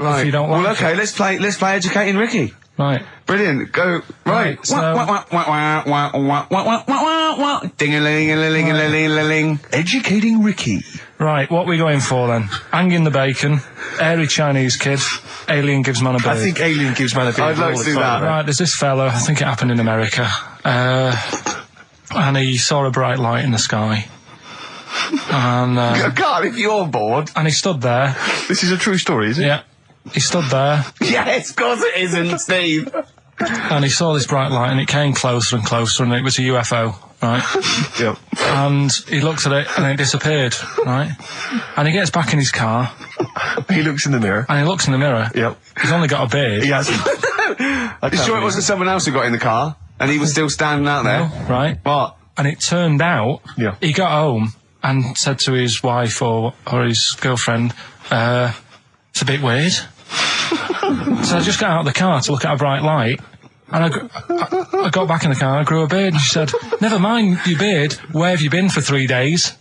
Right. If you don't like okay, let's play Educating Ricky. Right. Brilliant. Go. Right. So- Ding-a-ling-a-ling-a-ling-a-ling. Educating Ricky. Right, what we going for then? Hanging the bacon, airy Chinese kid, alien gives man a beard. I think Alien gives man a beard. I'd like to do that. Right, there's this fella, I think it happened in America, and he saw a bright light in the sky. And God, if you're bored. and he stood there. This is a true story, is it? Yeah. He stood there, Yes, of course it isn't, Steve. and he saw this bright light, and it came closer and closer, and it was a UFO, right? Yep. And he looked at it, and it disappeared, right? And he gets back in his car, He looks in the mirror. and he looks in the mirror. Yep. He's only got a beard. He hasn't. You sure it wasn't someone else who got in the car and he was still standing out there? Right? What? And it turned out, Yeah. he got home and said to his wife or his girlfriend, it's a bit weird. So I just got out of the car to look at a bright light, and I got back in the car, I grew a beard, and she said, never mind your beard, where have you been for 3 days?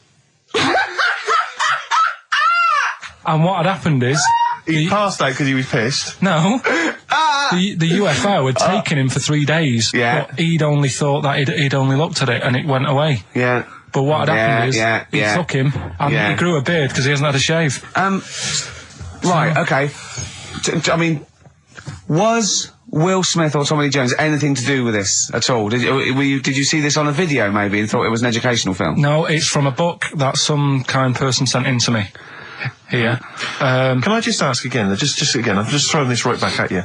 And what had happened is... He passed out because he was pissed. No. The UFO had taken him for 3 days. Yeah. But he'd only thought that he'd only looked at it and it went away. Yeah. But what had happened is, he yeah. took him and Yeah. he grew a beard because he hasn't had a shave. Right, okay. I mean, was Will Smith or Tommy Lee Jones anything to do with this at all? Did you see this on a video maybe and thought it was an educational film? No, it's from a book that some kind person sent in to me. Here. Can I just ask again, just again, I'm just throwing this right back at you.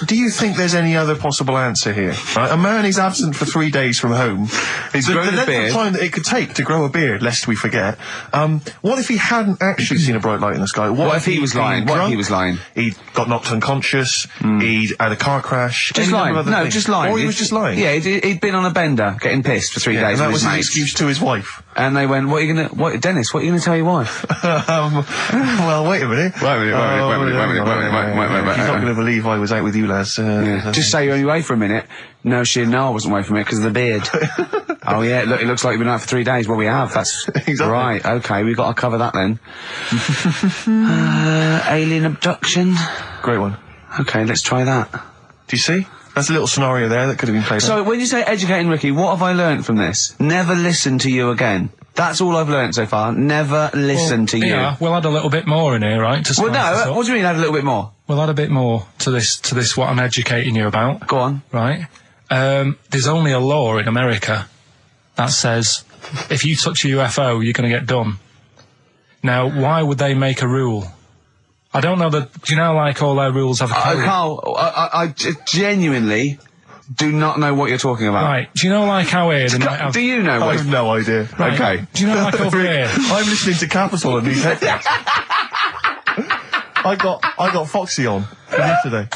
Do you think there's any other possible answer here? Right? A man is absent for 3 days from home. He's grown a length beard. of time that it could take to grow a beard, lest we forget. What if he hadn't actually seen a bright light in the sky? What if he was he'd been lying? What if drunk? he was lying? He got knocked unconscious. He'd had a car crash. Just any lying. number of other No, things. just lying. Or he was just lying. Yeah, he'd been on a bender, getting pissed for 3 Yeah, days and that with was his his mates. excuse to his wife. And they went, Dennis, what are you going to tell your wife? Well, wait a minute. Wait a minute. You're not going to believe I was out with you, lads. Just say you're only away for a minute. No, I wasn't away from it because of the beard. Oh yeah, look, it looks like you've been out for 3 days. Well, we have. That's Exactly. right. Okay, we've got to cover that then. Alien abduction. Great one. Okay, let's try that. Do you see? That's a little scenario there that could have been played out. So, when you say educating Ricky, what have I learnt from this? Never listen to you again. That's all I've learnt so far. Never listen to you. Yeah, we'll add a little bit more in here, right? To Well, spice this no. up. What do you mean? Add a little bit more. We'll add a bit more to this what I'm educating you about, Go on. right? There's only a law in America that says if you touch a UFO, you're going to get done. Now, why would they make a rule? I don't know that. Do you know, like, all their rules have a code? Carl, I genuinely do not know what you're talking about. Right. Do you know, like, how here they might have... Do you know I what? have no idea. Right. Okay. Do you know, like, over here... I'm listening to Capital and these headphones. I got Foxy on for yesterday.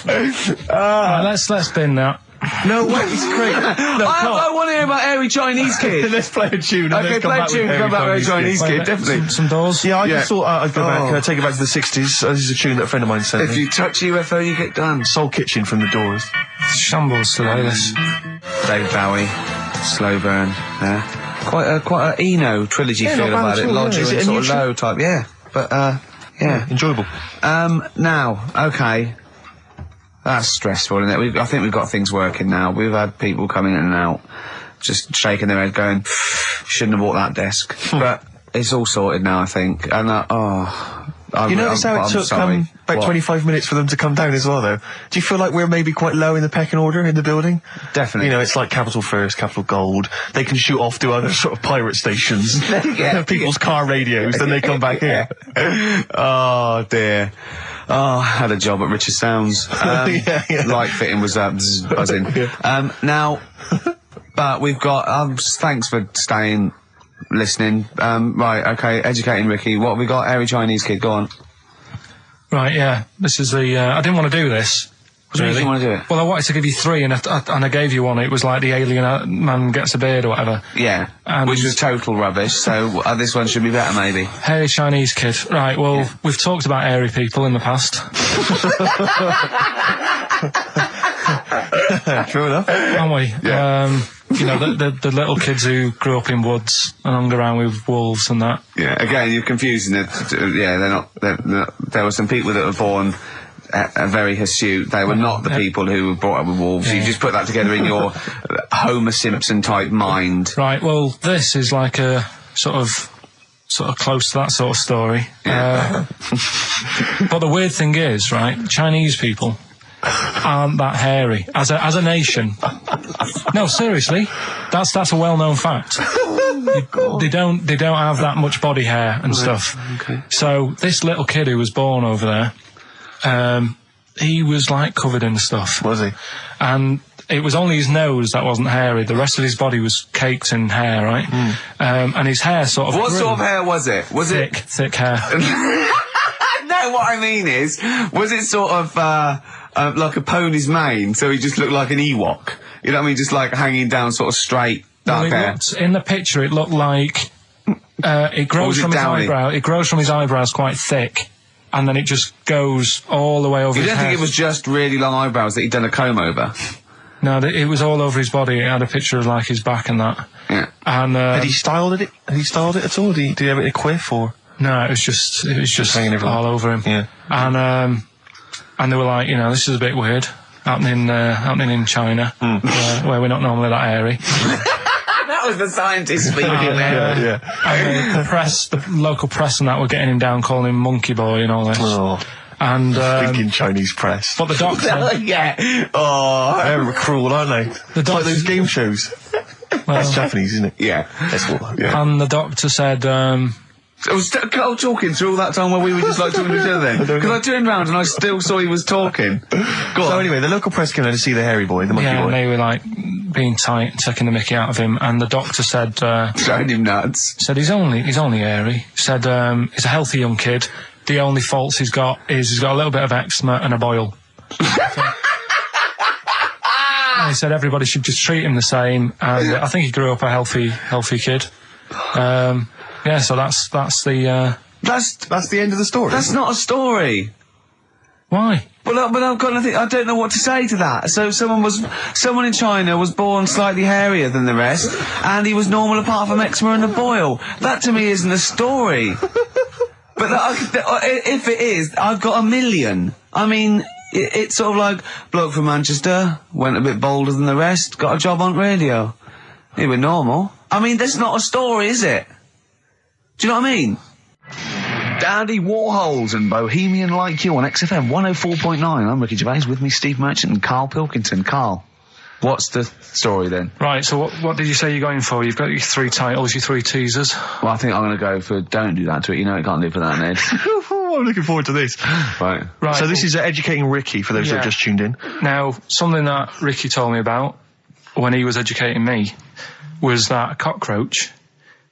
Right, let's bin that. No way, it's great. No, I want to hear about Airy Chinese Kid. let's play a tune. And Okay, let's come play a back tune, with come back with Chinese Kid, definitely. Some doors. Yeah, I Yeah. just thought I'd go back, take it back to the 60s. This is a tune that a friend of mine sent If me. you touch a UFO, you get done. Soul Kitchen from the Doors. Shambles today, this. David Bowie, Slow Burn. Yeah. Quite a Eno trilogy Yeah, feel not bad about at it. all, Lodger yeah. Is and it a sort new of tune? low type. Yeah. But yeah. Enjoyable. Now, okay. That's stressful, isn't it? I think we've got things working now. We've had people coming in and out, just shaking their head, going, "Shouldn't have bought that desk." But it's all sorted now, I think. And You notice how it took about 25 minutes for them to come down as well, though? Do you feel like we're maybe quite low in the pecking order in the building? Definitely. You know, it's like Capital First, Capital Gold. They can shoot off to other sort of pirate stations. Yeah. People's car radios, then they come back here. Oh dear. Oh, I had a job at Richard Sounds. Yeah. Light fitting was buzzing. Now, but we've got. Thanks for staying, listening. Right, okay. Educating Ricky. What have we got? Airy Chinese Kid. Go on. Right, yeah. This is the... I didn't want to do this. What do you mean you want to do it? Well, I wanted to give you three, and I gave you one. It was like the alien man gets a beard or whatever. Yeah, And- which was total rubbish, so this one should be better, maybe. Hairy Chinese kid. Right, well, we've talked about airy people in the past. True enough. Haven't we? Yeah. You know, the little kids who grew up in woods and hung around with wolves and that. Yeah, again, you're confusing it. Yeah, they're not. There were some people that were born very hirsute. They were not the people who were brought up with wolves. Yeah. You just put that together in your Homer Simpson type mind. Right, well, this is like a sort of close to that sort of story. But the weird thing is, right, Chinese people aren't that hairy as a nation. No, seriously, that's a well-known fact. They don't have that much body hair and stuff. Okay. So this little kid who was born over there, he was like covered in stuff. Was he? And it was only his nose that wasn't hairy. The rest of his body was caked in hair, right? And his hair sort of... What sort of hair was it? Was thick, it... thick hair. No, what I mean is, was it sort of like a pony's mane, so he just looked like an Ewok? You know what I mean? Just like hanging down sort of straight, dark hair. In the picture, it looked like it grows from his eyebrow. It grows from his eyebrows quite thick, and then it just goes all the way over his head. You don't think it was just really long eyebrows that he'd done a comb over? No, it was all over his body. It had a picture of like his back and that. Yeah. And Had he styled it? Had he styled it at all? Did he have it in a quiff or? no, it was just hanging everywhere. all over him. Yeah. And they were like, this is a bit weird happening in China, where we're not normally that hairy. That was the scientist speaking there. Yeah. And the local press and that were getting him down, calling him Monkey Boy and all this. Oh, And thinking Chinese press. but the doctor, Yeah. Oh. They're cruel, aren't they? the Like doctor, those game shows. That's Japanese, isn't it? Yeah. That's what. Yeah. and the doctor said, I was talking through all that time while we were just like talking to each other then. Because I turned round and I still saw he was talking. Go So on. anyway, the local press came down to see the hairy boy, the monkey yeah, boy. and they were like being tight, taking the mickey out of him, and the doctor said, Showing him nuts. he's only hairy. Said he's a healthy young kid. The only faults he's got is he's got a little bit of eczema and a boil. And he said everybody should just treat him the same, and I think he grew up a healthy kid. Yeah, so that's the That's the end of the story. That's not a story. why. But I've got nothing. I don't know what to say to that. So someone in China was born slightly hairier than the rest, and he was normal apart from eczema and a boil. That to me isn't a story. But if it is, I've got a million. I mean, it's sort of like bloke from Manchester went a bit bolder than the rest, got a job on radio. He was normal. I mean, that's not a story, is it? Do you know what I mean? Dandy Warhols and Bohemian Like You on XFM 104.9. I'm Ricky Gervais, with me Steve Merchant and Karl Pilkington. Karl, what's the story then? Right, so what did you say you're going for? You've got your 3 titles, your 3 teasers. Well, I think I'm going to go for Don't Do That to It. You know it can't live without an edge. I'm looking forward to this. Right. Right. So this is educating Ricky, for those who have just tuned in. Now, something that Ricky told me about when he was educating me was that a cockroach,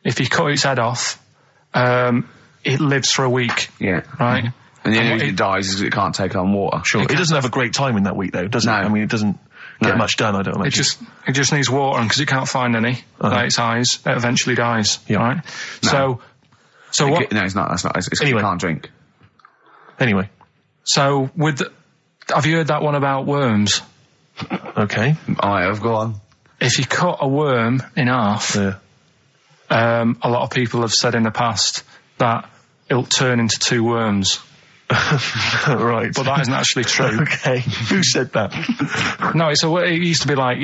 if you cut its head off, it lives for a week. Yeah. Right? And the only reason it dies is because it can't take on water. Sure. It doesn't have a great time in that week, though, does it? No. I mean, it doesn't get much done, I don't imagine. It just needs water, and because it can't find any, like its eyes, it eventually dies. Yeah. Right? No. So what? No, it's not. That's not. It's Anyway. you can't drink. Anyway. So have you heard that one about worms? Okay. I have. Go on. If you cut a worm in half, Yeah. a lot of people have said in the past that it'll turn into 2 worms. Right. But that isn't actually true. Okay. Who said that? No, it used to be like,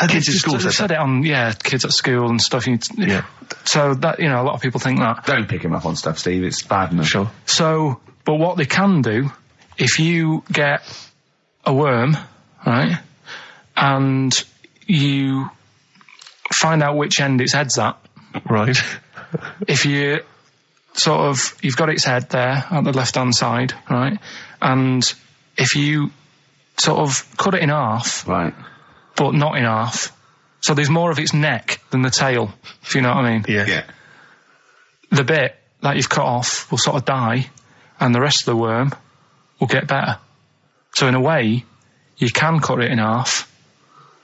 Kids at school they said it on, kids at school and stuff. Yeah. So that, a lot of people think that. Don't pick him up on stuff, Steve. It's bad enough. Sure. So, but what they can do, if you get a worm, right, and you find out which end its head's at, Right. if you you've got its head there at the left-hand side, right, and if you sort of cut it in half, Right. but not in half, so there's more of its neck than the tail, if you know what I mean. Yeah. Yeah. The bit that you've cut off will sort of die, and the rest of the worm will get better. So in a way, you can cut it in half,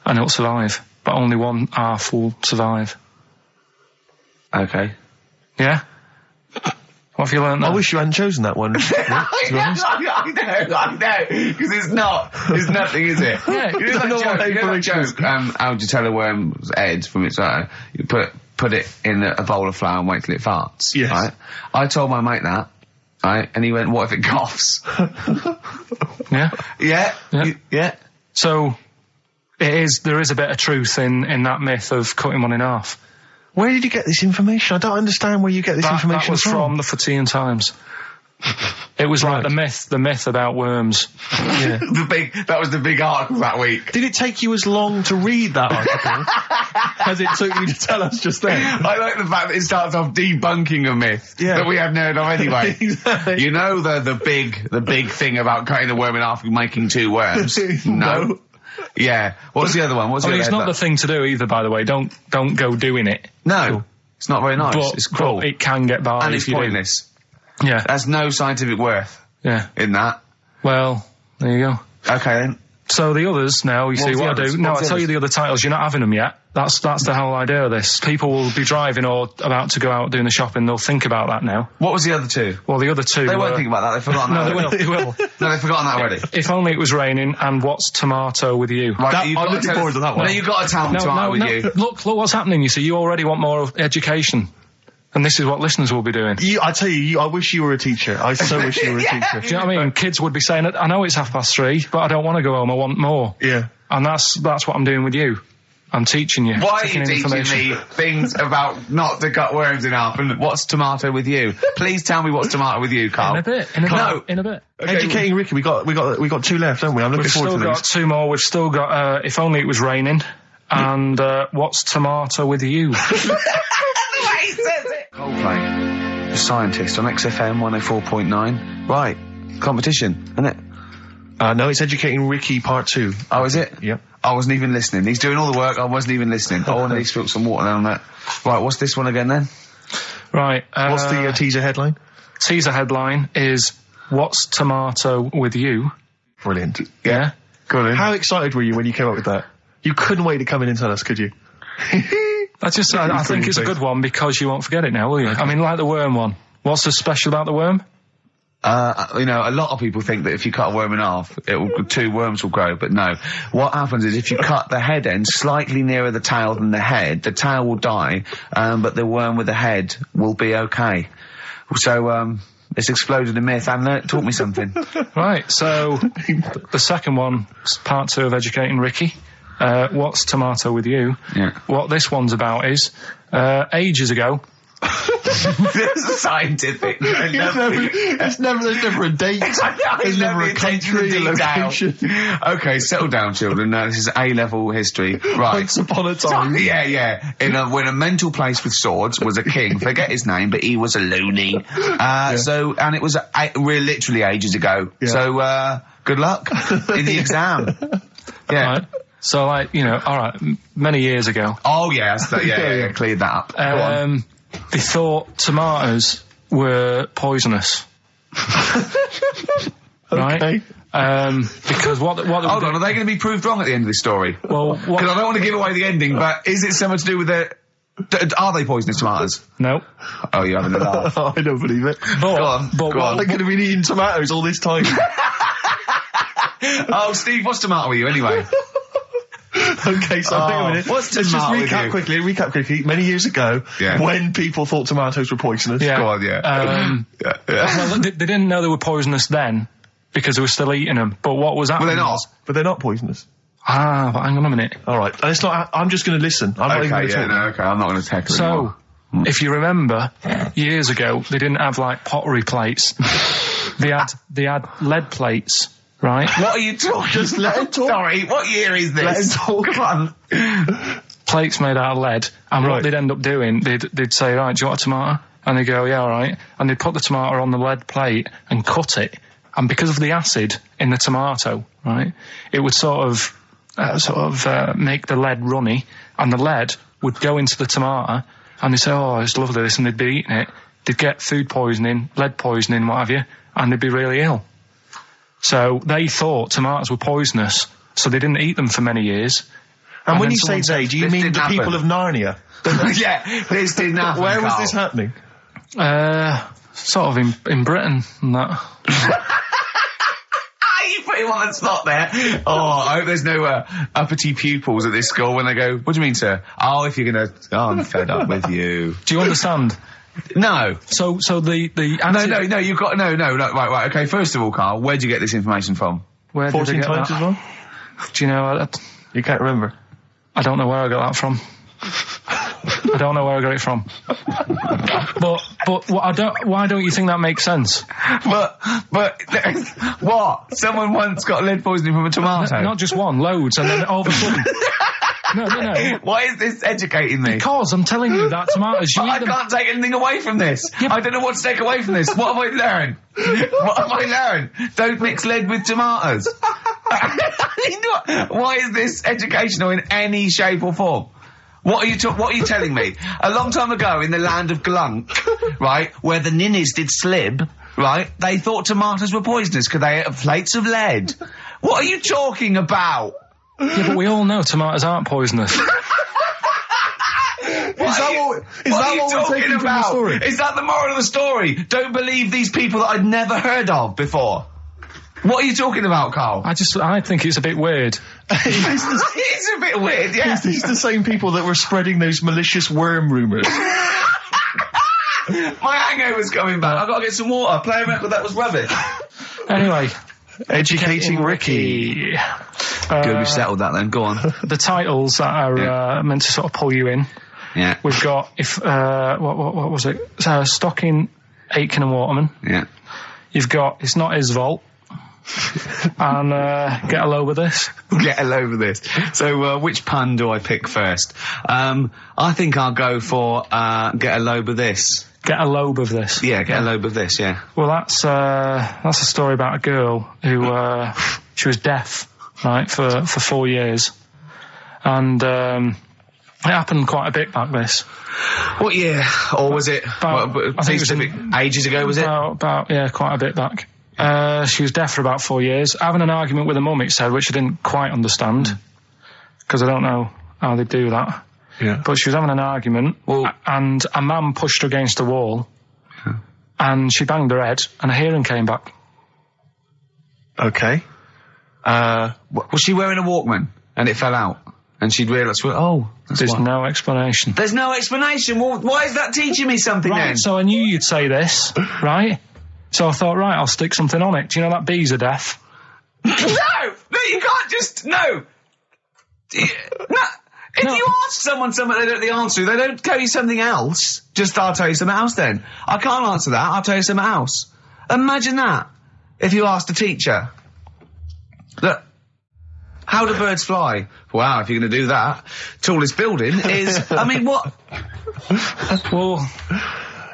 and it'll survive, but only one half will survive. Okay. Yeah? What have you learned there? I wish you hadn't chosen that one. To be honest. I know, because it's nothing, is it? Yeah, You know that no joke, one you know that information. joke, how would you tell a worm's head from its eye? You put it in a bowl of flour and wait till it farts, Yes. right? I told my mate that, right? And he went, what if it coughs? Yeah. Yeah. Yeah. So, there is a bit of truth in that myth of cutting one in half. Where did you get this information? I don't understand where you get this information That was from the Fortean Times. It was like the myth about worms. Yeah. That was the big article that week. Did it take you as long to read that article as it took you to tell us just then? I like the fact that it starts off debunking a myth that we hadn't heard of anyway. Exactly. You know the big thing about cutting a worm in half and making 2 worms? No. Yeah. What's the other one? It's not the thing to do either, by the way. Don't go doing it. No. It's not very nice. It's cruel. But it can get by. And it's pointless. Yeah. There's no scientific worth in that. Well, there you go. Okay then. So the others now, you see what I do? No, I'll tell you the other titles. You're not having them yet. That's the whole idea of this. People will be driving or about to go out doing the shopping. They'll think about that now. What was the other 2? Well, the other 2 They won't think about that. They've forgotten that. No, they will. No, they've forgotten that already. If Only It Was Raining and What's Tomato With You. Right, I'm looking forward to that one. No, you've got to tell me tomato with you. Look what's happening. You see, you already want more education. And this is what listeners will be doing. I tell you, I wish you were a teacher. I so wish you were a teacher. Do you know what I mean? Kids would be saying, I know it's 3:30, but I don't want to go home, I want more. Yeah. And that's what I'm doing with you. I'm teaching you. Why are you teaching me things about not to cut worms in half and what's tomato with you? Please tell me what's tomato with you, Carl. In a bit. Okay, educating Ricky, we got 2 left, don't we? I'm looking forward to these. We've still got 2 more. We've still got If Only It Was Raining and What's Tomato With You. Coldplay, The Scientist on XFM 104.9. Right, competition, isn't it? No, it's Educating Ricky Part 2. Oh, is it? Yep. I wasn't even listening. He's doing all the work, I wasn't even listening. Oh, and he spilled some water down that. Right, what's this one again then? Right. What's the teaser headline? Teaser headline is What's Tomato With You? Brilliant. Yeah? Good. How excited were you when you came up with that? You couldn't wait to come in and tell us, could you? I think it's a good one because you won't forget it now, will you? Okay. I mean, like the worm one. What's so special about the worm? A lot of people think that if you cut a worm in half, 2 worms will grow, but no. What happens is if you cut the head end slightly nearer the tail than the tail will die, but the worm with the head will be okay. So, it's exploded a myth. And taught me something. Right, so the second one is part 2 of Educating Ricky. What's Tomato With You? Yeah. What this one's about is, ages ago... It's scientific. There's never a date. There's never a country, a location. Okay, settle down, children. This is A-level history. Right. Once upon a time. Yeah. When a mental place with swords was a king. Forget his name, but he was a loony. So, and it was we're literally ages ago. Yeah. So, good luck in the exam. Yeah. Right. So, alright, many years ago. Oh, yeah, cleared that up. Go on. They thought tomatoes were poisonous. Right? Okay. Because what hold on, are they going to be proved wrong at the end of this story? Well, because I don't want to give away the ending, but is it something to do with are they poisonous tomatoes? No. Oh, you're having a laugh. I don't believe it. Go on. They could have been eating tomatoes all this time. Oh, Steve, what's tomato with you anyway? Okay, so hang on a minute. Let's just recap quickly. Many years ago, when people thought tomatoes were poisonous. Yeah. Go on, Well, they didn't know they were poisonous then because they were still eating them. But what was happening? But they're not poisonous. But hang on a minute. All right, and it's not. I'm just going to listen. I'm not even going to talk. I'm not going to take it anymore. If you remember, years ago they didn't have like pottery plates. they had lead plates. Right? What are you talking? Just let him talk. Sorry, what year is this? Let him talk. Come on. Plates made out of lead, and what they'd end up doing, they'd say, right, do you want a tomato? And they'd go, yeah, all right. And they'd put the tomato on the lead plate and cut it, and because of the acid in the tomato, right, it would sort of make the lead runny, and the lead would go into the tomato, and they'd say, oh, it's lovely this, and they'd be eating it. They'd get food poisoning, lead poisoning, what have you, and they'd be really ill. So they thought tomatoes were poisonous, so they didn't eat them for many years. And when you say they, do you mean the people of Narnia? Yeah, this didn't happen. Where was this happening? Sort of in Britain and that. You put him on the spot there. Oh, I hope there's no uppity pupils at this school when they go, what do you mean, sir? Oh, if you're going to... Oh, I'm fed up with you. Do you understand? No. So the No, you've got... No, right, okay, first of all, Carl, where'd you get this information from? Where did I 14 get times that? as well? Do you know? You can't remember. I don't know where I got that from. I don't know where I got it from. But why don't you think that makes sense? But, what? Someone once got lead poisoning from a tomato? Not just one, loads, and then all of a sudden... No. Why is this educating me? Because I'm telling you that tomatoes... I can't take anything away from this. I don't know what to take away from this. What have I learned? What have I learned? Don't mix lead with tomatoes. Why is this educational in any shape or form? What are you telling me? A long time ago in the land of Glunk, right, where the ninnies did slib, right, they thought tomatoes were poisonous because they ate plates of lead. What are you talking about? Yeah, but we all know tomatoes aren't poisonous. Is that what we're taking from the story? Is that the moral of the story? Don't believe these people that I'd never heard of before. What are you talking about, Carl? I think it's a bit weird. It's a bit weird, yeah. It's the same people that were spreading those malicious worm rumours. My hangover's coming back. I've got to get some water. Play a record that was rubbish. Anyway. Educating Ricky. Good, we've settled that then. Go on. The titles that are meant to sort of pull you in. Yeah. We've got, what was it? Stocking, Aitken and Waterman. Yeah. You've got It's Not His Fault. And Get a Load with This. Get a load of this. So, which pun do I pick first? I think I'll go for Get a Load with This. Get a lobe of this. Yeah, get a lobe of this, yeah. Well, that's a story about a girl who, she was deaf, right, for 4 years. And, it happened quite a bit back this. What year? Or was it, I think it was ages ago, was it? Yeah, quite a bit back. She was deaf for about 4 years. Having an argument with her mum, it said, which I didn't quite understand. Because I don't know how they do that. Yeah. But she was having an argument, and a man pushed her against a wall, and she banged her head, and her hearing came back. Okay. Was she wearing a Walkman, and it fell out? And she'd realised, There's no explanation. There's no explanation? Well, why is that teaching me something then? So I knew you'd say this, right? So I thought, right, I'll stick something on it. Do you know that bees are deaf? No, you can't just, no. If you ask someone something they don't know the answer to, they don't tell you something else. Just, I'll tell you something else then. I can't answer that, I'll tell you something else. Imagine that, if you asked a teacher. Look, how do birds fly? Wow, if you're going to do that, tallest building is, I mean, what? Well...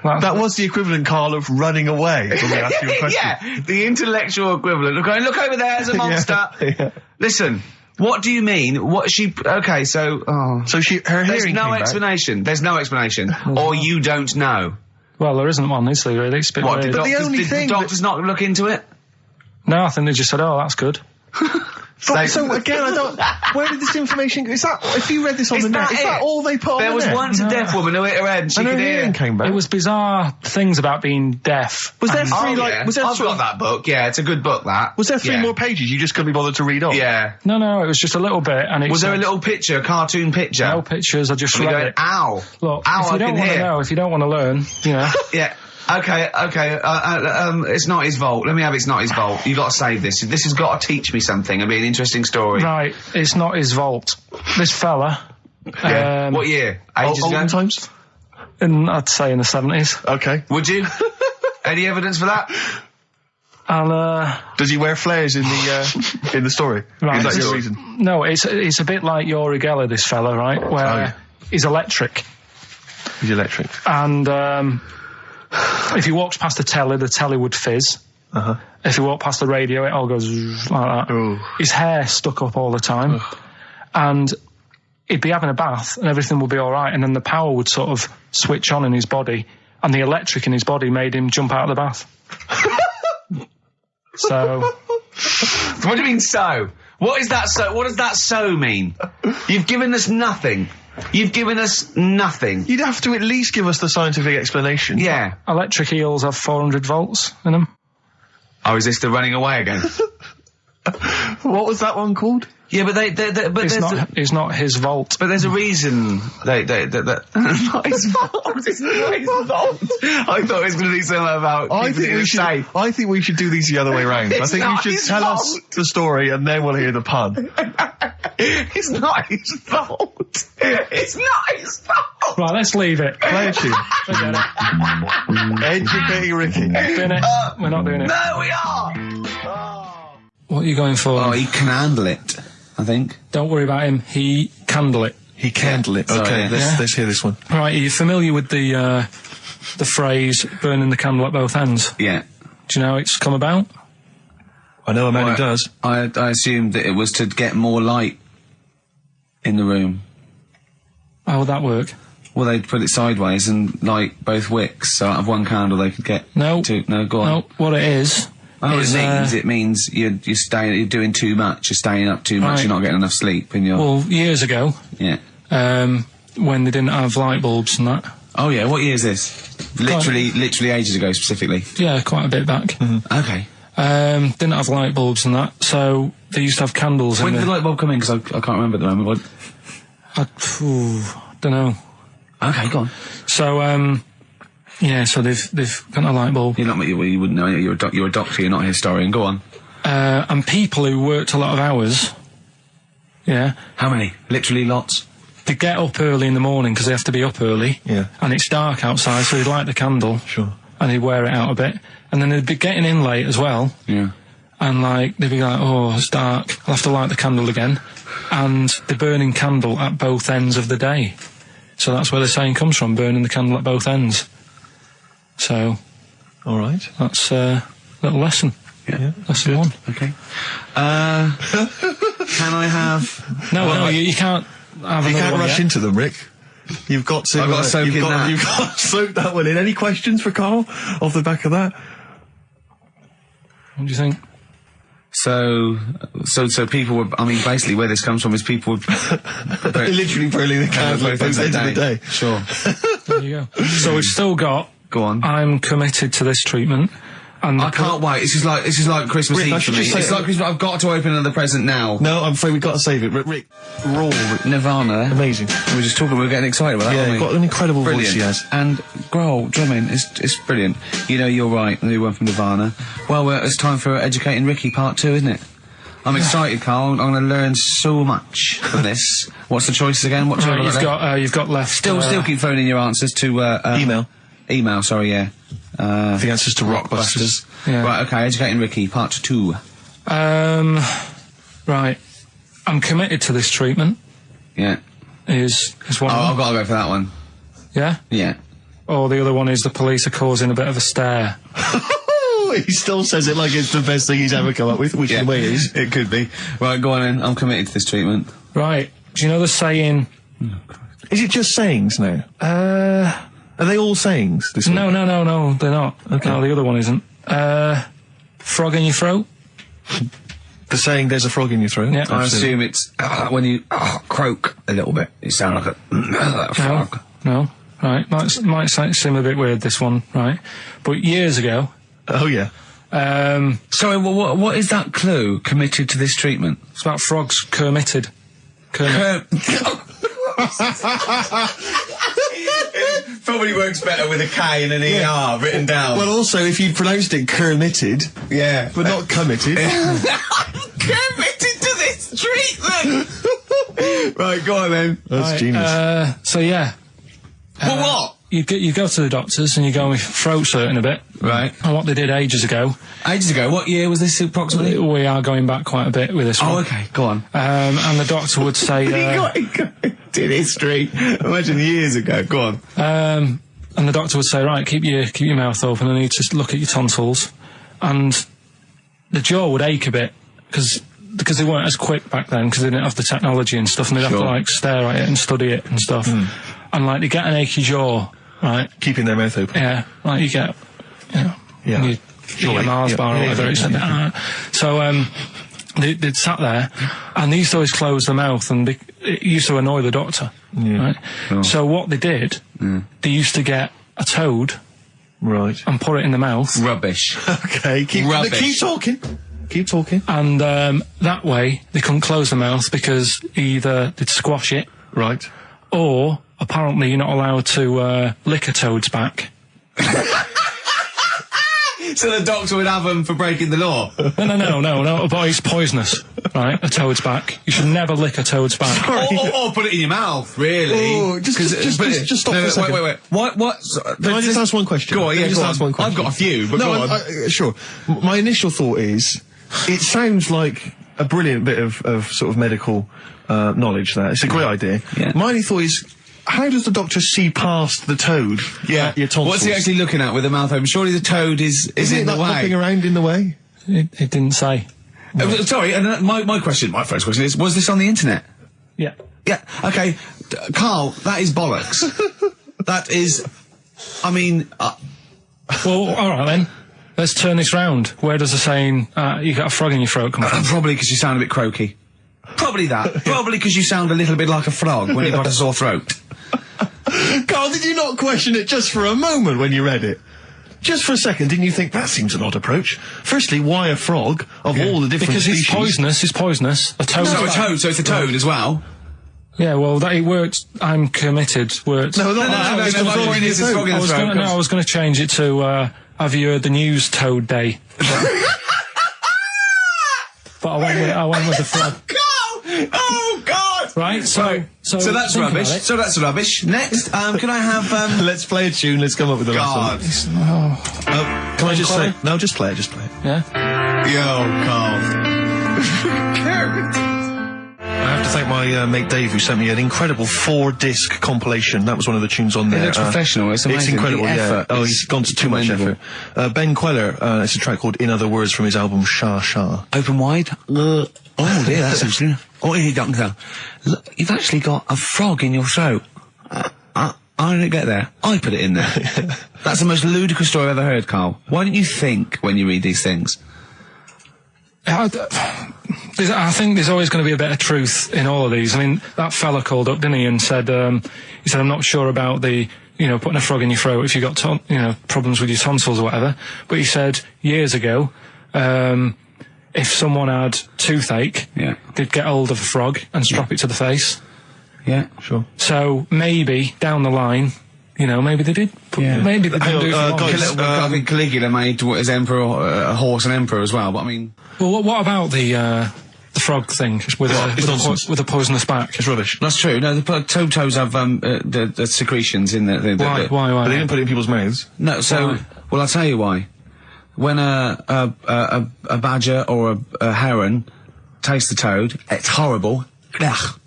That was the equivalent, Carl, of running away when we asked you a question. Yeah, the intellectual equivalent of going, look over there, there's a monster. Yeah. Listen, what do you mean? What she... Okay, so... So her hearing There's no came back. explanation. There's no explanation. Or you don't know. Well, there isn't one, is there, really? It's a bit What, weird. But the only did thing the doctors not look into it? No, I think they just said, oh, that's good. So again, I don't... Where did this information go? Is that... If you read this on the net, is that all they put on There the was net? once a deaf woman who hit her head and she And her could hear. hearing came back. It was bizarre things about being deaf. Was there And- three, Yeah. was there I've sort got of- that book. Yeah, it's a good book, that. Was there three Yeah. more pages you just couldn't be bothered to read off? Yeah. No, it was just a little bit. And it Was there a said- little picture, a cartoon picture? No pictures, I just And we read go, it. ow. Look, Ow, if you I don't can want to hear. know, if you don't want to learn, you know. Yeah. Okay. It's not his fault. Let me have It's Not His Fault. You got to save this. This has got to teach me something. It'll be an interesting story. Right, It's Not His Fault. This fella, Yeah. What year? Ages ago? Olden times? I'd say in the 70s. Okay. Would you? Any evidence for that? And, Does he wear flares in the story? Right. Is that your reason? no, it's a bit like Yuri Geller, this fella, right? Where yeah. he's electric. He's electric. And, if he walks past the telly would fizz. Uh-huh. If he walked past the radio, it all goes like that. Ooh. His hair stuck up all the time. And he'd be having a bath and everything would be all right. And then the power would sort of switch on in his body. And the electric in his body made him jump out of the bath. So... What do you mean so? What is that so? What does that so mean? You've given us nothing. You've given us nothing. You'd have to at least give us the scientific explanation. Yeah. Electric eels have 400 volts in them. Oh, is this the running away again? What was that one called? Yeah, but but It's not his vault. But there's a reason not his fault. It's not his fault. I thought it was going to be something about I think we should do these the other way round. I think you should tell us the story and then we'll hear the pun. It's not his fault. It's not his fault. Right, let's leave it. Play a tune. Forget it. Educating Ricky. Doing it. We're not doing it. No, we are. What are you going for? Oh, he can handle it, I think. Don't worry about him. He candle it. He candle it. Okay, let's hear this one. Right, are you familiar with the phrase burning the candle at both ends? Yeah. Do you know how it's come about? I know a man who does. I assumed that it was to get more light in the room. How would that work? Well, they'd put it sideways and light both wicks, so out of one candle they could get two. No, go on. No, what it is... It means you're doing too much, you're staying up too much, right. You're not getting enough sleep, and you're... Well, years ago... Yeah. When they didn't have light bulbs and that. Oh yeah, what year is this? Literally ages ago, specifically. Yeah, quite a bit back. Mm-hmm. Okay. Didn't have light bulbs and that, so they used to have candles. When did the light bulb come in? Because I can't remember at the moment. Don't know. Okay, go on. So, yeah, so they've got a light bulb. You wouldn't know. You're a doctor. You're not a historian. Go on. And people who worked a lot of hours. Yeah. How many? Literally lots. They get up early in the morning because they have to be up early. Yeah. And it's dark outside, so they'd light the candle. Sure. And they'd wear it out a bit, and then they'd be getting in late as well. Yeah. And they'd be like, oh, it's dark. I'll have to light the candle again. And they're burning candle at both ends of the day. So that's where the saying comes from, burning the candle at both ends. So, all right, that's a little lesson. Yeah, lesson one. Okay. Can I have? No, you can't. Have you can't rush yet. into them, Rick. You've got to. I've got to soak in that. You've got to soak that one in. Any questions for Karl off the back of that? What do you think? So people were. I mean, basically, where this comes from is people were literally burning the candle at both ends of the day. Sure. There you go. So we've still got. Go on. I'm committed to this treatment. And I can't wait. This is like Christmas Rick, Eve for me. It's like Christmas. I've got to open another present now. No, I'm afraid we've got to save it. Rick, raw Nirvana. Amazing. We were just talking. We were getting excited about that. Yeah, aren't we? got an incredible brilliant. voice he has. And Grohl drumming it's brilliant. You know, you're right. The new one from Nirvana. Well, it's time for Educating Ricky Part 2, isn't it? I'm excited, Karl. I'm going to learn so much from this. What's the choices again? What you've got left. Still keep phoning your answers to Email. Sorry, yeah. The answers to Rockbusters. Yeah. Right, okay, Educating Ricky, Part 2. Right. I'm committed to this treatment. Yeah. Is one. I've got to go for that one. Yeah? Yeah. Or the other one is the police are causing a bit of a stir. He still says it like it's the best thing he's ever come up with, which in a way is. It could be. Right, go on then. I'm committed to this treatment. Right. Do you know the saying... Is it just sayings now? Are they all sayings? This no, they're not. Okay. No, the other one isn't. Frog in your throat? The saying, there's a frog in your throat? Yeah. I assume it's when you croak a little bit. You sound like a frog. No. Right. Might seem a bit weird, this one, right? But years ago... Oh, yeah. Sorry, what is that clue? Committed to this treatment? It's about frogs committed. Probably works better with a K and an ER written down. Well, also, if you pronounced it committed, yeah, but not committed. Committed to this treatment! Right, go on then. That's genius. So, yeah. Well, what? You go to the doctors and you go with throat hurting a bit. Right. And what they did ages ago. Ages ago? What year was this approximately? We are going back quite a bit with this one. Oh, okay, go on. And the doctor would say... did history. Imagine years ago. Go on. And the doctor would say, right, keep your mouth open and I need to look at your tonsils. And the jaw would ache a bit because they weren't as quick back then because they didn't have the technology and stuff and they'd have to stare at it and study it and stuff. And they get an achy jaw, right? Keeping their mouth open. Yeah, you get, you eat a Mars bar or whatever. So, they'd sat there and they used to always close their mouth and it used to annoy the doctor, right? Oh. So what they did, they used to get a toad, right, and put it in the mouth. Rubbish. Okay, keep talking. Keep talking. And that way, they couldn't close the mouth because either they'd squash it, Right. or apparently you're not allowed to lick a toad's back. So the doctor would have them for breaking the law. No, but it's poisonous, right? A toad's back. You should never lick a toad's back. Or put it in your mouth, really. Oh, just stop for a second. Wait. What? Can I just ask one question? Go on, yeah, Ask one question. I've got a few, but go on. Sure. My initial thought is, it sounds like a brilliant bit of sort of medical knowledge there. It's a great idea. Yeah. My only thought is, how does the doctor see past the toad? Yeah. Your tonsils? What's he actually looking at with the mouth open? Surely the toad is in the way. Hopping around in the way? It didn't say. Sorry, and my first question is, was this on the internet? Yeah. Yeah, okay. Carl, that is bollocks. That is, I mean... Well, alright then. Let's turn this round. Where does the saying, you got a frog in your throat come from? Probably because you sound a bit croaky. Probably that. Probably because you sound a little bit like a frog when you've got a sore throat. Carl, did you not question it just for a moment when you read it? Just for a second, didn't you think, that seems an odd approach? Firstly, why a frog, of all the different because species? Because it's poisonous. A toad. So it's a toad as well? Yeah, well, that it worked. I'm committed. Worked. No, my point is it's frog in the throat. I was going to change it to, have you heard the news Toad Day? But I went with the frog. Oh, God! Right, so that's rubbish. So that's rubbish. Next, can I have, Let's play a tune, let's come up with the God. last one. Can I just say... No, just play it. Yeah? Yo, Carl. I have to thank my mate Dave, who sent me an incredible 4-disc compilation. That was one of the tunes on there. It looks professional. It's amazing. It's incredible, The effort yeah. Oh, is he's gone to too much effort. Ben Queller, it's a track called In Other Words from his album Shah Shah. Open wide. Oh dear, that's interesting. Oh, here, doctor. Look, you've actually got a frog in your throat. I didn't get there. I put it in there. That's the most ludicrous story I've ever heard, Carl. Why don't you think when you read these things? I think there's always going to be a bit of truth in all of these. I mean, that fella called up, didn't he, and said, I'm not sure about the, putting a frog in your throat if you've got, problems with your tonsils or whatever. But he said years ago, if someone had toothache, they'd get hold of a frog and strap it to the face. Yeah, sure. So maybe down the line, maybe they did. Maybe they didn't do I think Caligula made his emperor a horse and emperor as well. But I mean, well, what about the frog thing with a poisonous back? It's rubbish. That's true. No, the toads have the secretions in the Why? But they didn't put it in people's mouths. No. So, well, I'll tell you why. When a badger or a heron tastes the toad, it's horrible. Ugh.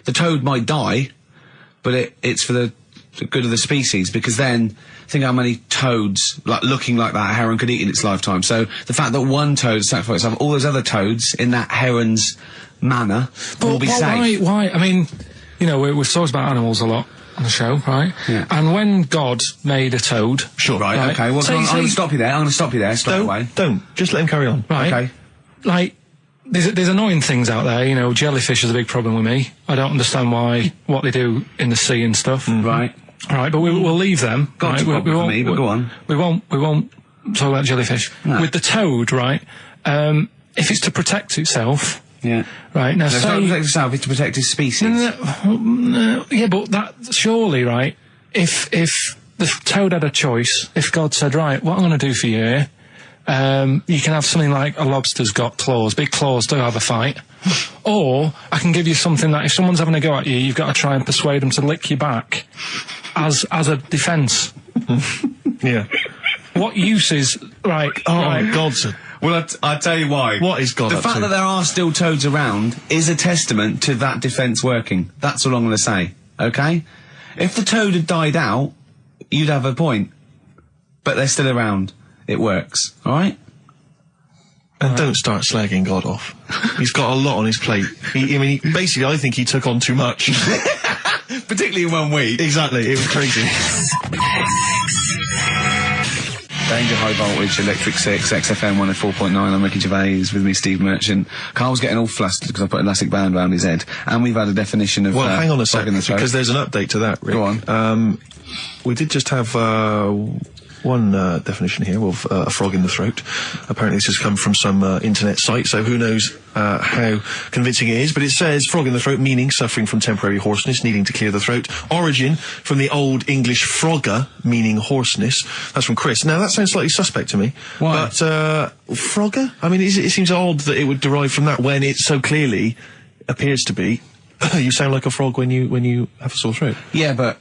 The toad might die, but it's for the good of the species, because then think how many toads looking like that heron could eat in its lifetime. So the fact that one toad sacrificed itself, all those other toads in that heron's manner will be safe. Why? I mean, we've talked about animals a lot on the show, right? Yeah. And when God made a toad... Sure. Right, okay. Well, I'm going to stop you there. Straight away. Don't. Just let him carry on. Right. Okay. Like, there's annoying things out there, jellyfish is a big problem with me. I don't understand what they do in the sea and stuff. Right. Right, but we'll leave them. Got right? to problem for me, but go on. We won't talk about jellyfish. No. With the toad, right, if it's to protect itself... Yeah. Right, now it's not to protect itself, it's to protect its species. No, yeah, but that, surely, right, if the toad had a choice, if God said, right, what I'm going to do for you here, you can have something like a lobster's got claws, big claws, do have a fight. Or I can give you something that if someone's having a go at you, you've got to try and persuade them to lick you back as a defence. Yeah. What use is, right... Oh, God's... Well, I'll tell you why. What is God up to? The fact that there are still toads around is a testament to that defence working. That's all I'm going to say, okay? If the toad had died out, you'd have a point. But they're still around. It works, alright? And don't start slagging God off. He's got a lot on his plate. Basically, I think he took on too much. Particularly in 1 week. Exactly, it was crazy. Danger High Voltage, Electric 6, XFM 104.9, I'm Ricky Gervais, with me Steve Merchant. Carl's getting all flustered because I put an elastic band around his head. And we've had a definition of... Well, hang on a second, because there's an update to that, Rick. Go on. We did just have, one definition here of a frog in the throat. Apparently this has come from some internet site, so who knows how convincing it is, but it says frog in the throat, meaning suffering from temporary hoarseness, needing to clear the throat. Origin from the Old English frogger, meaning hoarseness. That's from Chris. Now that sounds slightly suspect to me. Why? But frogger? I mean, it seems odd that it would derive from that when it so clearly appears to be you sound like a frog when you have a sore throat. Yeah, but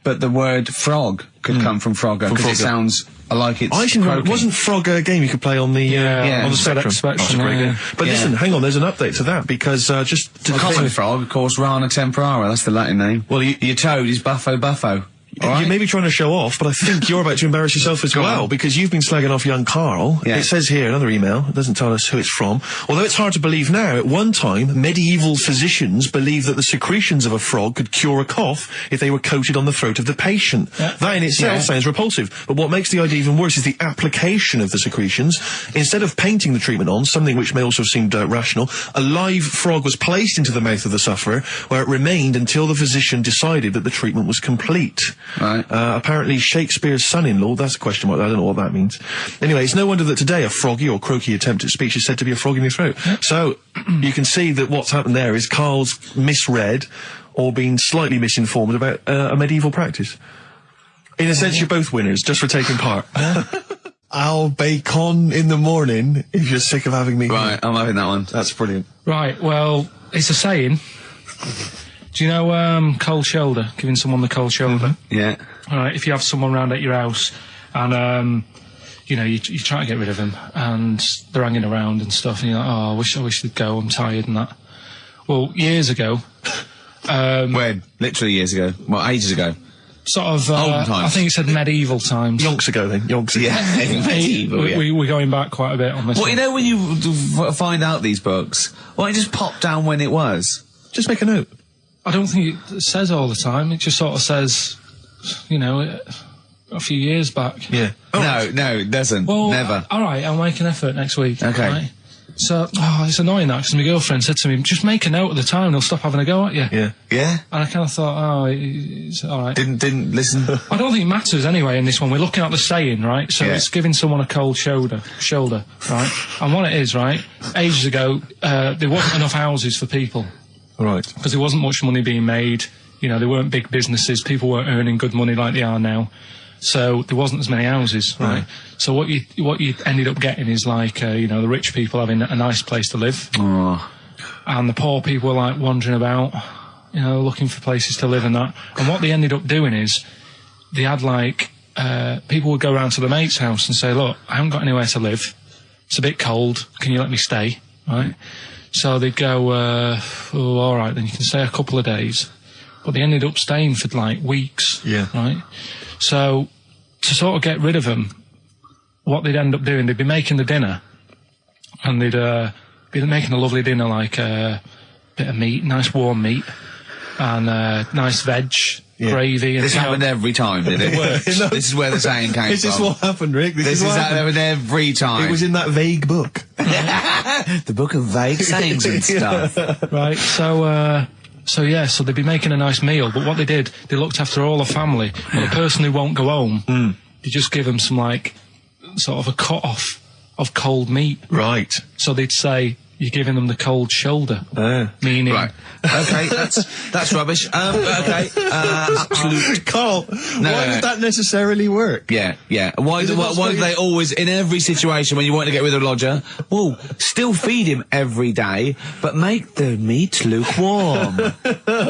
the word frog could come from Frogger, because it sounds like it's croaking. Wasn't Frogger a game you could play on the on the Spectrum? Spectrum, Great game. But listen, hang on, there's an update to that, because just to The common frog, of course, Rana temporara, that's the Latin name. Well, your toad is Buffo Buffo. You may be trying to show off, but I think you're about to embarrass yourself as well, on. because you've been slagging off young Karl. Yeah. It says here, another email, it doesn't tell us who it's from. Although it's hard to believe now, at one time, medieval physicians believed that the secretions of a frog could cure a cough if they were coated on the throat of the patient. Yeah. That in itself sounds repulsive, but what makes the idea even worse is the application of the secretions. Instead of painting the treatment on, something which may also have seemed rational, a live frog was placed into the mouth of the sufferer, where it remained until the physician decided that the treatment was complete. Right. Apparently Shakespeare's son-in-law, that's a question mark, I don't know what that means. Anyway, it's no wonder that today a froggy or croaky attempt at speech is said to be a frog in your throat. So, you can see that what's happened there is Karl's misread or been slightly misinformed about a medieval practice. In a sense, you're both winners, just for taking part. I'll bacon in the morning if you're sick of having me. Right, I'm having that one. That's brilliant. Right, well, it's a saying. Do you know cold shoulder? Giving someone the cold shoulder? Yeah. All right, if you have someone round at your house and, you know, you try to get rid of them and they're hanging around and stuff and you're like, oh, I wish they'd go, I'm tired and that. Well, years ago... when? Literally years ago. Well, ages ago. Sort of... Olden times. I think it said medieval times. Yonks ago then, yonks ago. Yeah, medieval, yeah. We're going back quite a bit on this Well, one. you know when you find out these books, why don't you just pop down when it was? Just make a note. I don't think it says all the time. It just sort of says, you know, a few years back. Yeah. No, it doesn't. Well, Never. All right, I'll make an effort next week. Okay. Right? So, it's annoying that, because my girlfriend said to me, just make a note of the time, they'll stop having a go at you. Yeah. Yeah? And I kind of thought, it's all right. Didn't listen. I don't think it matters anyway in this one. We're looking at the saying, right? So Yeah. it's giving someone a cold shoulder, right? And what it is, right? Ages ago, there wasn't enough houses for people. Right. Because there wasn't much money being made. You know, there weren't big businesses. People weren't earning good money like they are now. So there wasn't as many houses, right? So what you ended up getting is like, you know, the rich people having a nice place to live. Oh. And the poor people were like wandering about, you know, looking for places to live and that. And what they ended up doing is they had like, people would go around to the mate's house and say, look, I haven't got anywhere to live. It's a bit cold. Can you let me stay? Right? So they'd go, oh, all right, then you can stay a couple of days. But they ended up staying for like weeks. Yeah. Right? So to sort of get rid of them, what they'd end up doing, they'd be making the dinner and they'd be making a lovely dinner, like a bit of meat, nice warm meat, and nice veg, gravy. And This happened every time, did it? No. This is where the saying came This from. is what happened, Rick. This is what how happened. every time. It was in that vague book. The book of vague sayings and stuff. Right, so they'd be making a nice meal, but what they did, they looked after all the family. But the person who won't go home, they just give them some, like, sort of a cut-off of cold meat. Right. So they'd say, you're giving them the cold shoulder. Meaning... Right. Okay, that's rubbish. Okay. Absolute. Carl, why would that necessarily work? Yeah. Why do they always, in every situation when you want to get rid of a lodger, well, still feed him every day, but make the meat lukewarm.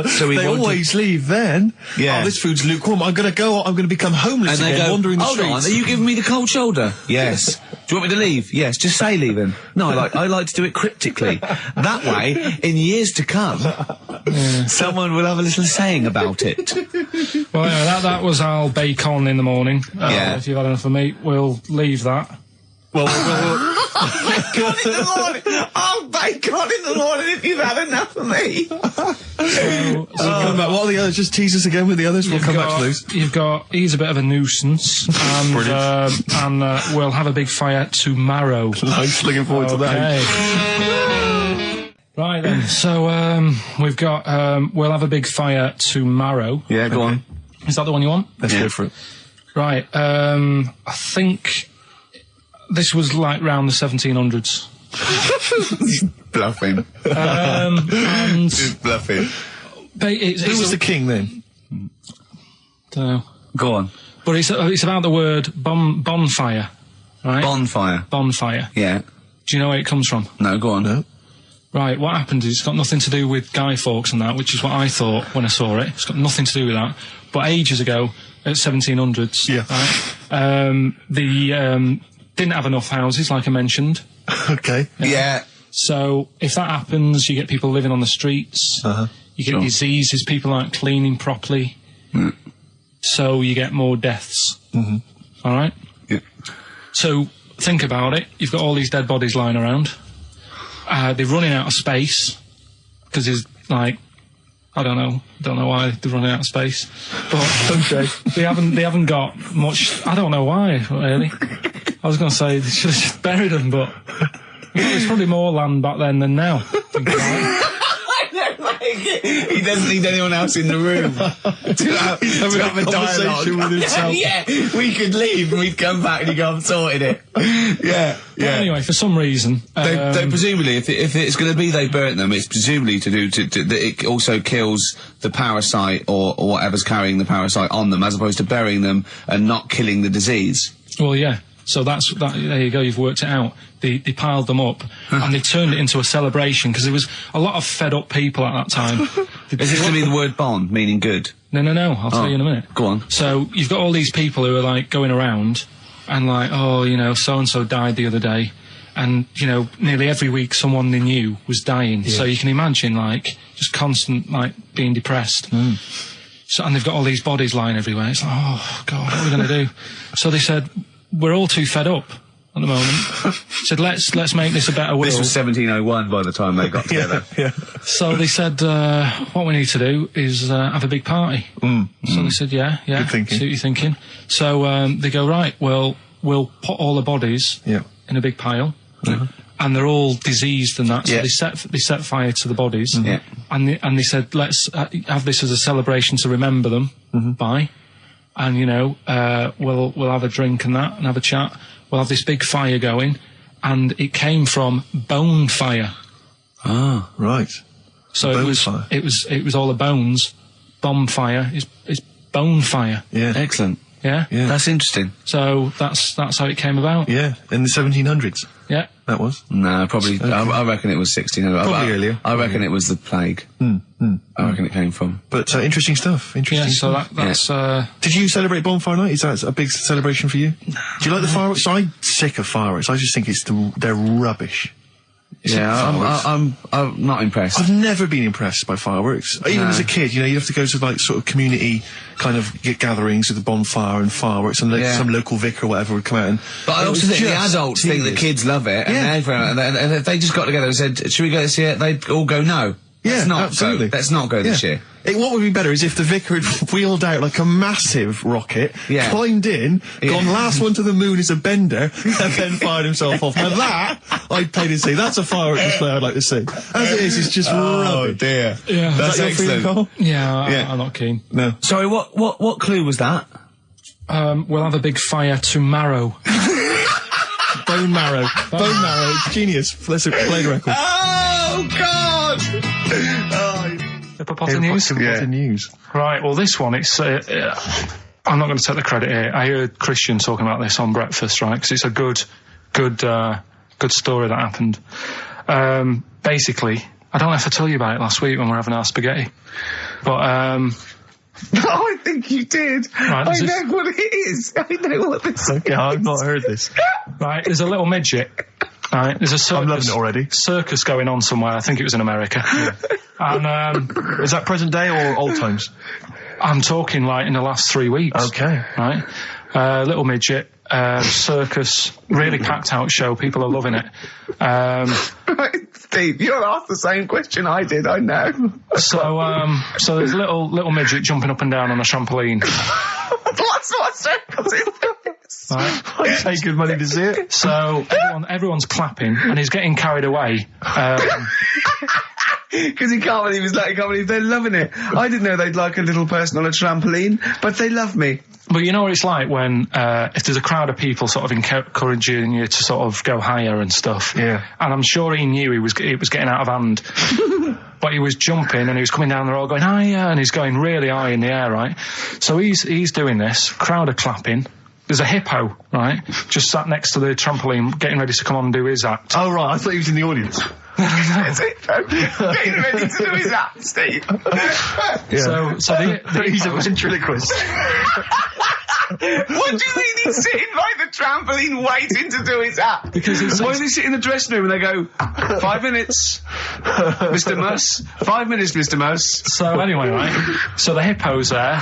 So They always leave then. Yeah. Oh, this food's lukewarm. I'm going to become homeless and they again, go, wandering the hold streets. on, are you giving me the cold shoulder? Yes. Do you want me to leave? Yes. Just say leaving. No, I like to do it cryptically. That way, in years to come, someone will have a little saying about it. Well, anyway, that was our bacon in the morning. If you've had enough of meat, we'll leave that. Well, Bacon in the morning! Oh, bacon in the morning if you've had enough of me! come back. What are the others? Just tease us again with the others. We'll come back to those. You've got, he's a bit of a nuisance, and we'll have a big fire tomorrow. Nice, looking forward to that. Right then, so we've got, we'll have a big fire tomorrow. Yeah, go on. Is that the one you want? Let's go for it. Right. I think this was like round the 1700s. Bluffing. And Just bluffing. Who was the king then? Don't know. Go on. But it's about the word bonfire, right? Bonfire. Bonfire. Yeah. Do you know where it comes from? No, go on. No. Right, what happened is it's got nothing to do with Guy Fawkes and that, which is what I thought when I saw it. It's got nothing to do with that. But ages ago, at 1700s, Yeah. right, they didn't have enough houses, like I mentioned. Okay. Yeah. So if that happens, you get people living on the streets. Uh-huh. You get Sure. diseases, people aren't cleaning properly. So you get more deaths. Mm-hmm. All right? Yeah. So think about it. You've got all these dead bodies lying around. They're running out of space because there's like, I don't know why they're running out of space, but Okay. they haven't got much. I don't know why really. I was going to say they should have just buried them, but there's probably more land back then than now. Think about it. He doesn't need anyone else in the room to have a conversation dialogue. with himself. Yeah, we could leave and we'd come back and he'd go, I've sorted it. Yeah, But anyway, for some reason, They presumably, if it's going to be they burnt them, it's presumably to do that it also kills the parasite or whatever's carrying the parasite on them, as opposed to burying them and not killing the disease. well, yeah. So that's that. There you go. You've worked it out. They piled them up and they turned it into a celebration because there was a lot of fed up people at that time. Is this going to be the word bon, meaning good? No. I'll tell you in a minute. Go on. So you've got all these people who are like going around and like, oh, you know, so and so died the other day, and you know, nearly every week someone they knew was dying. So you can imagine like just constant like being depressed. So and they've got all these bodies lying everywhere. It's like, oh God, what are we going to do? So they said, we're all too fed up at the moment. Said, let's make this a better world. This was 1701 by the time they got together. Yeah. So they said, what we need to do is have a big party. So they said, yeah. Good thinking. See what you're thinking. So they go, right, well, we'll put all the bodies Yeah. in a big pile. And they're all diseased and that. So Yeah. they set fire to the bodies. Yeah. And they said, let's have this as a celebration to remember them by. And, you know, we'll have a drink and that and have a chat. We'll have this big fire going. And it came from bone fire. Ah, right. So Bone it was fire. it was all the bones. Bonfire is bone fire. Yeah. Excellent. Yeah? Yeah. That's interesting. So that's how it came about. Yeah. In the 1700s, Yeah. that was. No, probably. I reckon it was 1600. Probably earlier. I reckon it was the plague. I reckon it came from. But interesting stuff. Interesting Yeah, so stuff. that's Did you celebrate Bonfire Night? Is that a big celebration for you? Do you like the fireworks? I'm sick of fireworks. I just think they're rubbish. I'm not impressed. I've never been impressed by fireworks. Even as a kid, you know, you have to go to like sort of community kind of gatherings with a bonfire and fireworks, and some local vicar or whatever would come out and. But I also think the adults think the kids love it, and if they just got together and said, "Should we go this year?" They'd all go, "No, Yeah, let's not absolutely. go. Let's not go this year." What would be better is if the vicar had wheeled out like a massive rocket, Yeah. climbed in, gone last one to the moon as a bender, and then fired himself off. Now that, I'd pay to see. That's a firework display I'd like to see. As it is, it's just rubbish. dear. Yeah. That's Is that your feeling, excellent. Carl? yeah, I'm not keen. No. Sorry, what clue was that? We'll have a big fire tomorrow. Bone marrow. Bone marrow. Genius. Let's play the record. Oh God! Pop news. News. Right. Well, this one, it's. I'm not going to take the credit here. I heard Christian talking about this on breakfast, right? Because it's a good story that happened. Basically, I don't know if I told you about it last week when we were having our spaghetti, but I think you did. Right, I know what it is. I know what this is. Okay, I've not heard this. right, there's a little midget. Right, there's a circus. I'm loving it already. Circus going on somewhere. I think it was in America. And Is that present day or old times? I'm talking like in the last 3 weeks. Okay. Right, little midget. Circus, really packed out show. People are loving it. Steve, you'll ask the same question I did. I know. So there's a little midget jumping up and down on a trampoline. That's what circus is. Right? I'd pay good money to see it. So everyone's clapping, and he's getting carried away. Because he can't believe they're loving it. I didn't know they'd like a little person on a trampoline, but they love me. But you know what it's like when, if there's a crowd of people sort of encouraging you to sort of go higher and stuff. Yeah. And I'm sure he knew it was getting out of hand. But he was jumping and he was coming down the road going, higher, and he's going really high in the air, right? So he's doing this, crowd are clapping. There's a hippo, right, just sat next to the trampoline, getting ready to come on and do his act. Oh, right, I thought he was in the audience. That's it. Getting ready to do his act, Steve. Yeah. So he's a ventriloquist. What do you mean he's sitting by the trampoline waiting to do his act? Because why does he sit in the dressing room and they go, 5 minutes, Mr. Muss, 5 minutes, Mr. Muss. So anyway, right, so the hippo's there.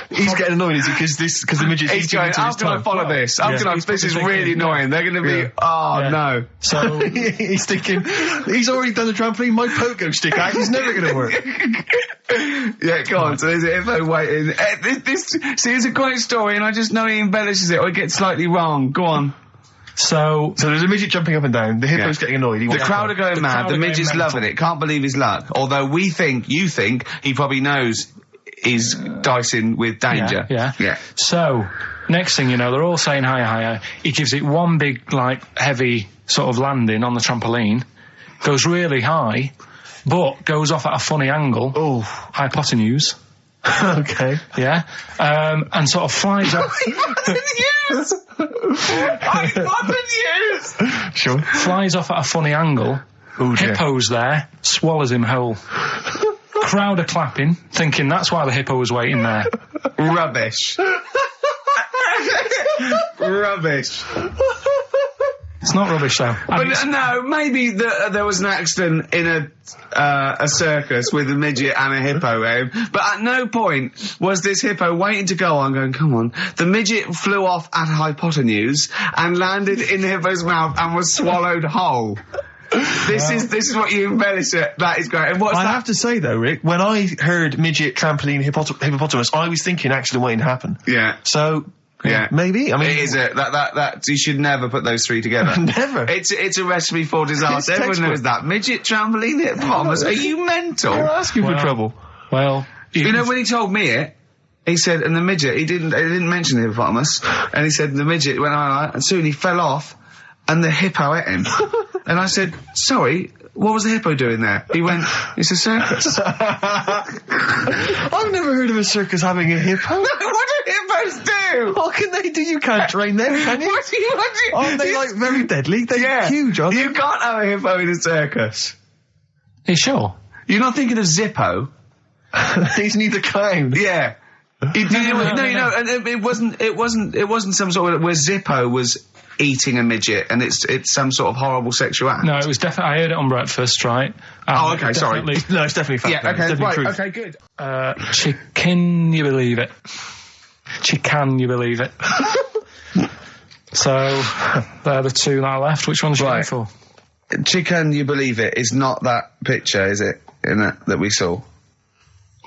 He's getting annoyed, is he? Because the midget's He's going, how can I follow this? This is really annoying. They're going to be, no. So he's thinking, he's already done the trampoline, my pogo stick act is never going to work. Yeah, go on. So there's a hippo waiting. See, it's a great story, and I just know he embellishes it or it gets slightly wrong. Go on. So there's a midget jumping up and down. The hippo's getting annoyed. The crowd are going mad. The midget's loving it. Can't believe his luck. Although you think he probably knows he's dicing with danger. Yeah. So next thing you know, they're all saying higher. He gives it one big, heavy sort of landing on the trampoline, goes really high, but goes off at a funny angle. Oh, hypotenuse. Okay. Yeah. And sort of flies up. Hypotenuse! Sure. Flies off at a funny angle. Ooh, dear. Hippo's there, swallows him whole. Crowd are clapping, thinking that's why the hippo was waiting there. Rubbish. Rubbish. It's not rubbish, though. But no, maybe there was an accident in a circus with a midget and a hippo, but at no point was this hippo waiting to go on, going, come on. The midget flew off at hypotenuse and landed in the hippo's mouth and was swallowed whole. This is what you embellish it. That is great. And what's I have to say, though, Rick, when I heard midget, trampoline, hippopotamus, I was thinking accident waiting to happen. Yeah. So... Yeah, maybe. I mean, it is that you should never put those three together. Never. It's a recipe for disaster. Everyone knows that. Midget, trampoline, hippopotamus. Are you mental? You're asking for trouble. Well, you know when he told me it, he said, and the midget, he didn't mention the hippopotamus, and he said the midget went on, and soon he fell off, and the hippo ate him. And I said, sorry. What was the hippo doing there? He went, it's a circus. I've never heard of a circus having a hippo. No, what do hippos do? What can they do? You can't train them, can you? What do you Aren't they, very deadly? They're huge, aren't they? You can't have a hippo in a circus. Are you sure? You're not thinking of Zippo? He's neither kind. Yeah. No, and it wasn't some sort of where Zippo was eating a midget and it's some sort of horrible sexual act. No, it was definitely, I heard it on breakfast, right? Oh, okay, sorry. No, it's definitely fact. Yeah, okay, right, truth. okay, good. Can you believe it? Can you believe it? So, they're the two that are left. Which one's you going for? Can you believe it is not that picture, is it? That we saw.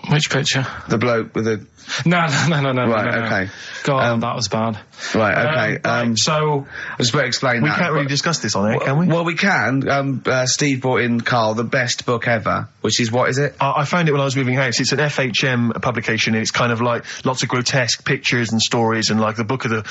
Which picture? The bloke with the... No. Right, okay. God, that was bad. Right, okay. So... I just better explain we that. We can't really discuss this on air, can we? Well, we can. Steve brought in, Carl, the best book ever, which is, what is it? I found it when I was moving house. It's an FHM publication, and it's kind of like lots of grotesque pictures and stories, and like a book of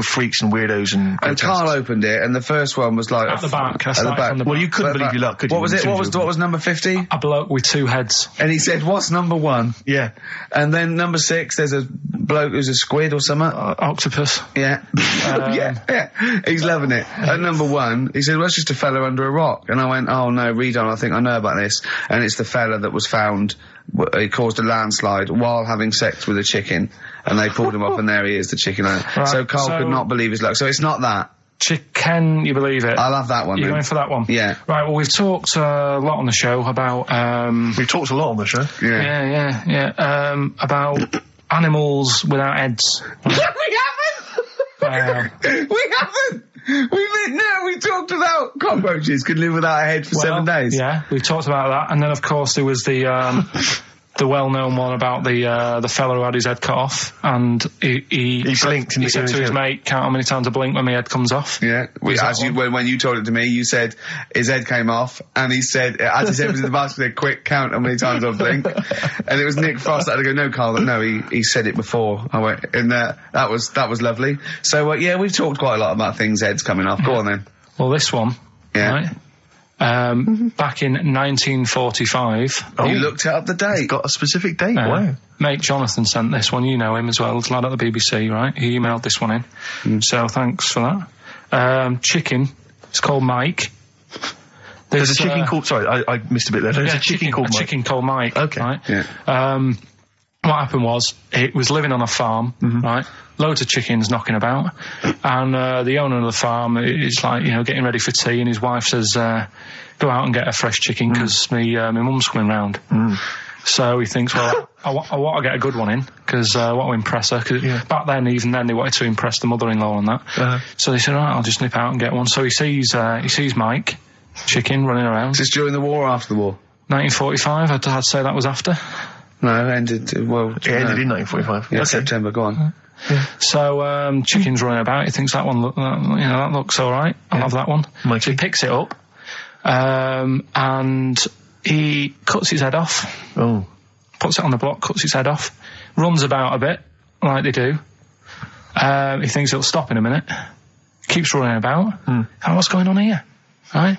freaks and weirdos and grotesques. And Carl opened it, and the first one was like... At the back. At the back. Well, you couldn't believe your luck, could you? What was it? What was number 50? A bloke with two heads. And he said, what's number 1? Yeah. And then number 6, there's a bloke who's a squid or something. Octopus. Yeah. Yeah. He's loving it. At number 1, he said, well, it's just a fella under a rock. And I went, oh no, read on, I think I know about this. And it's the fella that was found, he caused a landslide while having sex with a chicken. And they pulled him up and there he is, the chicken. Right, so Carl could not believe his luck. So it's not that. Can you believe it? I'll have that one. You're going for that one? Yeah. Right, well, we've talked a lot on the show about... We've talked a lot on the show. Yeah. About animals without heads. We haven't! We haven't! We talked about cockroaches could live without a head for 7 days. Yeah, we've talked about that. And then, of course, there was the the well-known one about the fella who had his head cut off, and he blinked. He said to his mate, "Count how many times I blink when my head comes off." Yeah, when you told it to me, you said his head came off, and he said, as he said, it was in the basket, he said, "Quick, count how many times I blink." And it was Nick Frost that had to go, "No, Carl, no, he said it before." I went, and that was lovely. So yeah, we've talked quite a lot about things heads coming off. Go on then. Well, this one, right? Back in 1945. You looked up the date. It's got a specific date. Wow. Mate Jonathan sent this one. You know him as well. It's a lad at the BBC, right? He emailed this one in. So thanks for that. Chicken. It's called Mike. There's a chicken called... Sorry, I missed a bit there. There's a chicken called Mike. A chicken called Mike. Okay. Right? Yeah. What happened was, it was living on a farm, right? Loads of chickens knocking about. And the owner of the farm is like, getting ready for tea, and his wife says, go out and get a fresh chicken, because my mum's coming round. So he thinks, well, I want to get a good one in, because I want to impress her. Cause back then, even then, they wanted to impress the mother-in-law and that. So they said, all right, I'll just nip out and get one. So he sees Mike, chicken, running around. Is this during the war or after the war? 1945, I'd say that was after. No, it ended in 1945. Yeah, okay. September, go on. Yeah. So, chicken's running about, he thinks that one, that looks alright, I'll have that one. Mikey. So he picks it up, and he cuts his head off. Oh. Puts it on the block, cuts his head off, runs about a bit, like they do. He thinks it'll stop in a minute, keeps running about. And what's going on here? Right?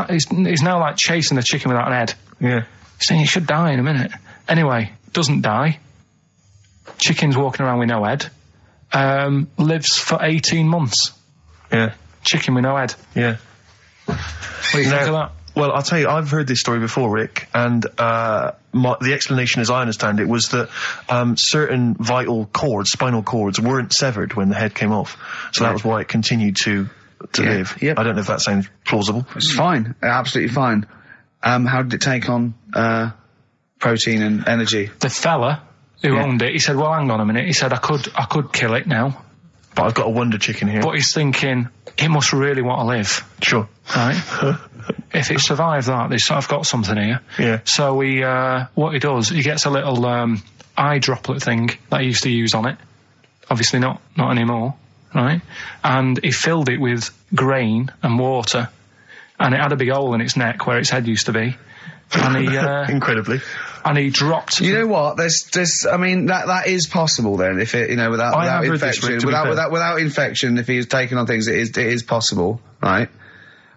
He's now like chasing the chicken without an head. Yeah. He's saying he should die in a minute. Anyway, doesn't die. Chicken's walking around with no head. Lives for 18 months. Yeah. Chicken with no head. Yeah. What do you think of that? Well, I'll tell you, I've heard this story before, Rick, and the explanation, as I understand it, was that certain vital cords, spinal cords, weren't severed when the head came off. So that was why it continued to live. Yep. I don't know if that sounds plausible. It's fine. Absolutely fine. How did it take on protein and energy? The fella who owned it, he said, well, hang on a minute. He said, I could kill it now. But I've got a wonder chicken here. But he's thinking, it must really want to live. Sure. Right? If it survived that, I've got something here. Yeah. So what he does, he gets a little eye droplet thing that he used to use on it. Obviously not anymore. Right? And he filled it with grain and water. And it had a big hole in its neck where its head used to be. And he... Incredibly. And he dropped... You know what? I mean, that is possible then, if it, without infection. Without infection, if he was taking on things, it is possible, right?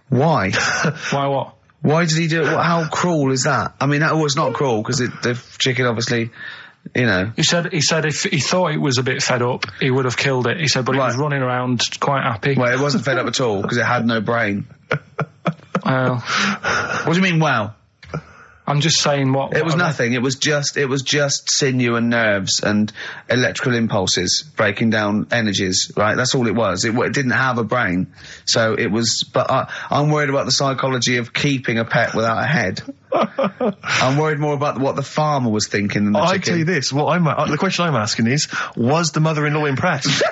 Why? Why what? Why did he do it? How cruel is that? I mean, it's not cruel, because the chicken obviously... He said if he thought it was a bit fed up, he would have killed it. He said, but it was running around quite happy. Well, it wasn't fed up at all, because it had no brain. Well... What do you mean, wow? I'm just saying what... It was nothing. It was just sinew and nerves and electrical impulses breaking down energies, right? That's all it was. It didn't have a brain. So it was... But I'm worried about the psychology of keeping a pet without a head. I'm worried more about what the farmer was thinking than the chicken. I tell you this, the question I'm asking is, was the mother-in-law impressed?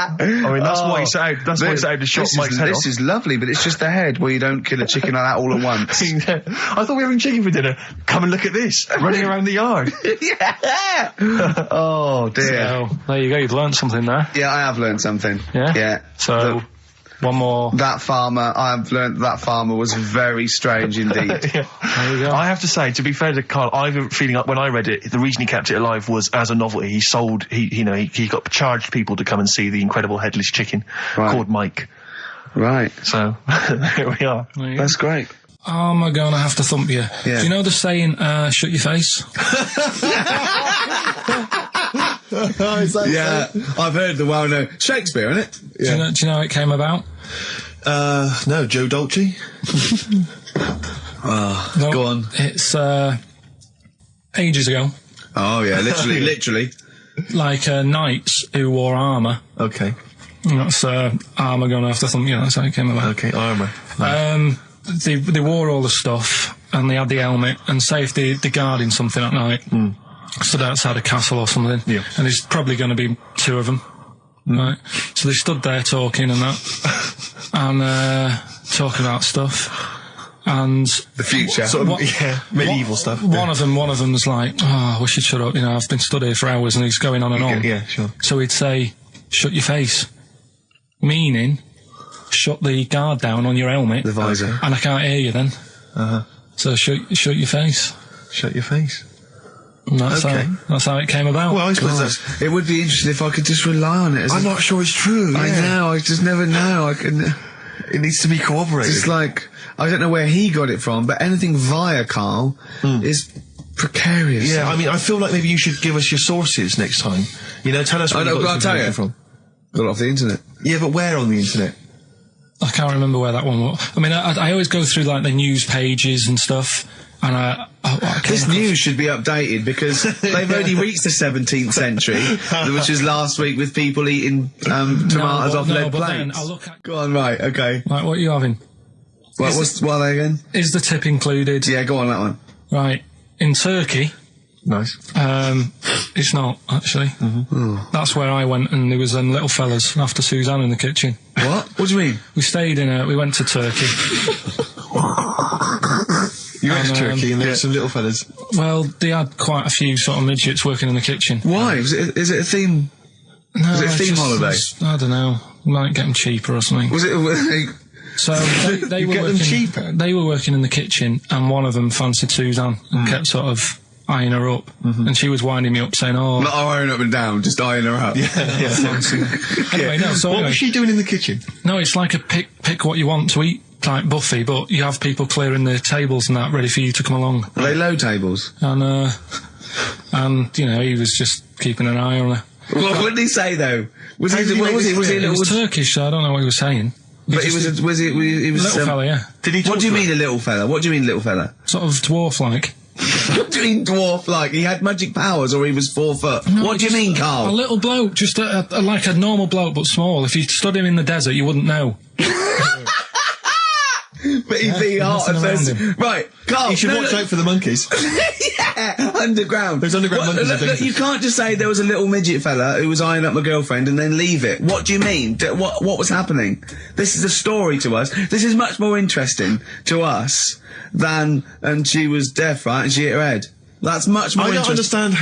I mean, that's why he's out. That's why he's out to shot Mike's head off. This is lovely, but it's just the head where you don't kill a chicken like that all at once. I thought we were having chicken for dinner. Come and look at this, running around the yard. Yeah. Oh dear. So, there you go. You've learned something there. Yeah, I have learned something. Yeah. Yeah. So. One more. I've learned that farmer was very strange indeed. Yeah. There you go. I have to say, to be fair to Carl, I have a feeling when I read it, the reason he kept it alive was as a novelty. He got charged people to come and see the incredible headless chicken called Mike. Right. So, here we are. That's great. Oh, am I going to have to thump you? Yeah. Do you know the saying, shut your face? Yeah, I've heard the well-known Shakespeare, isn't it? Yeah. Do you know how it came about? No, Joe Dolce. Go on. It's ages ago. Oh yeah, literally. Like knights who wore armour. Okay. That's armour gonna have to thump you. That's how it came about. Okay, armour. They wore all the stuff and they had the helmet. And say if they're guarding something at night. Stood outside a castle or something, and there's probably going to be two of them, right? So they stood there talking and that, and talking about stuff, And The future. Sort of, medieval stuff. one of them was like, "Oh, we should shut up. You know, I've been stood here for hours," and he's going on and on. Yeah, sure. So he'd say, "Shut your face," meaning, shut the guard down on your helmet. The visor. And I can't hear you then. Uh-huh. So shut your face. Shut your face. And that's Okay. that's how it came about. Well, I suppose that's... It would be interesting if I could just rely on it. As I'm not sure it's true. I yeah. know, I just never know. I can... It needs to be corroborated. It's like, I don't know where he got it from, but anything via Karl is precarious. Yeah, I mean, I feel like maybe you should give us your sources next time. You know, tell us where you got I'll this tell you. information from. Got it off the internet. Yeah, but where on the internet? I can't remember where that one was. I mean, I always go through like the news pages and stuff, and I came This across- news should be updated because they've only reached the 17th century, which was last week with people eating tomatoes off lead but then plates. I look at Go on, right, okay. like what are you having? What are they again? Is the tip included? Yeah, go on, that one. Right. In Turkey, Nice. it's not actually. That's where I went, and there was them little fellas after Suzanne in the kitchen. What? What do you mean? We went to Turkey. You went to And, Turkey and there were some little fellas. Well, they had quite a few sort of midgets working in the kitchen. Why? Is it a theme? No, Was it a it's theme just- holiday? I don't know. Might get them cheaper or something. Was it... So they You were get them working. cheaper? They were working in the kitchen, and one of them fancied Suzanne and kept sort of eyeing her up, and she was winding me up saying, "Oh, Not eyeing up and down, just eyeing her up. fancy." Anyway, no. So What anyway, was she doing in the kitchen? no, it's like a pick what you want to eat type buffet, but you have people clearing the tables and that ready for you to come along, Are they low tables? and you know, he was just keeping an eye on her. What did he say though? Was How he? did he What make was this he? Was he? clear? It was Turkish, so I don't know what he was saying. But he was. He was. Little fella, yeah, Did he talk What do you to mean her? a little fella? What do you mean little fella? sort of dwarf-like. What do you mean dwarf like? He had magic powers or he was 4 foot? No, What do you just mean, A Karl? little bloke, just like a normal bloke, but small. If you stood him in the desert, you wouldn't know. But he'd be hot and nothing says, right, Karl. You should watch out for the monkeys. Yeah, underground. There's underground monkeys Look, are look, you can't just say there was a little midget fella who was eyeing up my girlfriend and then leave it. What do you mean? What was happening? This is a story to us. This is much more interesting to us than, and she was deaf, right, and she hit her head. That's much more I don't interesting. understand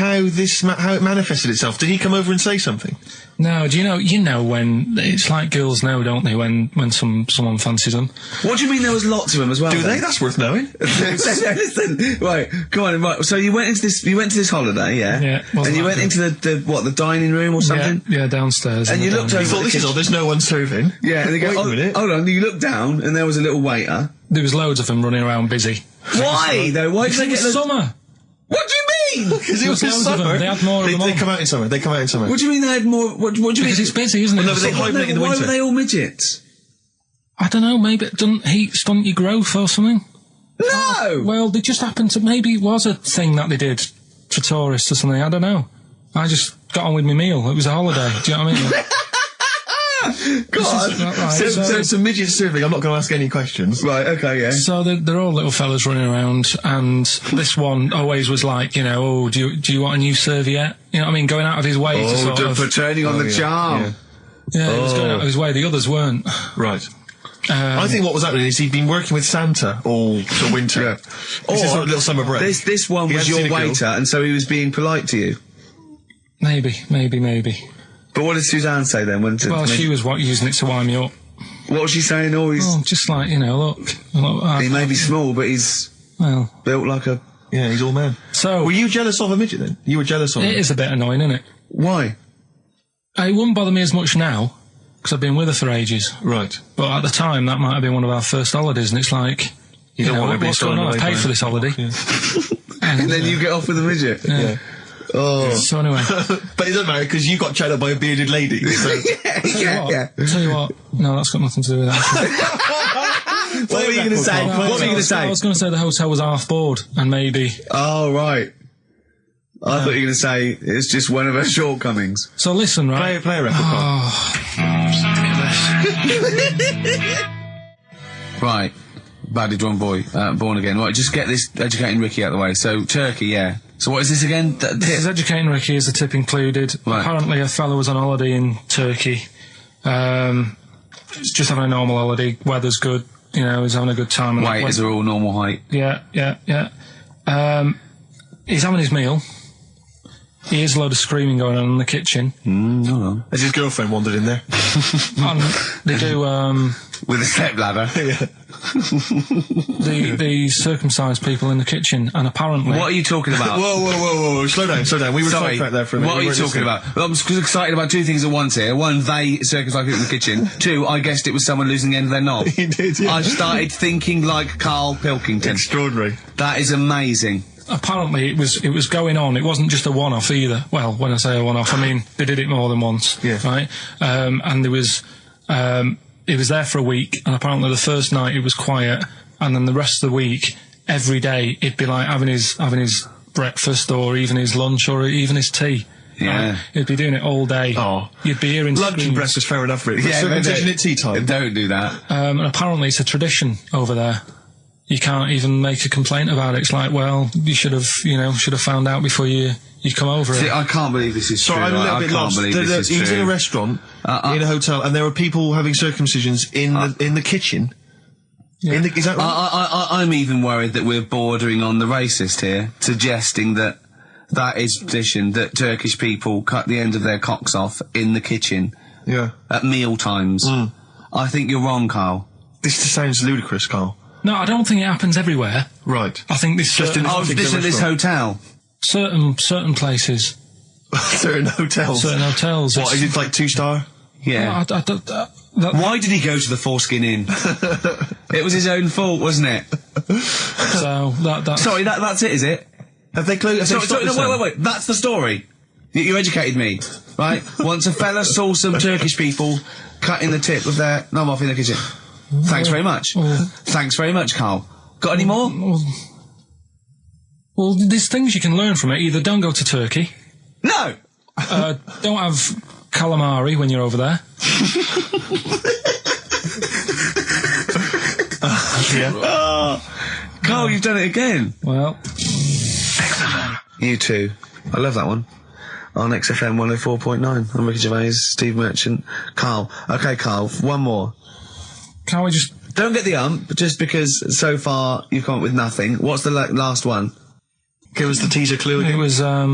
how it manifested itself. Did he come over and say something? No, do you know when it's like girls know, don't they? When someone fancies them. What do you mean there was lots of them as well? Do then? they? That's worth knowing. Listen, right, go on, right. So you went to this holiday, yeah? Yeah, wasn't And you that went good? into the downstairs room or something? Yeah, downstairs. And in you the looked dining over- Thought this is all. There's no one serving. Yeah, and they go, Wait a oh, minute. hold on, you looked down and there was a little waiter. room. There was loads of them running around busy. Why, though? Why did Because they it get was the... summer. What do you mean? Because it was There was loads of summer. them. They had more of them They on. come out in summer. They come out in summer. What do you mean they had more... What do you mean? Because it's busy, isn't it? Well, no, but they Summer. hibernate in the Why winter. were they all midgets? I don't know, maybe it doesn't heat stunt your growth or something. No! Well, they just happened to, maybe it was a thing that they did for tourists or something, I don't know. I just got on with my meal. It was a holiday, do you know what I mean? God. This is not right. So it's a midget serving. I'm not going to ask any questions. Right, okay, yeah. So they're all little fellas running around, and this one always was like, you know, oh, do you want a new serviette? You know what I mean? Going out of his way to sort of... for turning on the yeah, charm. yeah. Yeah, he was going out of his way. The others weren't. Right. I think what was happening is he'd been working with Santa all the winter. Yeah. This is sort of little summer break. This one He was hadn't your seen a girl. waiter, and so he was being polite to you. Maybe. But what did Suzanne say then? Well, she was using it to wind me up. What was she saying? Oh, Oh, just like, you know, look. he may be small, but he's Well, built like a... Yeah, he's all man. so Were you jealous of a midget then? You were jealous of it him? is a bit annoying, isn't it? Why? It wouldn't bother me as much now, because I've been with her for ages. Right. But at the time, that might have been one of our first holidays, and it's like, You don't know, want to be what's going stolen on? I away paid by- for this holiday. Yeah. And then you get off with a midget. Yeah. Oh. So anyway, But it doesn't matter because you got chatted by a bearded lady. So. yeah. tell you what, no, that's got nothing to do with that. What were you going to say? What were you going to say? I was going to say the hotel was half board, and maybe. Oh, right. I thought you were going to say it's just one of her shortcomings. So listen, right? Play a record. Right. Badly drawn boy, born again. Right, just get this educating Ricky out of the way. So, Turkey, yeah. So what is this again? This is educating Ricky. Is the tip included? Right. Apparently, a fellow was on holiday in Turkey. Just having a normal holiday. Weather's good. he's having a good time. And Waiters are all normal height. Yeah. He's having his meal. He hears a load of screaming going on in the kitchen. Hold on. Has his girlfriend wandered in there? And they do, With a step ladder. Yeah. the circumcised people in the kitchen, and apparently... What are you talking about? Whoa. Slow down. We were Sorry, sidetracked there for a minute. what are you talking about? I'm excited about two things at once here. One, they circumcised people in the kitchen. Two, I guessed it was someone losing the end of their knob. He did, yeah. I started thinking like Karl Pilkington. Extraordinary. That is amazing. Apparently it was going on. It wasn't just a one-off either. Well, when I say a one-off, I mean they did it more than once. Yeah. Right? And there was... it was there for a week, and apparently the first night it was quiet, and then the rest of the week, every day, it'd be like having his breakfast, or even his lunch, or even his tea. Yeah. Right? He'd be doing it all day. Oh. You'd be hearing Lunch screams. and breakfast, fair enough, really. Yeah, Circumcision at tea time. Don't do that. And apparently it's a tradition over there. You can't even make a complaint about it. It's like, well, you should have found out before you come over See, it. I can't believe this is Sorry, true. I'm a little I bit can't lost. believe this is He was true. in a restaurant, in a hotel, and there were people having circumcisions in the kitchen. Yeah. Is that right? I'm even worried that we're bordering on the racist here, suggesting that is tradition, that Turkish people cut the end of their cocks off in the kitchen Yeah. at meal times. I think you're wrong, Karl. This sounds ludicrous, Carl. No, I don't think it happens everywhere. Right. I think this Just in Oh, particular this at this restaurant. hotel. certain places, Certain hotels. certain hotels. What, is it like 2-star? Yeah. Why did he go to the Foreskin Inn? It was his own fault, wasn't it? That's Sorry, that's it, is it? Have they closed? Sorry, no, wait. That's the story. You educated me, right? Once a fella saw some Turkish people cutting the tip of their knob off in the kitchen. Thanks very much. Thanks very much, Karl. Got any more? Well, there's things you can learn from it. Either don't go to Turkey, No! don't have calamari when you're over there. Karl, you've done it again. Well, You too. I love that one. On XFM 104.9. I'm Ricky Gervais, Steve Merchant, Karl. Okay, Karl, one more. can't we just... Don't get the ump, just because so far you've come up with nothing. What's the last one? Give us the teaser clue It again. was, I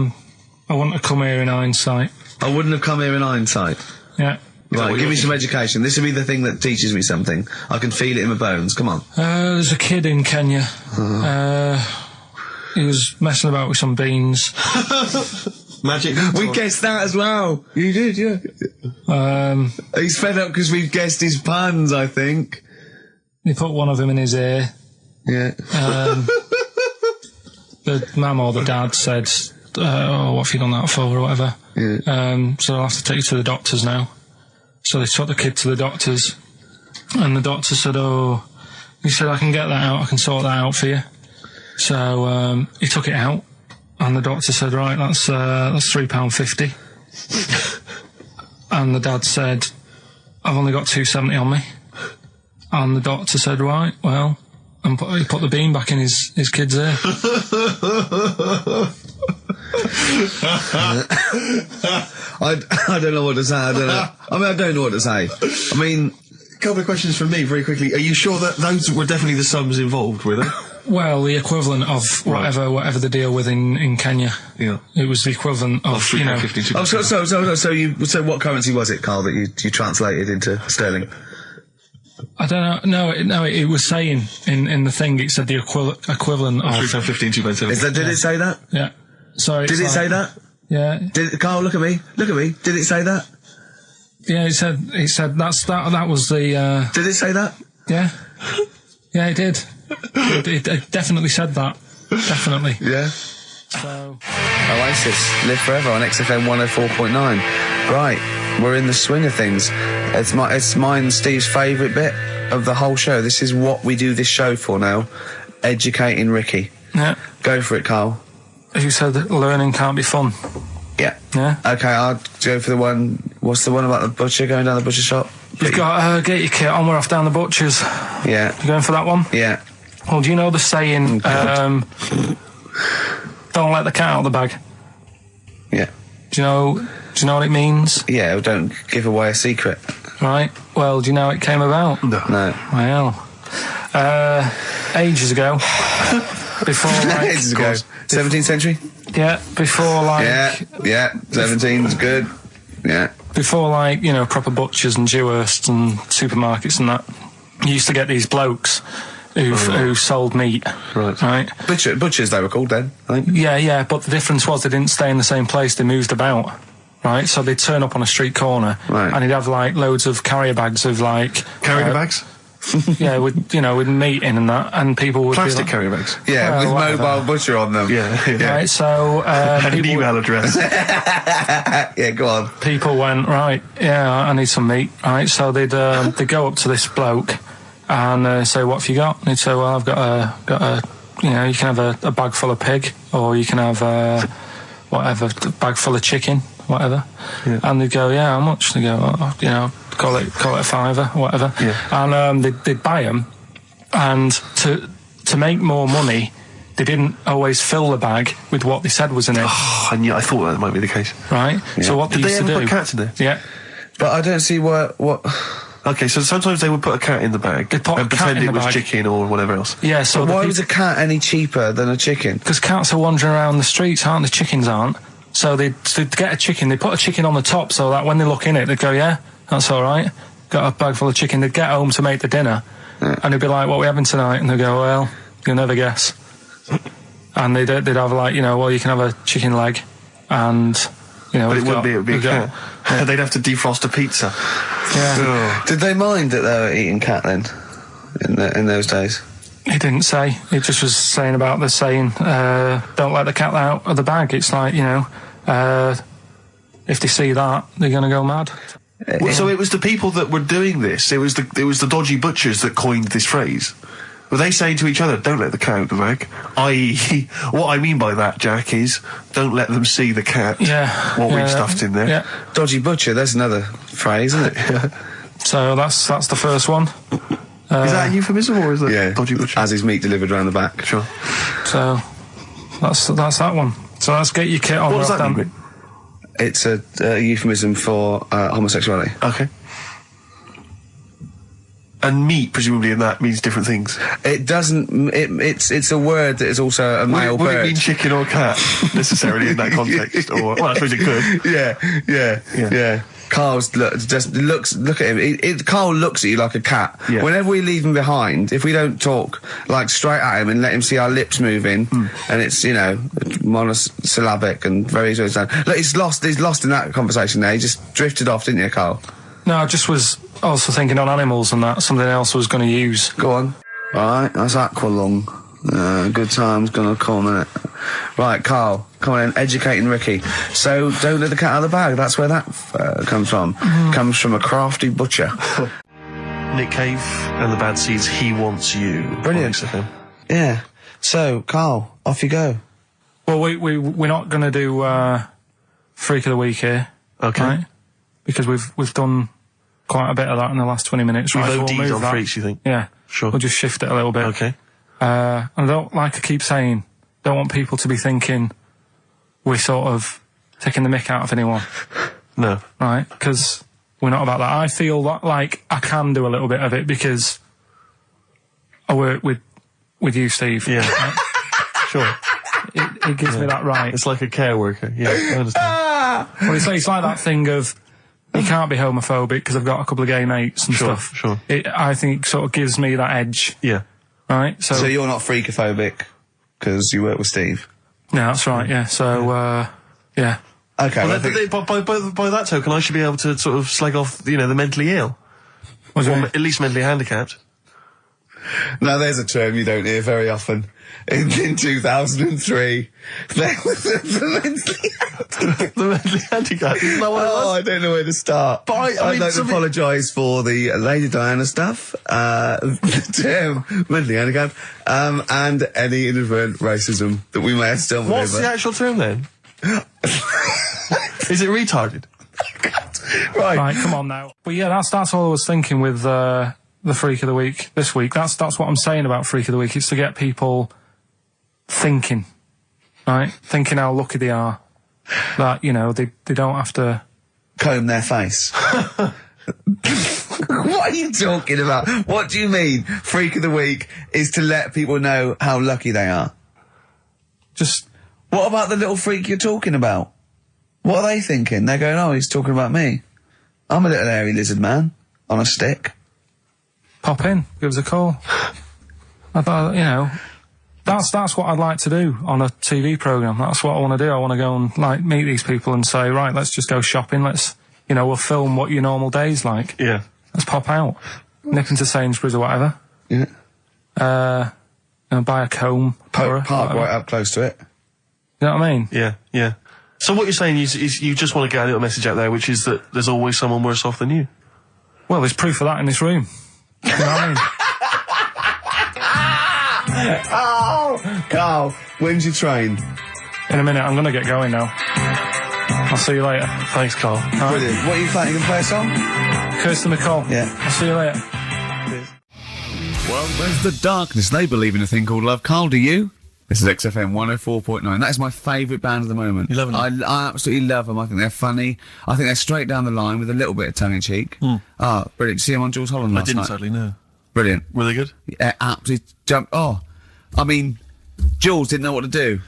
want to come here in hindsight. I wouldn't have come here in hindsight. Yeah. Right, give me some education. This will be the thing that teaches me something. I can feel it in my bones. Come on. There's a kid in Kenya. He was messing about with some beans. Magic. We guessed that as well. You did, yeah. He's fed up because we've guessed his puns, I think. He put one of them in his ear. Yeah. The mum or the dad said, oh, what have you done that for, or whatever. Yeah. So I'll have to take you to the doctors now. So they took the kid to the doctors, and the doctor said, he said, I can get that out, I can sort that out for you. So he took it out, and the doctor said, right, that's £3.50. And the dad said, I've only got £2.70 on me. And the doctor said, right, well, and he put the bean back in his kid's ear. I don't know what to say. I don't know what to say. I mean, A couple of questions from me, very quickly. Are you sure that those were definitely the sums involved, were they? Well, the equivalent of whatever the deal with in Kenya. Yeah. It was the equivalent of, you know... £3.50. So what currency was it, Karl, that you translated into sterling? I don't know. No, it was saying in the thing, it said the equivalent of... £3.15, £2.70. Did it say that? Yeah. So Did it say that? Yeah. Karl, look at me. Did it say that? Yeah, it said that was the... Did it say that? Yeah. Yeah, it did. It definitely said that. Definitely. Yeah. So... Oasis, Live Forever on XFM 104.9. Right, we're in the swing of things. It's mine and Steve's favourite bit of the whole show. This is what we do this show for now. Educating Ricky. Yeah. Go for it, Karl. You said that learning can't be fun. Yeah. Yeah. Okay, I'll go for the one... What's the one about the butcher, going down the butcher shop? You've got get your kit on, we're off down the butcher's. Yeah. You going for that one? Yeah. Well, do you know the saying, don't let the cat out of the bag? Yeah. Do you know what it means? Yeah, well, don't give away a secret. Right. Well, do you know how it came about? No. No. Well, Ages ago. Before, like... Ages ago. 17th century? Yeah, before, like... Yeah, 17's good. Yeah. Before, like, you know, proper butchers and Dewhursts and supermarkets and that, you used to get these blokes who sold meat. Right. Butchers, they were called then, I think. Yeah, but the difference was they didn't stay in the same place, they moved about. Right, so they'd turn up on a street corner, and he'd have, like, loads of carrier bags of, like... Carrier bags? Yeah, with meat in and that, and people would Plastic be like, carrier bags? Yeah, with mobile butcher on them. Yeah. Right, so... and an email address. Yeah, go on. People went, right, yeah, I need some meat, right, so they'd go up to this bloke and say, what have you got? And he'd say, well, I've got a you know, you can have a bag full of pig, or you can have whatever, a bag full of chicken, whatever. Yeah. And they'd go, yeah, how much? They go, oh, you know, call it a fiver, whatever. Yeah. And they'd buy them, and to make more money, they didn't always fill the bag with what they said was in it. Oh, and yeah, I thought that might be the case. Right? Yeah. So what they used to do... Did they ever put cats in there? Yeah. But I don't see what... Okay, so sometimes they would put a cat in the bag and pretend it was chicken or whatever else. Yeah, so... But why was a cat any cheaper than a chicken? Because cats are wandering around the streets, aren't they? Chickens aren't. So they'd get a chicken, they'd put a chicken on the top so that when they look in it, they'd go, yeah, that's all right. Got a bag full of chicken. They'd get home to make the dinner, and they'd be like, what are we having tonight? And they'd go, well, you'll never guess. And they'd have, like, you know, well, you can have a chicken leg, and, you know... But it would be a cat. Yeah. They'd have to defrost a pizza. Yeah. Did they mind that they were eating cat then, in those days? He didn't say. He just was saying about the saying, don't let the cat out of the bag. It's like, you know, if they see that, they're going to go mad. Well, so it was the people that were doing this, it was the dodgy butchers that coined this phrase. Were they saying to each other, don't let the cat out the bag? I.e., what I mean by that, Jack, is don't let them see the cat. Yeah. What we've stuffed in there. Yeah. Dodgy butcher, there's another phrase, isn't it? So that's the first one. Is that a euphemism, or is that dodgy butcher? As his meat delivered around the back. Sure. So that's that one. So let's get your kit on. What does that mean? It's a euphemism for homosexuality. Okay. And meat, presumably, in that means different things. It doesn't. It's a word that is also a male bird. Would it mean chicken or cat necessarily in that context? Or well, I suppose it could. Yeah. Carl's look at him. Carl looks at you like a cat. Yeah. Whenever we leave him behind, if we don't talk like straight at him and let him see our lips moving, and it's, you know, monosyllabic and very easy to understand. Look, he's lost in that conversation there. He just drifted off, didn't you, Carl? No, I just was also thinking on animals and that, something else was going to use. Go on. Alright, that's Aqualung. Good time's gonna come, innit? Right, Carl, come on in, educating Ricky. So, don't let the cat out of the bag, that's where that comes from. Comes from a crafty butcher. Nick Cave and the Bad Seeds, He Wants You. Brilliant. Yeah. So, Carl, off you go. Well, we're not going to do Freak of the Week here. Okay. Right? Because we've done quite a bit of that in the last 20 minutes. We've right? OD'd on freaks, you think? Yeah. Sure. We'll just shift it a little bit. Okay. And I don't, like I keep saying, don't want people to be thinking we're sort of taking the mick out of anyone. No. Right? Because we're not about that. I feel like I can do a little bit of it because I work with you, Steve. Yeah. Right? Sure. It gives me that right. It's like a care worker. Yeah, I understand. Well, it's like that thing of you can't be homophobic because I've got a couple of gay mates and stuff. Sure. I think it sort of gives me that edge. Yeah. Right? So you're not freakophobic because you work with Steve? No, that's right, yeah. So, yeah. Okay. Well, by that token, I should be able to sort of slag off, you know, the mentally ill. Or at least mentally handicapped. Now, there's a term you don't hear very often. In 2003, there was the mentally handicapped. Isn't that what it was? I don't know where to start. But I'd like to apologise for the Lady Diana stuff, the term mentally handicapped, and any inadvertent racism that we may have stumbled over. What's the actual term then? Is it retarded? Right, come on now. But yeah, that's all I was thinking with the Freak of the Week this week. That's what I'm saying about Freak of the Week. It's to get people thinking, right? Thinking how lucky they are that, you know, they don't have to comb their face. What are you talking about? What do you mean? Freak of the week is to let people know how lucky they are. Just What about the little freak you're talking about? What are they thinking? They're going, oh, he's talking about me. I'm a little hairy lizard man on a stick. pop in, give us a call. I thought, you know, that's what I'd like to do on a TV programme. That's what I want to do. I want to go and, like, meet these people and say, right, let's just go shopping. Let's, you know, we'll film what your normal day's like. Yeah. Let's pop out. Nip into Sainsbury's or whatever. Yeah. You know, buy a comb. Park right up close to it. You know what I mean? Yeah, yeah. So what you're saying is you just want to get a little message out there, which is that there's always someone worse off than you. Well, there's proof of that in this room. You know what I mean? Oh, Carl, when's your train? In a minute, I'm going to get going now. I'll see you later. Thanks, Carl. Brilliant. What are you playing? You can play a song? Kirsten McCall. Yeah. I'll see you later. Well, there's the darkness. They believe in a thing called love. Carl, do you? This is XFM 104.9. That is my favourite band at the moment. You love them? I absolutely love them. I think they're funny. I think they're straight down the line with a little bit of tongue-in-cheek. Ah, brilliant. Did you see them on Jules Holland last night? I didn't, sadly, no. Brilliant. Were they good? Yeah, absolutely jumped. Oh, I mean, Jules didn't know what to do.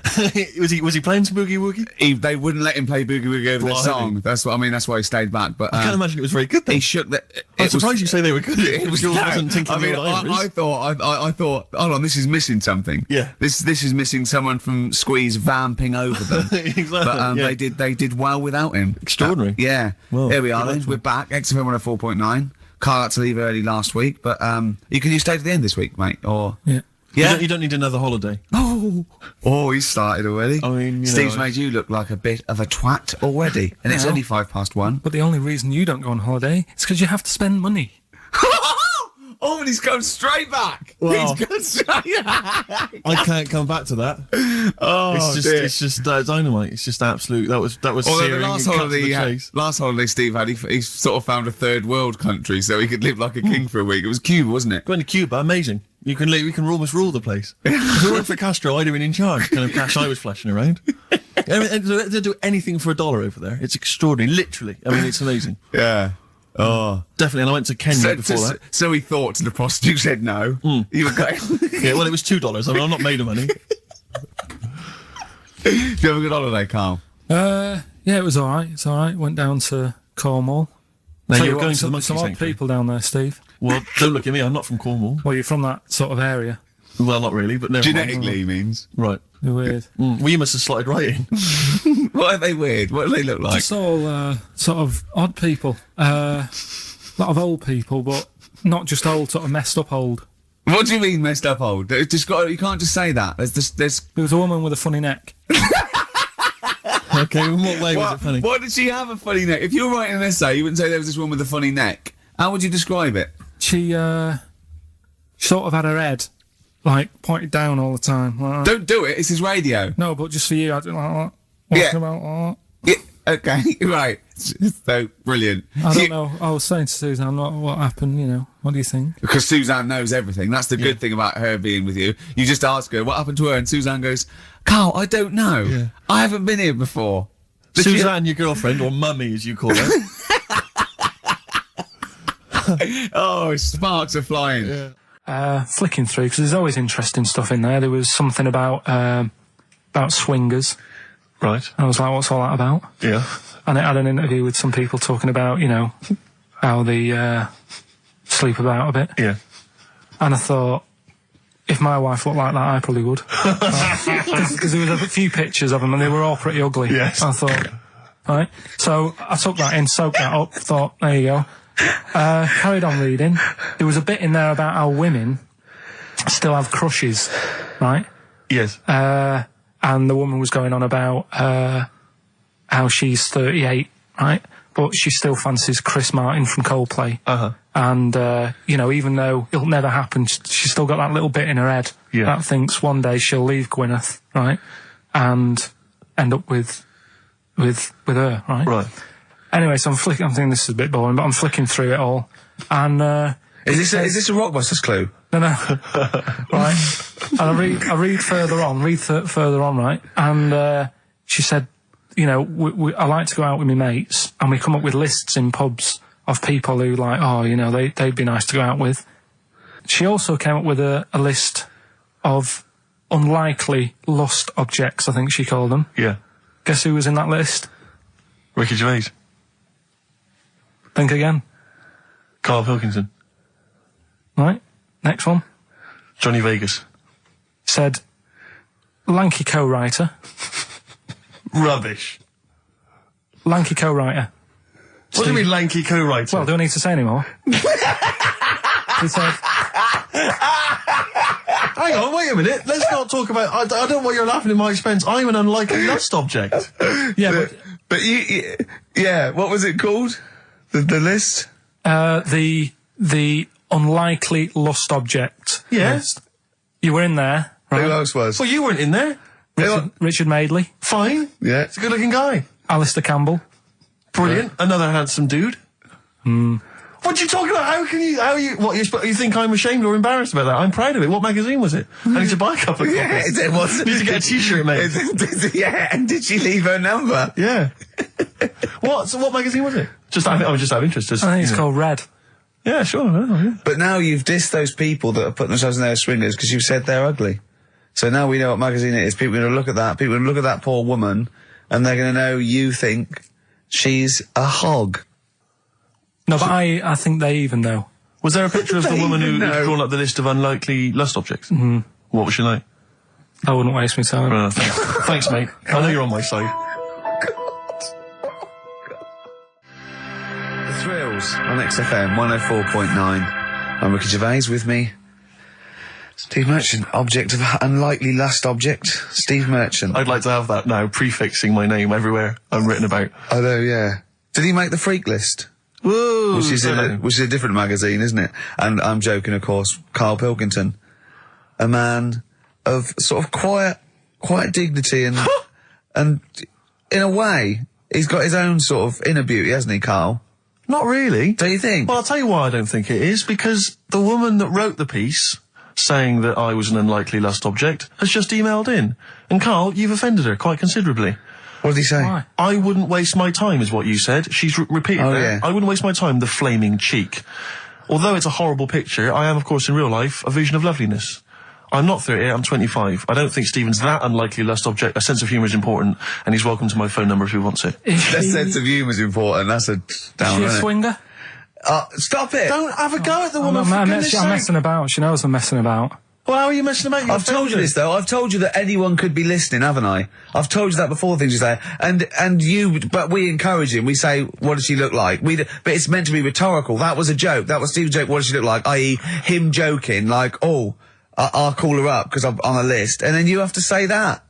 was he playing some Boogie Woogie? They wouldn't let him play Boogie Woogie over their Blimey. song. That's what I mean. That's why he stayed back. But I can't imagine it was very good, though. he shook the. I'm surprised you say they were good. It was Jules no, wasn't thinking I mean, the old Irish. I thought, hold on, this is missing something. Yeah. This is missing someone from Squeeze vamping over them. Exactly. But yeah. they did well without him. Extraordinary. Yeah. Well, Here we are then. good We're back. XFM 104.9. Carl had to leave early last week, but you stay to the end this week, mate? Or Yeah. yeah. You don't need another holiday. Oh, he started already. I mean, you Steve's know, made you look like a bit of a twat already, and it's No. only 1:05. But the only reason you don't go on holiday is because you have to spend money. Oh, and he's gone straight back. Well, He's gone straight back. I can't come back to that. Oh, It's just dynamite. It's just absolute. That was Although searing the last and cut to holiday, the he had, chase. last holiday Steve had, he sort of found a third world country so he could live like a king for a week. It was Cuba, wasn't it? Going to Cuba, amazing. We can almost rule the place. If it weren't for Castro, I'd have been in charge. Kind of cash I was flashing around. I mean, they'll do anything for $1 over there. It's extraordinary, literally. I mean, it's amazing. Yeah. Oh. Definitely. And I went to Kenya before that. So he thought, and the prostitute said no. You were going. Yeah, well, it was $2. I mean, I'm not made of money. Do you have a good holiday, Carl? Yeah, it was all right. It's all right. Went down to Cornwall. Now, Tell you you were going what, to the monkey some odd sanctuary. people down there, Steve. Well, don't look at me. I'm not from Cornwall. Well, you're from that sort of area. Well, not really, but never mind. Genetically, he means. Right. They're weird. Well, you must have slotted right in. What are they weird? What do they look like? Just all sort of odd people. A lot of old people, but not just old, sort of messed up old. What do you mean messed up old? You can't just say that. There's. There was a woman with a funny neck. Okay, in what way was it funny? What did she have a funny neck? If you were writing an essay, you wouldn't say there was this woman with a funny neck. How would you describe it? She sort of had her head, like, pointed down all the time. Like that. Don't do it. It's his radio. No, but just for you, I do like that. Yeah. Walking about like Yeah, okay, right. So brilliant. that. I don't know. I was saying to Suzanne, what happened, you know. What do you think? Because Suzanne knows everything. That's the good thing about her being with you. You just ask her what happened to her, and Suzanne goes, "Carl, I don't know. Yeah. I haven't been here before." Suzanne, your girlfriend, or mummy as you call her. Oh, sparks are flying. Yeah. Flicking through, because there's always interesting stuff in there. There was something about swingers. Right. I was like, what's all that about? Yeah. And it had an interview with some people talking about, you know, how they sleep about a bit. Yeah. And I thought, if my wife looked like that, I probably would. Because there was a few pictures of them and they were all pretty ugly. Yes. I thought, right. So I took that in, soaked that up, thought, there you go. Carried on reading. There was a bit in there about how women still have crushes, right? Yes. And the woman was going on about how she's 38, right? But she still fancies Chris Martin from Coldplay. Uh-huh. And, you know, even though it'll never happen, she's still got that little bit in her head that thinks one day she'll leave Gwyneth, right? And end up with her, right? Right. Anyway, so I'm thinking this is a bit boring, but I'm flicking through it all. And, Is this a Rockbusters clue? no, right? And I read further on, right? And she said, you know, I like to go out with my mates, and we come up with lists in pubs of people who like, oh, you know, they'd be nice to go out with. She also came up with a list of unlikely lust objects, I think she called them. Yeah. Guess who was in that list? Ricky Gervais. Think again. Karl Pilkington. Right, next one. Johnny Vegas. Said, lanky co-writer. Rubbish. Lanky co-writer. What do you mean lanky co-writer? Well, do I need to say any more? He said... Hang on, wait a minute. Let's not talk about... I don't know why you're laughing at my expense. I'm an unlikely lust object. Yeah, But yeah, what was it called? The list? The unlikely lust object. Yeah. list. You were in there, right? Who else was? Well, you weren't in there. Richard Madeley, Fine. Yeah. He's a good-looking guy. Alistair Campbell. Brilliant. Another handsome dude. What are you talking about? You think I'm ashamed or embarrassed about that? I'm proud of it. What magazine was it? I need to buy a couple of copies. Yeah, it was. Need to get a t-shirt made. Yeah, and did she leave her number? Yeah. So what magazine was it? I was just out of interest. I think it's called Red. Yeah, sure. Yeah. But now you've dissed those people that are putting themselves in there as swingers because you've said they're ugly. So now we know what magazine it is. People are going to look at that. People are going to look at that poor woman, and they're going to know you think she's a hog. No, but I think they even know. Was there a picture of the woman who's know. drawn up the list of unlikely lust objects? Mm-hmm. What was she like? I wouldn't waste my time. Thanks, mate. I know you're on my side. The Thrills on XFM 104.9. I'm Ricky Gervais, with me, Steve Merchant. Object of unlikely lust object, Steve Merchant. I'd like to have that now, prefixing my name everywhere I'm written about. I know, yeah. Did he make the freak list? Whoa! Which is a different magazine, isn't it? And I'm joking, of course. Karl Pilkington, a man of sort of quiet dignity and and in a way, he's got his own sort of inner beauty, hasn't he, Karl? Not really. Do you think? Well, I'll tell you why I don't think it is, because the woman that wrote the piece, saying that I was an unlikely lust object, has just emailed in. And Karl, you've offended her quite considerably. What did he say? Why? I wouldn't waste my time, is what you said. She's repeated that. Yeah. I wouldn't waste my time, the flaming cheek. Although it's a horrible picture, I am, of course, in real life, a vision of loveliness. I'm not 38, I'm 25. I don't think Stephen's that unlikely lust object. A sense of humour is important, and he's welcome to my phone number if he wants it. That sense of humour's important. That's a down. Is she a isn't it? swinger? Stop it! Don't have a go at the woman, I'm for goodness sake. messing about. She knows I'm messing about. Well, how are you messing about? I've told you this though. I've told you that anyone could be listening, haven't I? I've told you that before. Things you say, but we encourage him. We say, "What does she look like?" But it's meant to be rhetorical. That was a joke. That was Steve's joke. What does she look like? I.e., him joking, like, "Oh, I'll call her up because I'm on a list," and then you have to say that.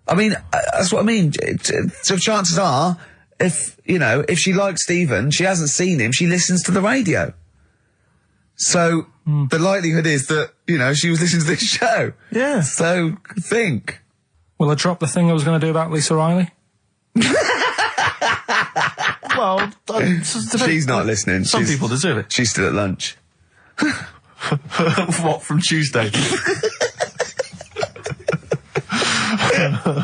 I mean, that's what I mean. So chances are, if she likes Stephen, she hasn't seen him. She listens to the radio. So the likelihood is that, she was listening to this show. Yeah. So think. Will I drop the thing I was going to do about Lisa Riley? Well, She's not listening. Some people deserve it. She's still at lunch. What, from Tuesday?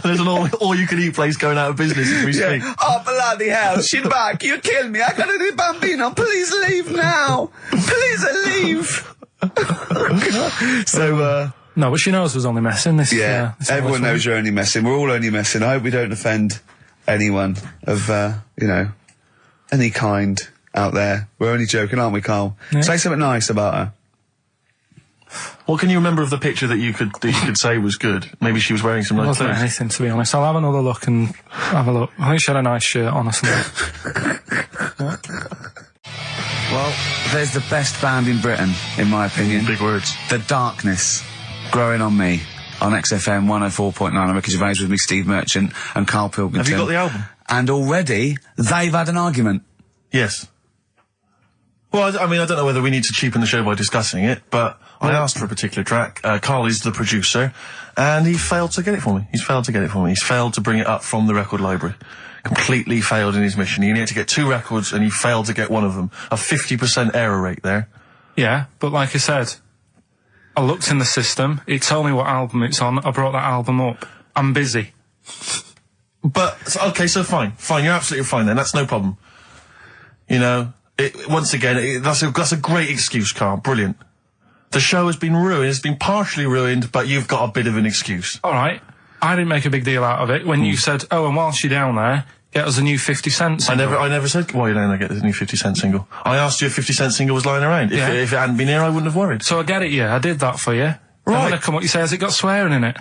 There's an all-you-can-eat place going out of business as we speak. Oh, bloody hell. She's back. You killed me. I gotta do Bambino. Please leave now. Please leave. So, No, but she knows I was only messing. This everyone knows you're only messing. We're all only messing. I hope we don't offend anyone of, any kind out there. We're only joking, aren't we, Karl? Yeah. Say something nice about her. What can you remember of the picture that you could say was good? Maybe she was wearing some nice wasn't clothes. anything, to be honest. I'll have another look and have a look. I think she had a nice shirt on or something. Well, there's the best band in Britain, in my opinion. Big words. The Darkness, Growing on Me, on XFM 104.9. I'm Ricky Gervais, with me, Steve Merchant and Karl Pilkington. Have you got the album? And already, they've had an argument. Yes. Well, I mean, I don't know whether we need to cheapen the show by discussing it, but I asked for a particular track. Karl is the producer, and he failed to get it for me. He's failed to bring it up from the record library. Completely failed in his mission. He needed to get 2 records, and he failed to get one of them. A 50% error rate there. Yeah, but like I said, I looked in the system. It told me what album it's on. I brought that album up. I'm busy. But, okay, so fine. Fine, you're absolutely fine then. That's no problem. You know, once again, that's a great excuse, Carl. Brilliant. The show has been ruined. It's been partially ruined, but you've got a bit of an excuse. All right. I didn't make a big deal out of it when you said, oh, and whilst you're down there, get us a new 50 Cent single. I never said, why are you down there, get the new 50 Cent single? I asked you if 50 Cent single was lying around. If it hadn't been here, I wouldn't have worried. So I get it, yeah. I did that for you. Right. And when I come up, you say, has it got swearing in it?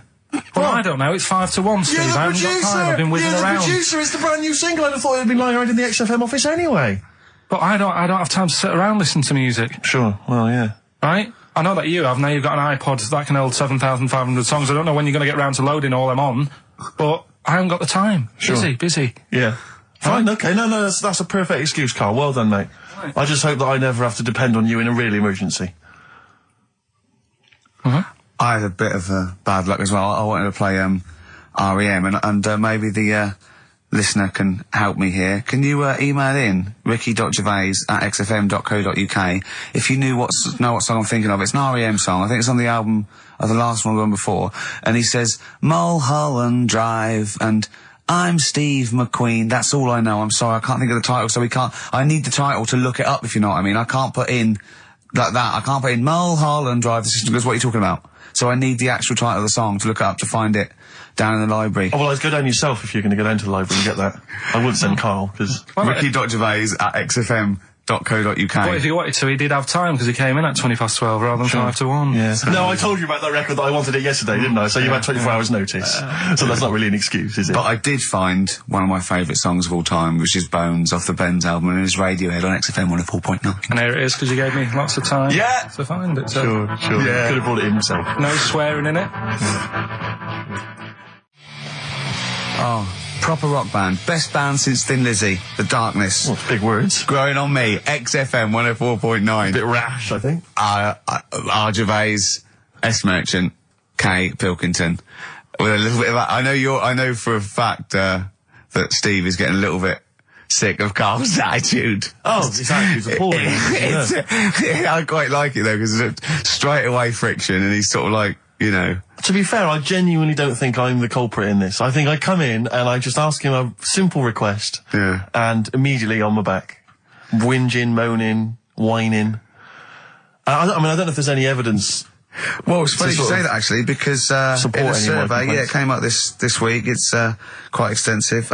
Well, I don't know. It's 5-1, Steve. You're the I haven't producer! got time. I've been whizzing around. You're the producer! It's the brand new single. I'd have thought it had been lying around in the XFM office anyway. But I don't have time to sit around listening to music. Sure. Well, yeah. Right? I know that you have. Now you've got an iPod that can hold 7,500 songs. I don't know when you're going to get round to loading all them on, but I haven't got the time. Sure. Busy. Yeah. Fine, okay. No, that's a perfect excuse, Carl. Well done, mate. Right. I just hope that I never have to depend on you in a real emergency. I had a bit of bad luck as well. I wanted to play REM, and maybe the listener can help me here. Can you email in ricky.gervais@xfm.co.uk if you know what song I'm thinking of? It's an REM song. I think it's on the album of the last one before. And he says Mulholland Drive and I'm Steve McQueen. That's all I know. I'm sorry, I can't think of the title, so I need the title to look it up, if you know what I mean. I can't put in like that. I can't put in Mulholland Drive. The system goes, what are you talking about? So I need the actual title of the song to look up to find it down in the library. Oh, well, I'd go down yourself if you're going to go down to the library and get that. I wouldn't send Carl, because... ricky.gervais@xfm.co.uk. But if he wanted to, he did have time, because he came in at 1:20 rather than 5-1. Yeah. No, I told you about that record that I wanted it yesterday, didn't I? So you had 24 hours notice. So that's not really an excuse, is it? But I did find one of my favourite songs of all time, which is Bones off the Benz album, and it's Radiohead on XFM 104.9. And here it is, because you gave me lots of time Yeah. to find it. So. Sure. Yeah. Could have brought it in himself. No swearing in it. Oh, proper rock band. Best band since Thin Lizzy. The Darkness. Well, big words. Growing on Me. XFM 104.9. Bit rash, I think. R. Gervais, S. Merchant, K. Pilkington. With a little bit of that. I know for a fact, that Steve is getting a little bit sick of Carl's attitude. Oh, his attitude's appalling. I quite like it though, because it's straight away friction, and he's sort of like, you know. To be fair, I genuinely don't think I'm the culprit in this. I think I come in and I just ask him a simple request. Yeah. And immediately on my back. Whinging, moaning, whining. I don't know if there's any evidence. Well, it's funny you say that actually, because in a survey, it came up this week. It's quite extensive.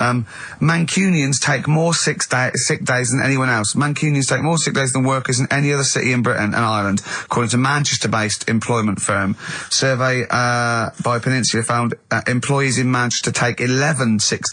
Mancunians take more sick days than anyone else. Mancunians take more sick days than workers in any other city in Britain and Ireland, according to Manchester-based employment firm. Survey by Peninsula found employees in Manchester take 11 sick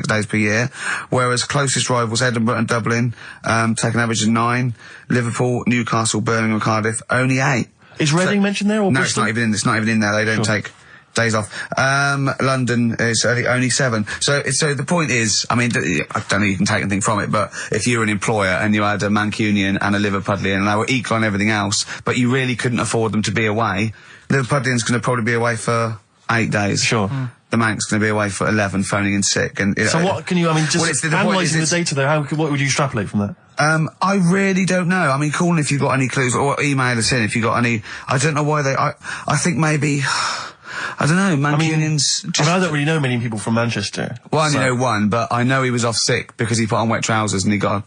days per year, whereas closest rivals Edinburgh and Dublin take an average of 9. Liverpool, Newcastle, Birmingham, Cardiff only 8. Is Reading mentioned there, or no? Bristol? It's not even in there. They don't take days off. London is only 7. So the point is, I mean, I don't know you can take anything from it, but if you're an employer and you had a Mancunian and a Liverpudlian and they were equal on everything else, but you really couldn't afford them to be away, Liverpudlian's going to probably be away for 8 days. Sure. The Manc's going to be away for 11, phoning in sick. And so what can you? I mean, just analysing the data there. What would you extrapolate from that? I really don't know. I mean, call in if you've got any clues, or email us in if you've got any. I don't know why they. I think maybe. I don't know. Mancunians. I don't really know many people from Manchester. Well, I only know one, but I know he was off sick because he put on wet trousers and he got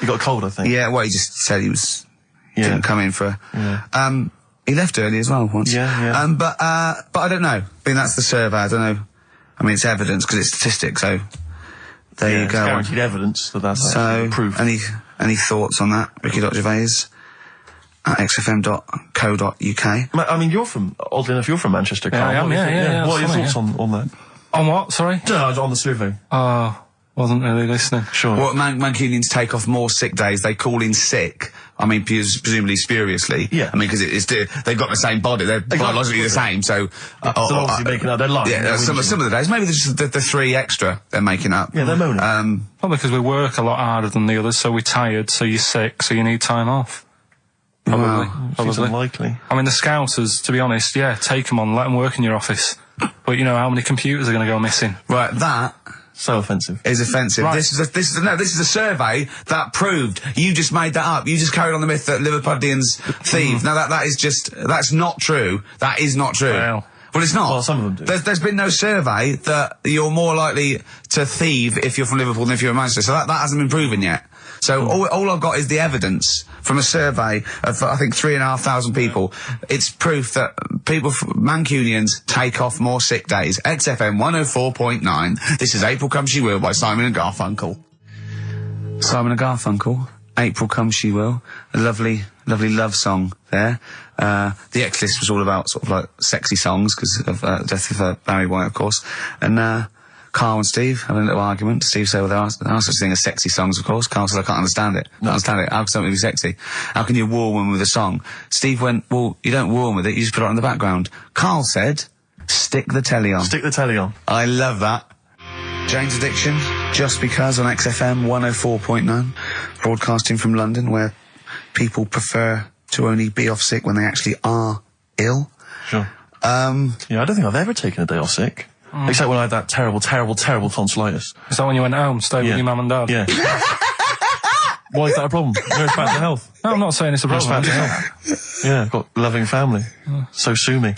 a cold, I think. Yeah. Well, he just said he was. Didn't come in for. Yeah. He left early as well once. Yeah. But I don't know. I mean, that's the survey. I don't know. I mean, it's evidence because it's statistics. So there you go. Guaranteed evidence that's proof. Any thoughts on that? ricky.gervais@xfm.co.uk. I mean, oddly enough, you're from Manchester, Carl. Yeah, I am, yeah. What are your thoughts on that? On what, sorry? No, on the survey. Wasn't really listening. Sure. Well, Mancunians take off more sick days. They call in sick. I mean, presumably spuriously. Yeah. I mean, because they've got the same body. They're biologically the same, so... so obviously making up their life. Yeah, some of the days. Maybe just the 3 extra they're making up. Yeah, they're moaning. Probably because we work a lot harder than the others, so we're tired, so you're sick, so you need time off. Probably. Seems unlikely. I mean, the Scousers, to be honest, take them on, let them work in your office. But you know how many computers are going to go missing? Right, that... So offensive. Is offensive. Right. This is a survey that proved. You just made that up. You just carried on the myth that Liverpudlians thieve. Now that's not true. That is not true. Well, it's not. Well, some of them do. There's been no survey that you're more likely to thieve if you're from Liverpool than if you're in Manchester. So that hasn't been proven yet. So all I've got is the evidence from a survey of, I think, 3,500 people. It's proof that Mancunians take off more sick days. XFM 104.9. This is April Come She Will by Simon and Garfunkel. Simon and Garfunkel, April Come She Will. A lovely love song there. The X list was all about sort of like sexy songs because of death of Barry White, of course. And Carl and Steve having a little argument. Steve said, well, there are such thing as sexy songs, of course. Carl said, I can't understand it. How can something be sexy? How can you woo one with a song? Steve went, well, you don't woo one with it, you just put it on the background. Carl said, stick the telly on. Stick the telly on. I love that. Jane's Addiction, Just Because on XFM 104.9, broadcasting from London, where people prefer to only be off sick when they actually are ill. Sure. Yeah, I don't think I've ever taken a day off sick. Except when I had that terrible tonsillitis. Is that when you went home, stayed with your mum and dad? Yeah. Why is that a problem? No, it's back to health. No, I'm not saying it's a problem. It's back to health. Yeah, I've got a loving family. So sue me.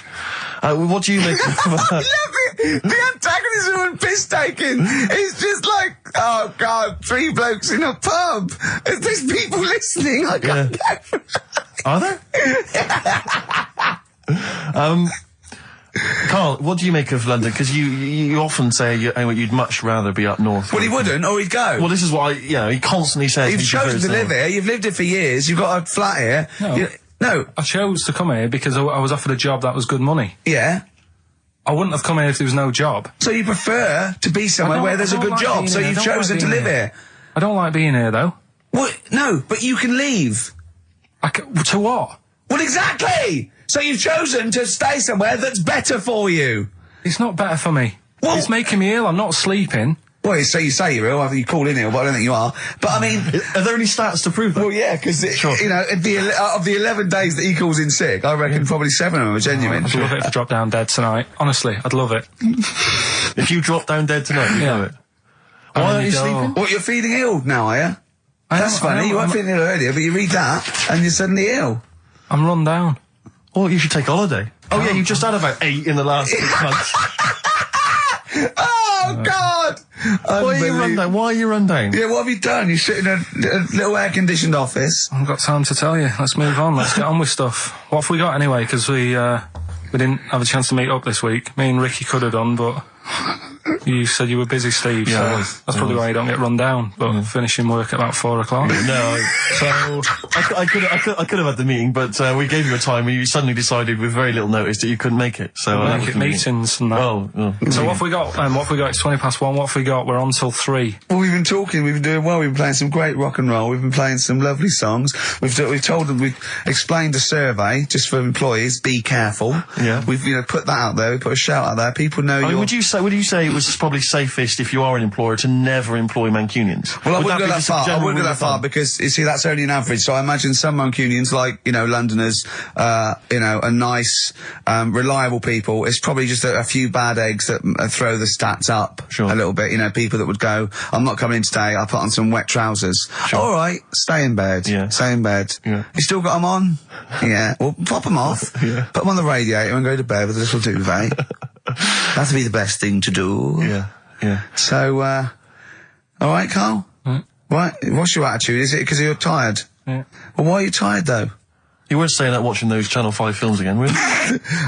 What do you make of The antagonism and piss taking is just like, oh God, 3 blokes in a pub. There's people listening. I can't go. Are there? Carl, what do you make of London? Because you often say you'd much rather be up north. Well, he wouldn't, or he'd go. Well, this is what he constantly says. You've chosen to live here. You've lived here for years. You've got a flat here. No. I chose to come here because I was offered a job that was good money. Yeah. I wouldn't have come here if there was no job. So you prefer to be somewhere where there's a good job, so you've chosen to live here. I don't like being here, though. What? No, but you can leave. To what? Well, exactly! So you've chosen to stay somewhere that's better for you. It's not better for me. Well, it's making me ill. I'm not sleeping. Well, so you say you're ill, I think you call in ill, but I don't think you are. But I mean... Are there any stats to prove that? Well, yeah, because, you know, of the 11 days that he calls in sick, I reckon probably 7 of them are genuine. I'd love it if I dropped down dead tonight. Honestly, I'd love it. If you drop down dead tonight, you know it. Why aren't you sleeping? What, you're feeling ill now, are you? That's funny, you weren't feeling ill earlier, but you read that, and you're suddenly ill. I'm run down. Oh, you should take a holiday. Oh, yeah, you just had about 8 in the last 6 months. Oh, God! Why are you run down? Yeah, what have you done? You sit in a little air-conditioned office. I haven't got time to tell you. Let's move on. Let's get on with stuff. What have we got anyway? Because we didn't have a chance to meet up this week. Me and Ricky could have done, but you said you were busy, Steve. Yeah, so that's probably why you don't get run down. But finishing work at about 4 o'clock. No, so I could have had the meeting, but we gave you a time, and you suddenly decided with very little notice that you couldn't make it. So make it meetings and that. Oh. So what have we got? What have we got? It's 1:20. What have we got? We're on till 3. Well, we've been talking. We've been doing well. We've been playing some great rock and roll. We've been playing some lovely songs. We've told them. We've explained a survey just for employees. Be careful. Yeah. We've put that out there. We put a shout out there. People know. I mean, would you say it was probably safest if you are an employer to never employ Mancunians? Well, I wouldn't go that far. I wouldn't go that far because you see that's only an average. So I imagine some Mancunians, like Londoners, are nice, reliable people. It's probably just a few bad eggs that throw the stats up a little bit. People that would go, I'm not coming in today. I'll put on some wet trousers. Sure. All right, stay in bed. Yeah. Stay in bed. Yeah. You still got them on? Yeah. Well, pop them off. Yeah. Put them on the radiator and go to bed with a little duvet. That'd be the best thing to do. Yeah. Yeah. So, all right, Carl? Right. What's your attitude? Is it because you're tired? Yeah. Well, why are you tired, though? You weren't staying up watching those Channel 5 films again, were you?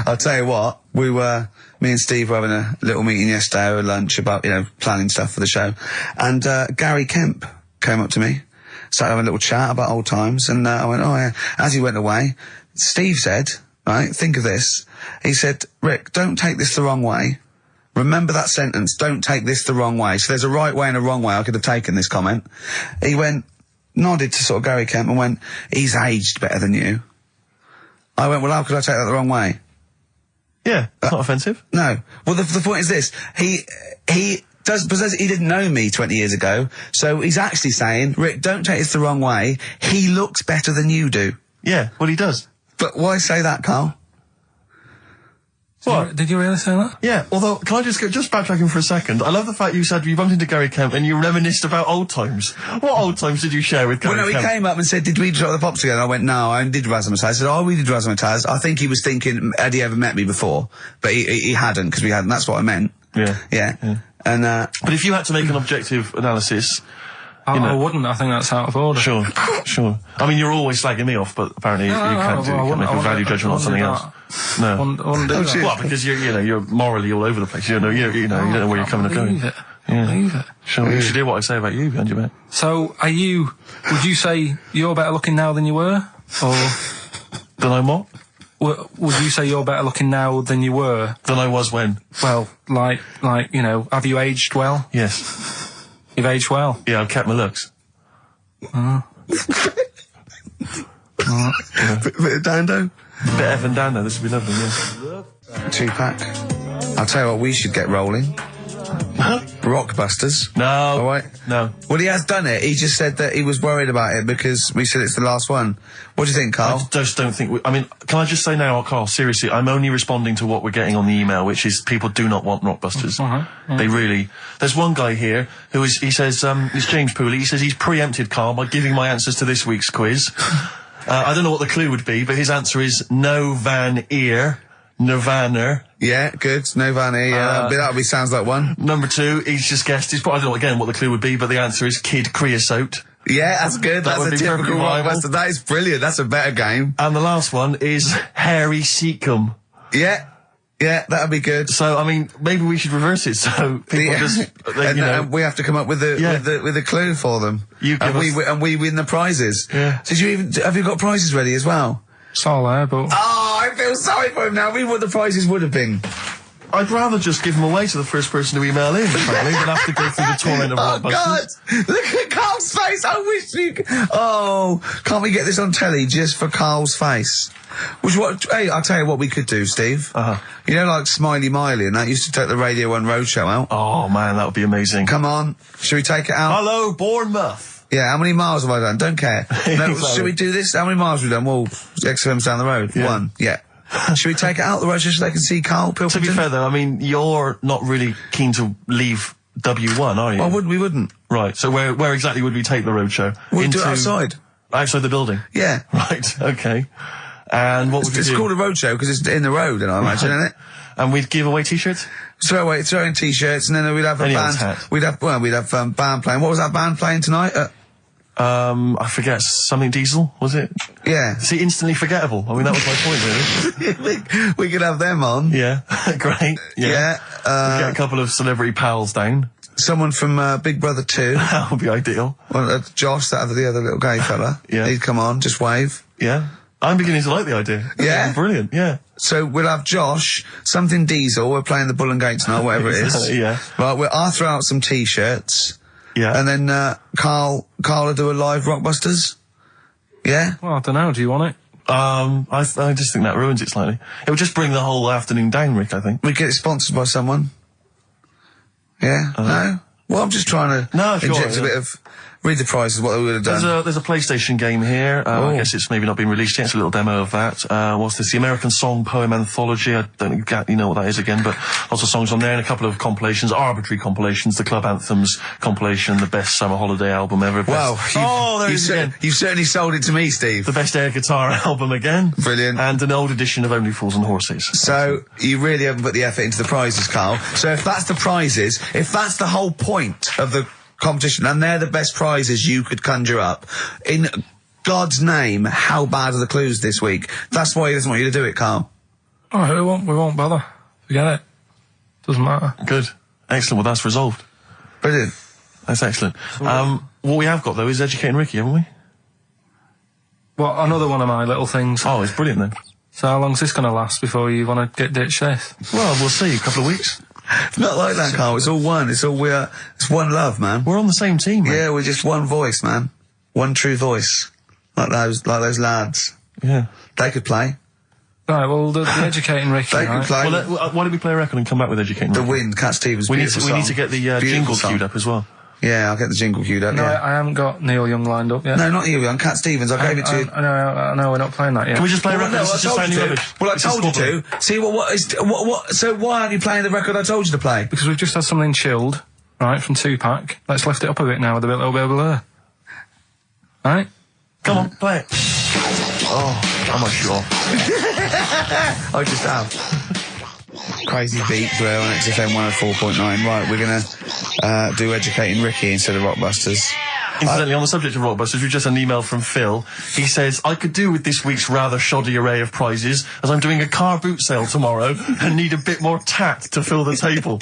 I'll tell you what, me and Steve were having a little meeting yesterday over lunch about, planning stuff for the show. And, Gary Kemp came up to me, started having a little chat about old times, and, I went, oh yeah. As he went away, Steve said, right, think of this. He said, Rick, don't take this the wrong way. Remember that sentence, don't take this the wrong way. So there's a right way and a wrong way I could have taken this comment. He nodded to sort of Gary Kemp and went, he's aged better than you. I went, well, how could I take that the wrong way? Yeah, it's not offensive. No. Well, the point is this. He didn't know me 20 years ago, so he's actually saying, Rick, don't take this the wrong way. He looks better than you do. Yeah, well, he does. But why say that, Carl? What? Did you really say that? Yeah, although, can I just backtracking for a second? I love the fact you said you bumped into Gary Kemp and you reminisced about old times. What old times did you share with Gary Kemp? Well, no, he came up and said, did we drop the pops together? I went, no, I did Razzmatazz. I said, oh, we did Razzmatazz. I think he was thinking, had he ever met me before? But he hadn't, because we hadn't. That's what I meant. Yeah. Yeah. And, but if you had to make an objective analysis, I wouldn't. I think that's out of order. Sure. I mean, you're always slagging me off, but apparently you can't make a value judgment on something else. No. I wouldn't do that. Well, because you're morally all over the place. You don't know where you're coming and going. Believe it. Sure. You should hear what I say about you behind your back. So, would you say you're better looking now than you were? Or Than I'm what? would you say you're better looking now than you were? Than I was when? Well, like, have you aged well? Yes. You've aged well? Yeah, I've kept my looks. Bit of Dando? Bit Evan Dando, this would be lovely, yeah. 2-pack. I'll tell you what, we should get rolling. Rockbusters. No. All right. No. Well, he has done it. He just said that he was worried about it because we said it's the last one. What do you think, Carl? I just don't think can I just say now, Carl, seriously, I'm only responding to what we're getting on the email, which is people do not want Rockbusters. They really... There's one guy here he says, it's James Pooley, he says he's preempted Carl by giving my answers to this week's quiz. I don't know what the clue would be, but his answer is no Van Ear, Nirvana. Yeah, good. No Vanny. Yeah, that sounds like one. Number 2, he's just guessed. I don't know again what the clue would be, but the answer is Kid Creosote. Yeah, that's good. That's a typical Rockbuster. That is brilliant. That's a better game. And the last one is Harry Seacombe. Yeah, that'd be good. So, I mean, maybe we should reverse it so people and we have to come up with a clue for them. And we win the prizes. Yeah. Have you got prizes ready as well? It's all there, but... Oh, I feel sorry for him now. What the prizes would have been. I'd rather just give them away to the first person to email in, frankly, than have to go through the torrent of Rockbusters. Oh, God! Look at Carl's face! I wish you could... Oh, can't we get this on telly just for Carl's face? Hey, I'll tell you what we could do, Steve. You know, like Smiley Miley and that used to take the Radio 1 Roadshow out? Oh, man, that would be amazing. Come on. Should we take it out? Hello, Bournemouth. Yeah, how many miles have I done? Don't care. No, should we do this? How many miles have we done? Well, XFM's down the road. Yeah. 1. Yeah. Should we take it out the road just so they can see Karl Pilkington? To be fair, though, I mean, you're not really keen to leave W1, are you? Well, we wouldn't. Right, so where exactly would we take the roadshow? We'd do it outside. Outside the building? Yeah. Right, okay. And what would we do? It's called a roadshow because it's in the road, I imagine, isn't it? And we'd give away T-shirts? Throw in T-shirts, and then we'd have a band. We'd have band playing. What was that band playing tonight? I forget, something Diesel, was it? Yeah. See, instantly forgettable. I mean, that was my point, really. we could have them on. Yeah, great. Yeah. Get a couple of celebrity pals down. Someone from Big Brother 2. That would be ideal. Well, Josh, the other little gay fella. Yeah. He'd come on, just wave. Yeah. I'm beginning to like the idea. Yeah. Brilliant, yeah. So we'll have Josh, something Diesel, we're playing the Bull and Gate tonight, whatever it is. Yeah. Right, I'll throw out some T-shirts. Yeah. And then, Carl will do a live Rockbusters. Yeah? Well, I don't know. Do you want it? I just think that ruins it slightly. It would just bring the whole afternoon down, Rick, I think. We get it sponsored by someone. Yeah? No? Well, I'm just trying to inject a bit of... Read the prizes, what they would have done. There's a PlayStation game here. I guess it's maybe not been released yet. It's a little demo of that. What's this? The American Song Poem Anthology. I don't exactly know what that is again, but lots of songs on there and a couple of compilations, arbitrary compilations, the Club Anthems compilation, the best summer holiday album ever. You've certainly sold it to me, Steve. The best air guitar album again. Brilliant. And an old edition of Only Fools and Horses. So, you really haven't put the effort into the prizes, Carl. So if that's the prizes, if that's the whole point of the competition, and they're the best prizes you could conjure up, in God's name, how bad are the clues this week? That's why he doesn't want you to do it, Carl. Oh, we won't bother. Forget it. Doesn't matter. Good. Excellent. Well, that's resolved. Brilliant. That's excellent. What we have got, though, is Educating Ricky, haven't we? Well, another one of my little things. Oh, it's brilliant, then. So how long's this going to last before you want to get ditched this? Well, we'll see. A couple of weeks. Not like that, Carl. It's all one. It's one love, man. We're on the same team, man. Yeah, we're just one voice, man. One true voice. Like those lads. Yeah. They could play. Right, well, the Educating Ricky, they could play. Well, why don't we play a record and come back with Educating Ricky? The Wind, Cat Stevens, we need to get the jingle queued up as well. Yeah, I'll get the jingle queued up. No, yeah. I haven't got Neil Young lined up yet. No, not Neil Young. Cat Stevens. I gave it to you. No, we're not playing that yet. Can we just play a record? No, I told you to. See what? So why aren't you playing the record I told you to play? Because we've just had something chilled, right, from 2-pack. Let's lift it up a bit now with a little bit of blur. Right? Come on, play it. Oh, I'm not sure. I just have. Crazy beat there on XFM 104.9. Right, we're gonna do Educating Ricky instead of Rockbusters. Incidentally, on the subject of Rockbusters, we've just had an email from Phil. He says, I could do with this week's rather shoddy array of prizes, as I'm doing a car boot sale tomorrow and need a bit more tact to fill the table.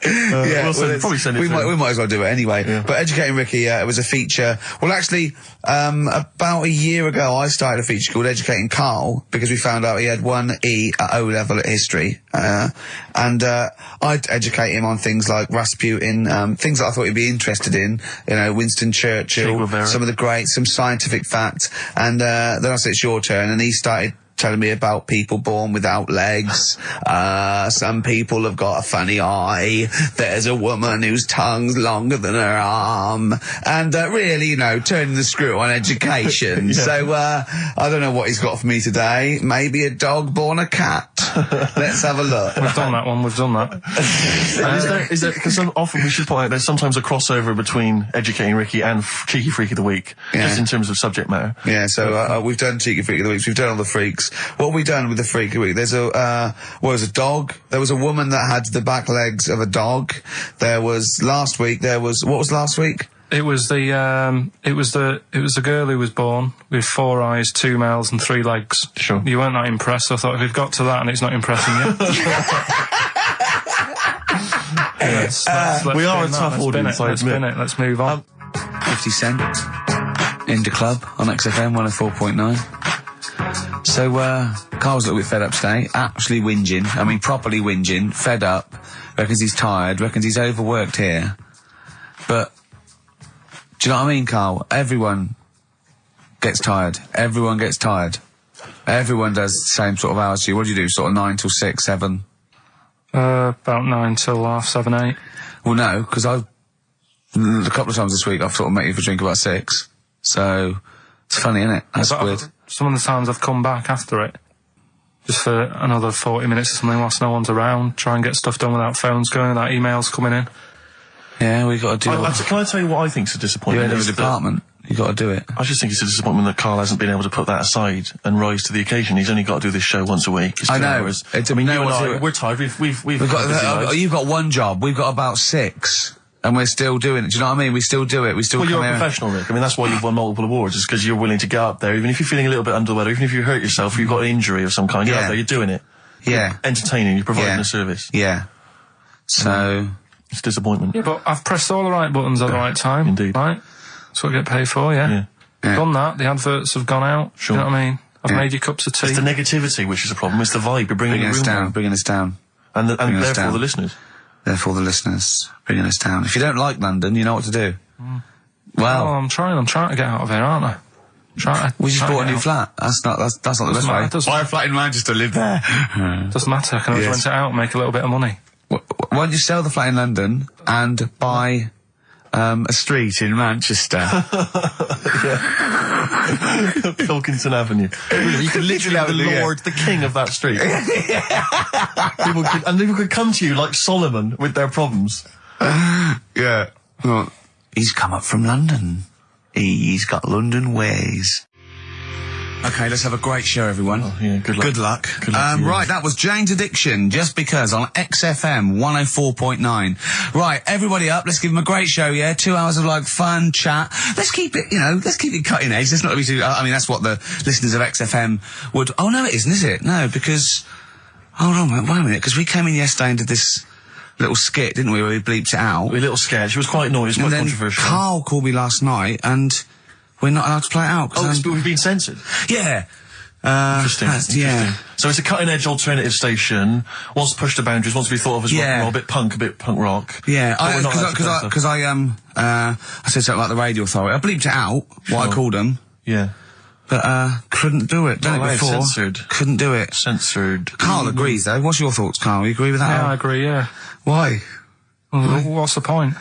Probably send it we might as well do it anyway. Yeah. But Educating Ricky, it was a feature. Well, actually, about a year ago, I started a feature called Educating Karl, because we found out he had 1 E at O level at history. And I'd educate him on things like Rasputin, things that I thought he'd be interested in, you know, Winston Churchill, some of the greats, some scientific facts. And then I said, it's your turn, and he started telling me about people born without legs. Some people have got a funny eye. There's a woman whose tongue's longer than her arm. And really, you know, turning the screw on education. Yeah. So I don't know what he's got for me today. Maybe a dog born a cat. Let's have a look. We've done that one. We've done that. Is there, because often we should point out there's sometimes a crossover between Educating Ricky and Cheeky Freak of the Week, just in terms of subject matter. Yeah, so we've done Cheeky Freak of the Week, we've done all the freaks. What have we done with the Freak of the Week? There's a dog. There was a woman that had the back legs of a dog. There was last week. What was last week? It was the girl who was born with 4 eyes, 2 mouths, and 3 legs. Sure. You weren't that impressed. I thought if we've got to that and it's not impressing you. let's we are a spin tough that. audience, I Let's admit. spin it. Let's move on. 50 Cent. Indie Club on XFM 104.9. So, Carl's a little bit fed up today. Actually whinging. I mean, properly whinging. Fed up. Reckons he's tired. Reckons he's overworked here. But, do you know what I mean, Karl? Everyone gets tired. Everyone gets tired. Everyone does the same sort of hours to you. What do you do? Sort of 9 till 6, 7? About 9 till 7, 8. Well, no, because a couple of times this week I've sort of met you for a drink about 6. So, it's funny, isn't it? That's weird. Some of the times I've come back after it, just for another 40 minutes or something whilst no one's around, try and get stuff done without phones going, without emails coming in. Yeah, we got to do it. Can I tell you what I think's a disappointment? You're in the department. You got to do it. I just think it's a disappointment that Karl hasn't been able to put that aside and rise to the occasion. He's only got to do this show once a week. It's I 2 know. hours. It's- I mean, no you and one's I, doing it. we're tired. We've We've got got busy lives. you've got one job. We've got about 6, and we're still doing it. Do you know what I mean? We still do it. We still. Well, come you're a here. professional, Rick. I mean, that's why you've won multiple awards, is because you're willing to get up there, even if you're feeling a little bit under the weather, even if you hurt yourself, or you've got an injury of some kind, you're Yeah. up there, you're doing it. Yeah. You're entertaining, you're providing Yeah. a service. Yeah. So. It's a disappointment. Yeah, but I've pressed all the right buttons at the right time. Indeed. Right? That's what I get paid for, yeah. Yeah. Yeah. Done that. The adverts have gone out. Sure. You know what I mean? I've Yeah. made you cups of tea. It's the negativity which is the problem. It's the vibe. You're bringing Bringing the us room down. down. Bringing us down. And Bringing us therefore down. the listeners. Therefore, the listeners bringing us down. If you don't like London, you know what to do. Oh, Well, I'm trying to get out of here, aren't I? we just trying to bought a get new out. flat. That's not the best Doesn't matter, way. doesn't- Buy a flat in Manchester, live there. Doesn't matter. I can always Yes. rent it out and make a little bit of money. Why don't you sell the flat in London and buy a street in Manchester? Pilkington Avenue. You could literally have Avenue, the yeah. lord, the king of that street. people could come to you like Solomon with their problems. Yeah. Well, he's come up from London. He's got London ways. Okay, let's have a great show, everyone. Oh, yeah, good luck. Good luck. Good luck to you. Right, that was Jane's Addiction, Just Because, on XFM 104.9. Right, everybody up, let's give them a great show, yeah? 2 hours of, like, fun, chat. Let's keep it, let's keep it cutting edge. Let's not be too, I mean, that's what the listeners of XFM would, oh no, it isn't, is it? No, because, hold on, wait a minute, because we came in yesterday and did this little skit, didn't we, where we bleeped it out. We're a little scared. She was quite annoyed. It was And quite then controversial. Carl called me last night, and we're not allowed to play it out. 'Cause we've been censored. yeah. Interesting. Yeah. So it's a cutting-edge alternative station. Wants to push the boundaries. Wants to be thought of as rock Yeah. and roll, a bit punk rock. Yeah, But we're not allowed to play stuff. because I said something like the radio authority. I bleeped it out, what I called them, Yeah. but couldn't do it. Done Not it allowed, before. censored. Couldn't do it. Censored. Carl agrees though. What's your thoughts, Carl? You agree with that? Yeah, I agree, yeah. Why? Well, what's the point?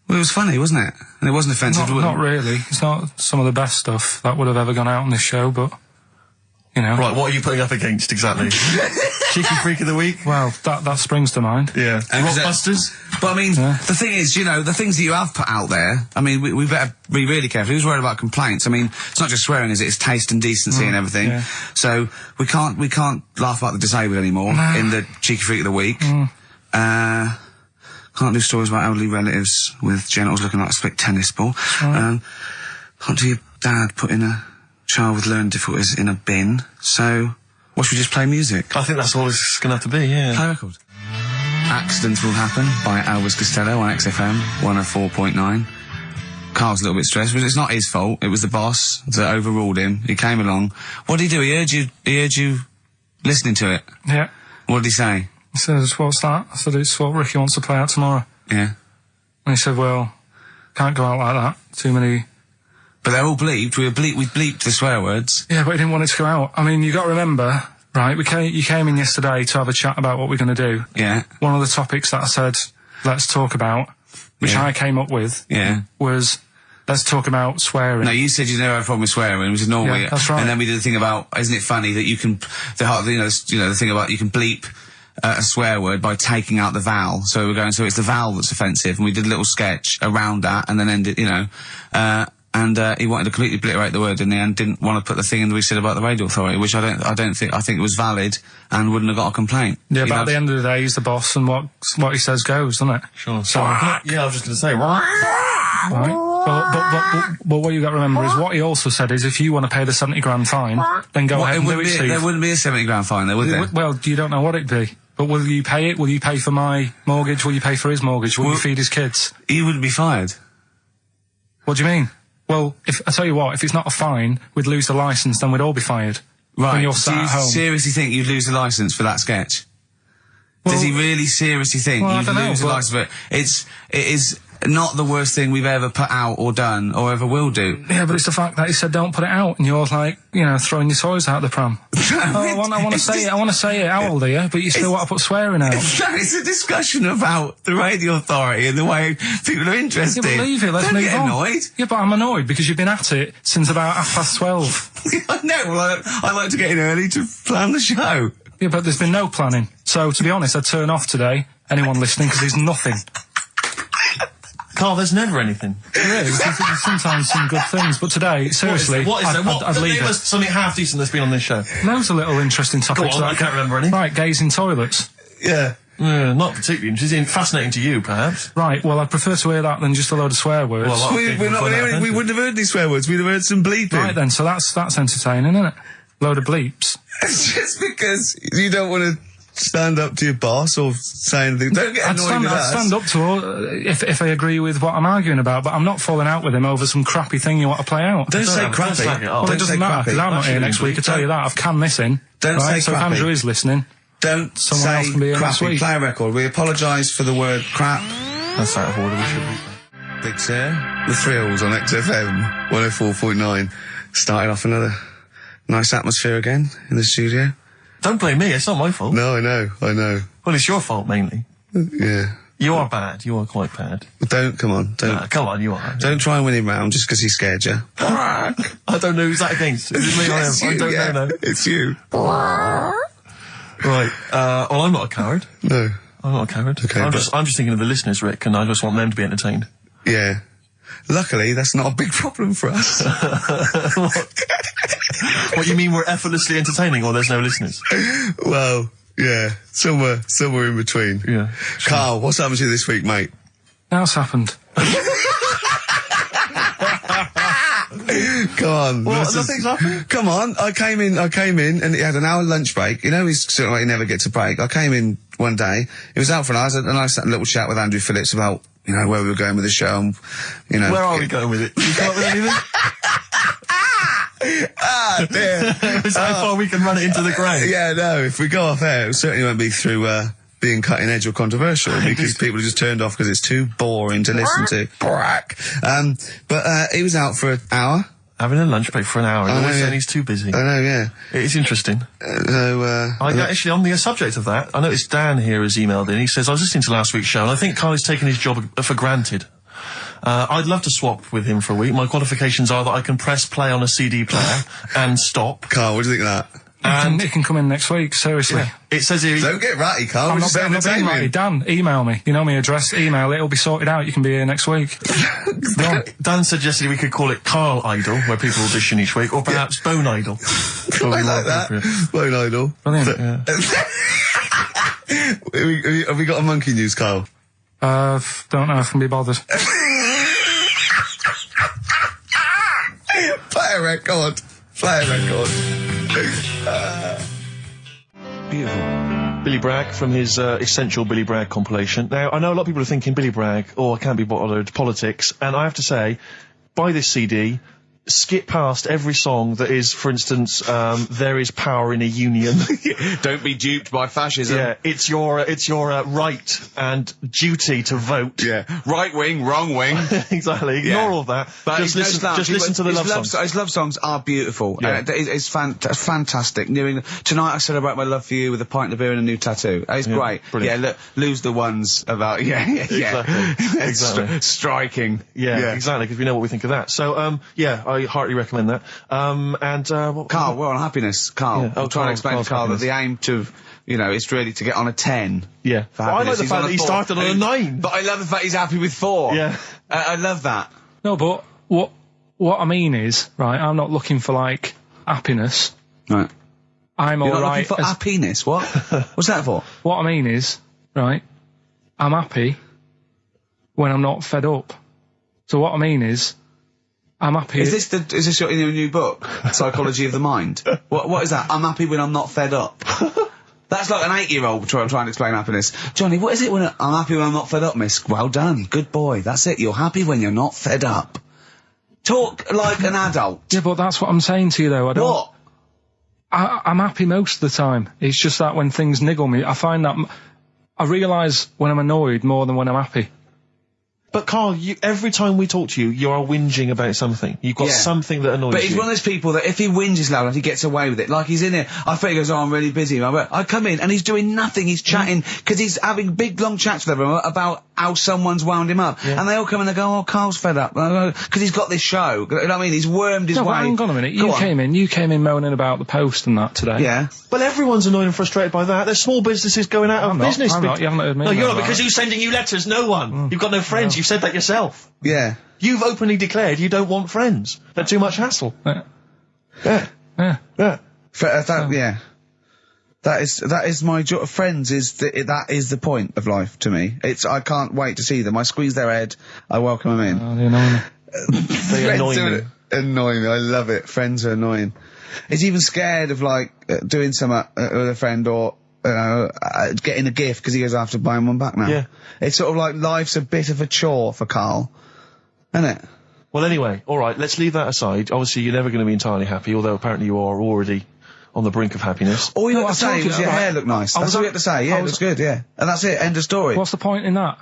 Well, it was funny, wasn't it? And it wasn't offensive. Not really. It's not some of the best stuff that would have ever gone out on this show, but, you know. Right, what are you putting up against exactly? Cheeky Freak of the Week? Well, that springs to mind. Yeah. And Rockbusters? But I mean, Yeah. the thing is, the things that you have put out there, I mean, we better be really careful. Who's worried about complaints? I mean, it's not just swearing, is it? It's taste and decency and everything. yeah. So we can't laugh about the disabled anymore in the Cheeky Freak of the Week. Can't do stories about elderly relatives with genitals looking like a split tennis ball. Right. Can't do your dad putting a child with learning difficulties in a bin. So, what should we just play music? I think that's all it's going to have to be, yeah. Play a record. Accidents Will Happen by Elvis Costello on XFM 104.9. Carl's a little bit stressed, but it's not his fault. It was the boss that overruled him. He came along. What did he do? He heard you listening to it. Yeah. What did he say? He says, what's that? I said, it's what Ricky wants to play out tomorrow. Yeah. And he said, well, can't go out like that. Too many... But they're all bleeped. We bleeped the swear words. Yeah, but he didn't want it to go out. I mean, you got to remember, right, you came in yesterday to have a chat about what we're going to do. Yeah. One of the topics that I said, let's talk about, which I came up with, was... Let's talk about swearing. No, you said you never had a problem with swearing, which is normally... Yeah, that's right. And then we did the thing about, isn't it funny that you can... the thing about you can bleep a swear word by taking out the vowel. So we're going, so it's the vowel that's offensive, and we did a little sketch around that, and then ended, he wanted to completely obliterate the word in the end, didn't want to put the thing in that we said about the radio authority, which I think it was valid and wouldn't have got a complaint. Yeah, but at the end of the day, he's the boss, and what he says goes, doesn't it? Sure. So, yeah, I was just going to say, right. But what you got to remember is what he also said is if you want to pay the 70 grand fine, then go ahead and do it, Steve. There wouldn't be a 70 grand fine there, would there? Well, you don't know what it'd be. But will you pay it? Will you pay for my mortgage? Will you pay for his mortgage? Will you feed his kids? He wouldn't be fired. What do you mean? Well, I tell you what, if it's not a fine, we'd lose the licence, then we'd all be fired. Right. When you're sat at home. Do you seriously think you'd lose the licence for that sketch? Well, does he really seriously think you'd lose the licence for it? It is not the worst thing we've ever put out or done or ever will do. Yeah, but it's the fact that he said don't put it out, and you're like, throwing your toys out the pram. I want to say it. I want to say it. How old are you? But you still want to put swearing out. It's a discussion about the radio authority and the way people are interested. Yeah, but leave it. Let's move on. Don't get annoyed. Yeah, but I'm annoyed because you've been at it since about 12:30. No, well, I like to get in early to plan the show. Yeah, but there's been no planning. So, to be honest, I'd turn off today, anyone listening, because there's nothing. Carl, there's never anything. There is. There's sometimes some good things, but today, seriously, I'd leave it. Something half decent that's been on this show. Loads of little interesting topics. Go on, I can't remember any. Right, gays in toilets. Yeah. Not particularly interesting. Fascinating to you, perhaps. Right, well, I'd prefer to hear that than just a load of swear words. Well, we wouldn't have heard these swear words. We'd have heard some bleeping. Right then, so that's entertaining, isn't it? Load of bleeps. It's just because you don't want to stand up to your boss or say anything. Don't get annoyed with us. I'd stand up to her if I agree with what I'm arguing about, but I'm not falling out with him over some crappy thing you want to play out. Don't say crappy. Well, it doesn't matter, because I'm not here next week, I tell you that. I've canned this in. Don't say so crappy. if Andrew is listening, someone else can be here next crappy. week. Play a record. We apologise for the word crap. That's out of order, we should be. Big Sir, The Thrills on XFM 104.9. Started off another nice atmosphere again in the studio. Don't blame me, it's not my fault. No, I know. Well, it's your fault, mainly. Yeah. You are bad. You are quite bad. Come on. Come on, you are. Don't try and win him round just because he scared you. I don't know who's that against. Is it me or him? It's you, I don't know. It's you. Right. Well, I'm not a coward. No. I'm not a coward. Okay, I'm just thinking of the listeners, Rick, and I just want them to be entertained. Yeah. Luckily, that's not a big problem for us. What, you mean we're effortlessly entertaining, or there's no listeners? Well, yeah, somewhere in between. Yeah. Carl, what's happened to you this week, mate? What's happened? Come on. Nothing's happened? Come on. I came in, and he had an hour lunch break. You know, he's sort of like he never gets a break. I came in one day. He was out for an hour, and I had a little chat with Andrew Phillips about, where we were going with the show, and, Where are we going with it? You come up with anything? Dear. It's how far we can run it into the grave. Yeah, no, if we go off air, it certainly won't be through, being cutting edge or controversial, because people are just turned off because it's too boring to listen to. But he was out for an hour. Having a lunch break for an hour, and always saying he's too busy. I know, yeah. It's interesting. Actually, on the subject of that, I noticed Dan here has emailed in. He says, I was listening to last week's show, and I think Carl has taken his job for granted. I'd love to swap with him for a week. My qualifications are that I can press play on a CD player and stop. Carl, what do you think of that? And it can come in next week, seriously. Yeah. It says here... Don't get ratty, Carl. I'm not being ratty. Dan, email me. You know my address. Email it. It'll be sorted out. You can be here next week. Dan suggested we could call it Carl Idol, where people audition each week, or perhaps Bone Idol. I like that. Bone Idol. Brilliant. Have we got a monkey news, Carl? Don't know if I can be bothered. Play a record. Beautiful. Billy Bragg from his Essential Billy Bragg compilation. Now, I know a lot of people are thinking Billy Bragg, I can't be bothered, politics, and I have to say, buy this CD, skip past every song that is, for instance, There Is Power in a Union. Don't be duped by fascism. Yeah, it's your right and duty to vote. Yeah. Right wing, wrong wing. Exactly. Ignore all that. But just listen to the love songs. His love songs are beautiful. Yeah. It's fantastic. Tonight I celebrate my love for you with a pint of beer and a new tattoo. It's great. Brilliant. Yeah, look, lose the ones about, Exactly. Striking. Yeah, exactly, because we know what we think of that. So, I heartily recommend that. Carl, we're on happiness. Carl, Yeah. I'm trying to explain Carl's to Carl happiness. that the aim to, it's really to get on a 10. Yeah. For Well, I like happiness. the He's fact on that he 4. started on a 9. But I love the fact he's happy with 4. Yeah. I love that. No, but what I mean is, right, I'm not looking for, like, happiness. Right. I'm You're not alright. looking for happiness. What? What's that for? What I mean is, right, I'm happy when I'm not fed up. So what I mean is, I'm happy. Is this your new book, Psychology of the Mind? What is that? I'm happy when I'm not fed up. That's like an 8-year-old trying to explain happiness. Johnny, what is it when I'm happy when I'm not fed up, miss? Well done, good boy. That's it. You're happy when you're not fed up. Talk like an adult. Yeah, but that's what I'm saying to you, though. I don't. What? I'm happy most of the time. It's just that when things niggle me, I find that I realise when I'm annoyed more than when I'm happy. But Carl, every time we talk to you, you are whinging about something. You've got something that annoys you. But he's one of those people that if he whinges loud enough, he gets away with it. Like he's in here, I think he goes, I'm really busy. I come in and he's doing nothing. He's chatting, because he's having big, long chats with everyone about how someone's wound him up. Yeah. And they all come and they go, Carl's fed up. Because he's got this show. You know what I mean? He's wormed his way. But hang on a minute. You came in moaning about the Post and that today. Yeah. Well, everyone's annoyed and frustrated by that. There's small businesses going out of business. I'm not. You haven't heard me. No, you're not, because who's sending you letters? No one. You've got no friends. You've said that yourself. Yeah. You've openly declared you don't want friends. They're too much hassle. Yeah. Yeah. That is my joy. Friends that is the point of life to me. I can't wait to see them. I squeeze their head. I welcome them in. Oh, they annoy me. They annoy me. Annoying me. I love it. Friends are annoying. He's even scared of doing something with a friend or getting a gift because he goes after buying one back now. Yeah. It's sort of like life's a bit of a chore for Carl, isn't it? Well, anyway, all right. Let's leave that aside. Obviously, you're never going to be entirely happy, although apparently you are already on the brink of happiness. All you had to say was your hair looked nice. That's all you had to say. Yeah, it looks good. Yeah, and that's it. End of story. What's the point in that?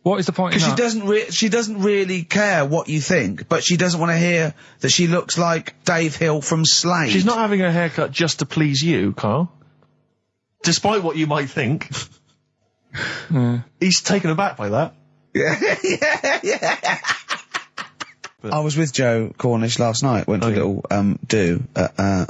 What is the point in that? Because she doesn't really care what you think, but she doesn't want to hear that she looks like Dave Hill from Slade. She's not having her haircut just to please you, Carl. Despite what you might think. He's taken aback by that. Yeah. I was with Joe Cornish last night, went to a little do at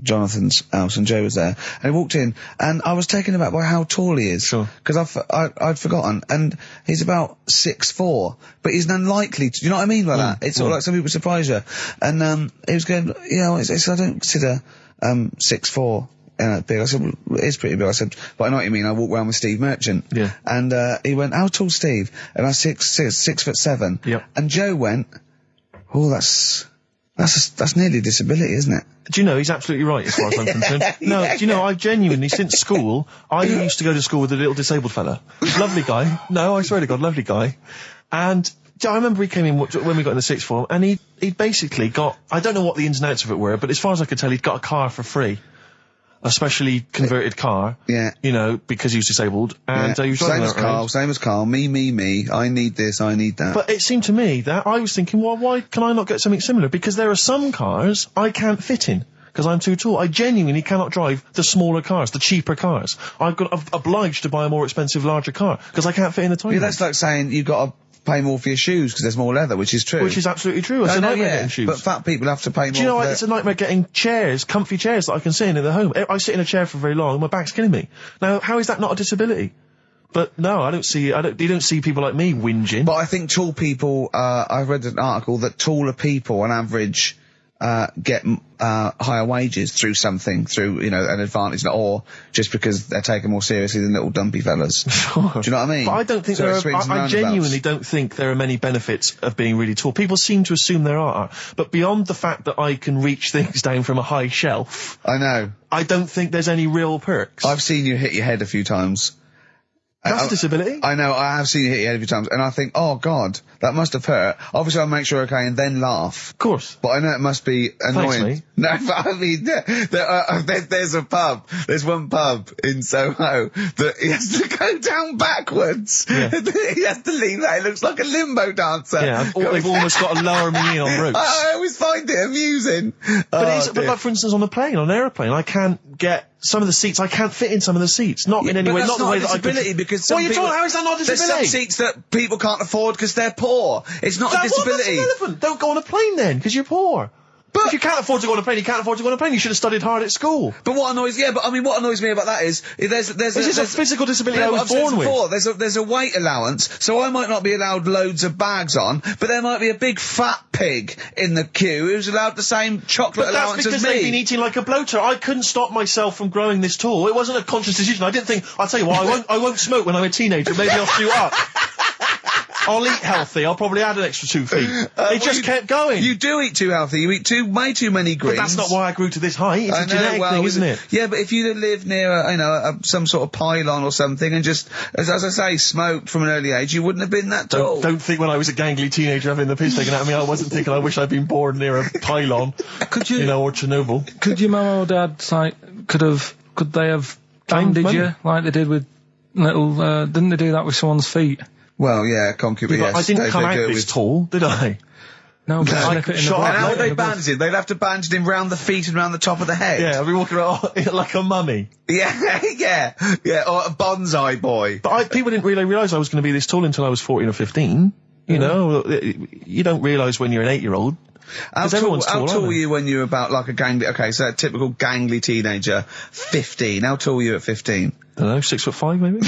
Jonathan's house, and Joe was there, and he walked in, and I was taken aback by how tall he is. Sure. Because I'd forgotten, and he's about 6'4", but he's unlikely to, do you know what I mean by that? It's sort of like some people surprise you. And he was going, I don't consider 6'4", big. I said, well, it is pretty big. I said, but I know what you mean. I walk around with Steve Merchant. Yeah. And he went, how tall's Steve? And I said, 6'7". Yep. And Joe went, oh, that's nearly a disability, isn't it? Do you know, he's absolutely right as far as I'm concerned. No, do you know, I've genuinely, since school, I used to go to school with a little disabled fella. Lovely guy. No, I swear to God, lovely guy. And I remember he came in when we got in the sixth form, and he'd basically got, I don't know what the ins and outs of it were, but as far as I could tell, he'd got a car for free. A specially converted car. Yeah. You know, because he was disabled. And he was driving that around. Same as Carl. Me. I need this, I need that. But it seemed to me that I was thinking, well, why can I not get something similar? Because there are some cars I can't fit in. Because I'm too tall. I genuinely cannot drive the smaller cars, the cheaper cars. I'm obliged to buy a more expensive, larger car. Because I can't fit in the tiny one. That's like saying you've got to pay more for your shoes because there's more leather, which is true. Which is absolutely true. It's a nightmare getting shoes. But fat people have to pay more. Do you know, it's a nightmare getting chairs, comfy chairs that I can sit in the home. I sit in a chair for very long and my back's killing me. Now, how is that not a disability? But no, you don't see people like me whinging. But I think tall people, I read an article that taller people on average, get higher wages through something, through, you know, an advantage, or just because they're taken more seriously than little dumpy fellas. Sure. Do you know what I mean? But I don't think So there it swings and I roundabouts. genuinely don't think there are many benefits of being really tall. People seem to assume there are, but beyond the fact that I can reach things down from a high shelf, I know. I don't think there's any real perks. I've seen you hit your head a few times. That's a disability. I know, I have seen you hit your head a few times, and I think, oh God, that must have hurt. Obviously I'll make sure okay and then laugh. Of course. But I know it must be annoying. mate. No, but I mean, there's a pub. There's one pub in Soho that he has to go down backwards. Yeah. He has to lean that. It looks like a limbo dancer. Yeah, they've almost got to lower me in on routes. I always find it amusing. But like, for instance, on a plane, on an airplane, I can't get some of the seats. I can't fit in some of the seats. Not in any way. Not the way that I could. Because What are you talking? How is that not a there's disability? some seats that people can't afford because they're poor. It's not a disability. That's irrelevant. Don't go on a plane then, because you're poor. But if you can't afford to go on a plane, you can't afford to go on a plane. You should have studied hard at school. But what annoys me about that is there's a physical disability I was I've said born with. before, there's a weight allowance, so I might not be allowed loads of bags on, but there might be a big fat pig in the queue who's allowed the same chocolate But that's allowance because as me. they've been eating like a bloater. I couldn't stop myself from growing this tall. It wasn't a conscious decision. I didn't think, I'll tell you what, I won't smoke when I'm a teenager. Maybe I'll shoot up. I'll eat healthy. I'll probably add an extra 2 feet. It just kept going. You do eat too healthy. You eat way too many greens. But that's not why I grew to this height. It's a genetic thing, isn't it? Yeah, but if you'd lived near some sort of pylon or something and just, as I say, smoked from an early age, you wouldn't have been that tall. Don't think when I was a gangly teenager having the piss taken out of me, I wasn't thinking I wish I'd been born near a pylon. Could you, or Chernobyl. Could your mum or dad, could they have banded you like they did with little, didn't they do that with someone's feet? Well, yeah, concubine, yes. I didn't come out this tall, did I? No, but I slip it in the shot butt, And how would like they in the butt. bandage him? They'd have to bandage him round the feet and round the top of the head. Yeah, I'd be walking around like a mummy. Yeah, yeah, or a bonsai boy. But people didn't really realise I was going to be this tall until I was 14 or 15. You know, you don't realise when you're an 8-year-old. How everyone's tall tall, were aren't they? you when you were about like a gangly, okay, so a typical gangly teenager, 15. How tall were you at 15? I don't know, 6'5" maybe?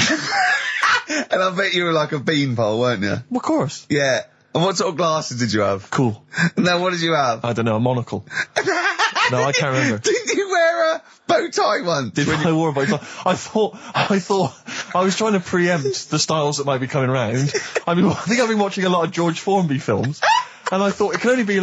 And I bet you were like a beanpole, weren't you? Well, of course. Yeah. And what sort of glasses did you have? Cool. No, what did you have? I don't know, a monocle. No, I can't remember. Did you wear a bow tie once? I wore a bow tie. I thought I was trying to preempt the styles that might be coming round. I think I've been watching a lot of George Formby films. And I thought it can only be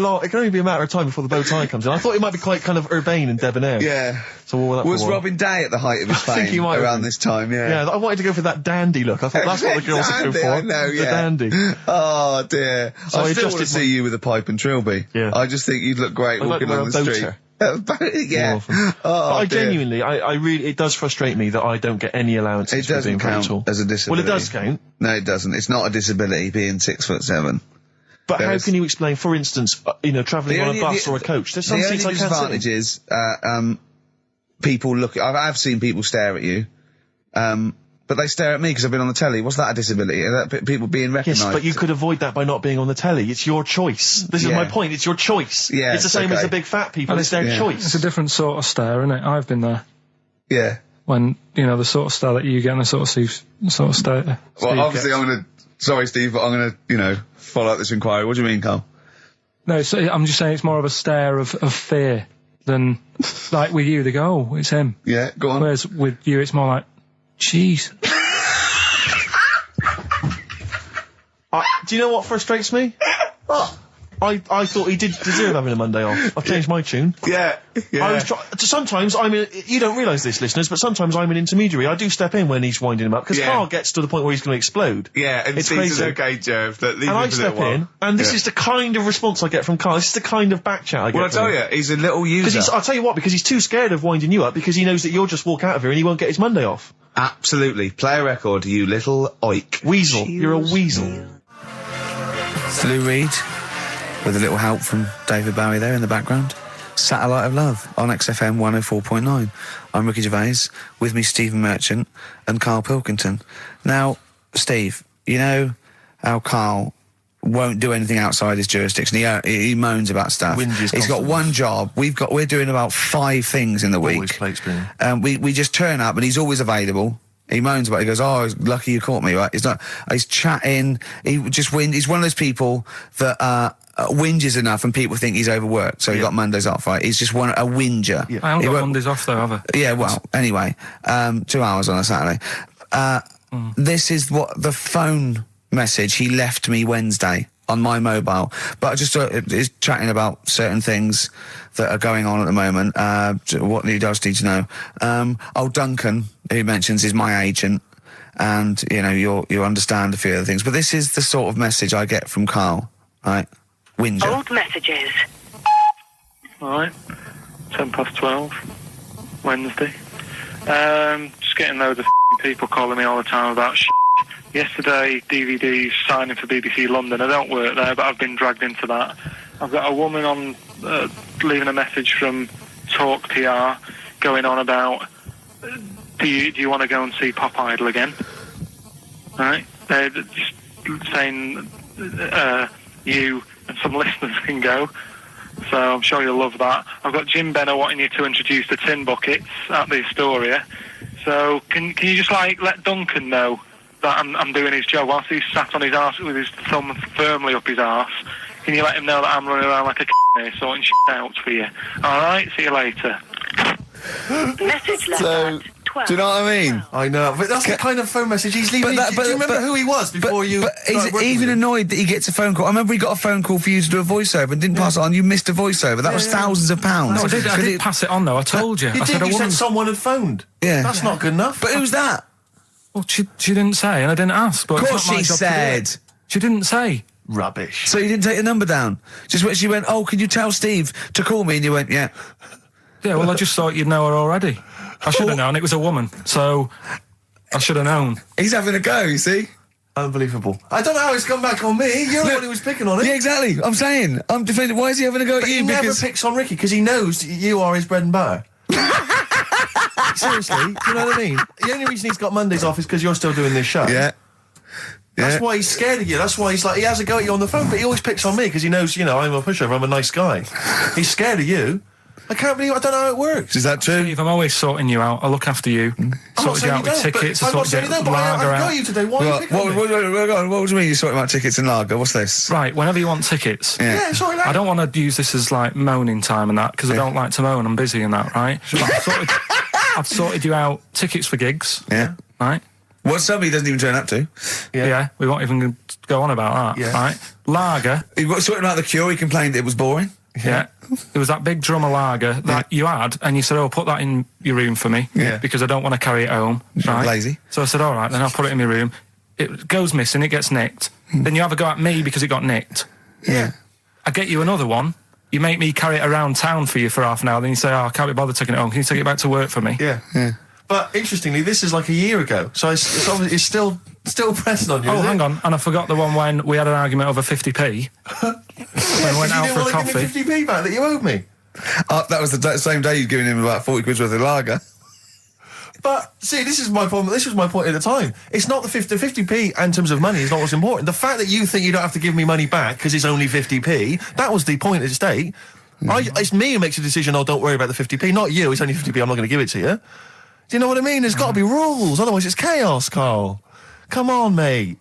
a matter of time before the bow tie comes in. I thought it might be quite kind of urbane and debonair. Yeah. So I wore that Was for a while. Robin Day at the height of his fame? I think he might have around been. this time, yeah. Yeah, I wanted to go for that dandy look. I thought that's what the girls would go Dandy, for. I know, The yeah. dandy. Oh dear. So I I still want to adjusted see you with a pipe and trilby. Yeah. I just think you'd look great I might walking wear on a the street. Yeah. More often. Oh, But I dear. genuinely, I really, it does frustrate me that I don't get any allowances It for doesn't being very count tall. as a disability. Well, it does count. No, it doesn't. It's not a disability being 6'7". But There how is- can you explain, for instance, travelling on a bus or a coach? There's some the seats I only can't sit in. disadvantage is, people look. I've seen people stare at you, but they stare at me because I've been on the telly. What's that a disability? Are that people being recognised? Yes, but you could avoid that by not being on the telly. It's your choice. This is Yeah. my point. It's your choice. Yeah, it's the same as okay. the big fat people. And It's their yeah. choice. It's a different sort of stare, isn't it? I've been there. Yeah. When, the sort of stare that you get and the sort of stare. Well, obviously, I'm gonna. Sorry, Steve, but I'm gonna, follow up this inquiry. What do you mean, Carl? No, I'm just saying it's more of a stare of fear than, like with you, they go, oh, it's him. Yeah, go on. Whereas with you, it's more like, jeez. Do you know what frustrates me? I thought he did deserve having a Monday off. I've changed my tune. Yeah. I was sometimes you don't realise this, listeners, but sometimes I'm an intermediary. I do step in when he's winding him up, because Yeah. Carl gets to the point where he's going to explode. Yeah, and It's Steve says, crazy. okay, Jerv, that leave And him I for a little step while. in, and this Yeah. is the kind of response I get from Carl. This is the kind of back chat I get Well, I from tell him. you, he's a little user. I'll tell you what, because he's too scared of winding you up, because he knows that you'll just walk out of here and he won't get his Monday off. Absolutely. Play a record, you little oik. Weasel. You're a weasel. Lou Reed, with a little help from David Bowie there in the background. Satellite of Love on XFM 104.9. I'm Ricky Gervais, with me Stephen Merchant and Karl Pilkington. Now, Steve, you know how Karl won't do anything outside his jurisdiction. He moans about stuff. Whinges He's got constantly. one job. We're doing about 5 things in the Always week. plate spinning. We just turn up and he's always available. He moans about it. He goes, oh, lucky you caught me, right? He's chatting. He just wins. He's one of those people that, whinges enough and people think he's overworked, so he got Mondays off, right? He's just a whinger. I haven't got Mondays off though, have I? Yeah, well, anyway, 2 hours on a Saturday. This is what the phone message he left me Wednesday on my mobile. But I just is chatting about certain things that are going on at the moment. What he does need to know. Duncan, who mentions, is my agent. And, you know, you understand a few other things. But this is the sort of message I get from Karl, right? Whinger. Old messages. Alright, 12:10, Wednesday. Just getting loads of people calling me all the time about Yesterday, DVD's signing for BBC London. I don't work there, but I've been dragged into that. I've got a woman on leaving a message from Talk PR going on about, do you want to go and see Pop Idol again? Right? They're just saying you and some listeners can go. So I'm sure you'll love that. I've got Jim Benner wanting you to introduce the tin buckets at the Astoria. So can you just let Duncan know that I'm doing his job whilst he's sat on his arse with his thumb firmly up his arse? Can you let him know that I'm running around like a here sorting shit out for you? Alright, see you later. Message left at 12. Do you know what I mean? I know, but that's the kind of phone message he's leaving. Do you remember who he was before you? But he's even annoyed that he gets a phone call. I remember he got a phone call for you to do a voiceover and didn't pass it on. You missed a voiceover. That was thousands of pounds. No, I did pass it on though. I told you. You did. You said someone had phoned. Yeah, that's not good enough. But who's that? Well, she didn't say, and I didn't ask. But Of course she said. She didn't say. Rubbish. So you didn't take the number down? Just when she went, oh, can you tell Steve to call me? And you went, yeah. Yeah, well, I just thought you'd know her already. I should have known. It was a woman, so I should have known. He's having a go, you see? Unbelievable. I don't know how it's come back on me. You're the one who was picking on it. Yeah, exactly. I'm saying. I'm defending. Why is he having a go at you? He never picks on Ricky because he knows you are his bread and butter. Seriously, do you know what I mean? The only reason he's got Mondays off is because you're still doing this show. Yeah. That's why he's scared of you. That's why he has a go at you on the phone, but he always picks on me because he knows, I'm a pushover, I'm a nice guy. He's scared of you. I don't know how it works. Is that true? Steve, I'm always sorting you out. I look after you. Sort you out with tickets. I'm not saying you don't, but I've got out. you today. Why are you picking on me? What do you mean you're sorting about tickets and lager? What's this? Right, whenever you want tickets. Yeah, sorry, lad. I don't want to use this as, moaning time and that, because I don't like to moan. I'm busy and that, right? But I've sorted you out tickets for gigs. Yeah. Right? What somebody doesn't even turn up to. Yeah, we won't even go on about that, right? Lager. He got sorting out the Cure, he complained it was boring. Yeah. There was that big drum of lager that you had, and you said, oh, put that in your room for me, because I don't want to carry it home, right? Lazy. So I said, all right, then I'll put it in my room. It goes missing, it gets nicked. Then you have a go at me because it got nicked. Yeah. I get you another one. You make me carry it around town for you for half an hour, then you say, oh, I can't be bothered taking it home. Can you take it back to work for me? Yeah. But interestingly, this is like a year ago, so it's obviously still pressing on you. Oh, hang on, and I forgot the one when we had an argument over 50p. When we went out for a coffee. You didn't want to give me 50p back that you owed me. That was the same day you'd given him about 40 quid's worth of lager. But see, this is my problem. This was my point at the time. It's not the 50p in terms of money is not what's important. The fact that you think you don't have to give me money back because it's only 50p, that was the point at stake. It's me who makes a decision. Oh, don't worry about the 50p, not you. It's only 50p. I'm not going to give it to you. Do you know what I mean? There's got to be rules, otherwise it's chaos, Karl. Come on, mate.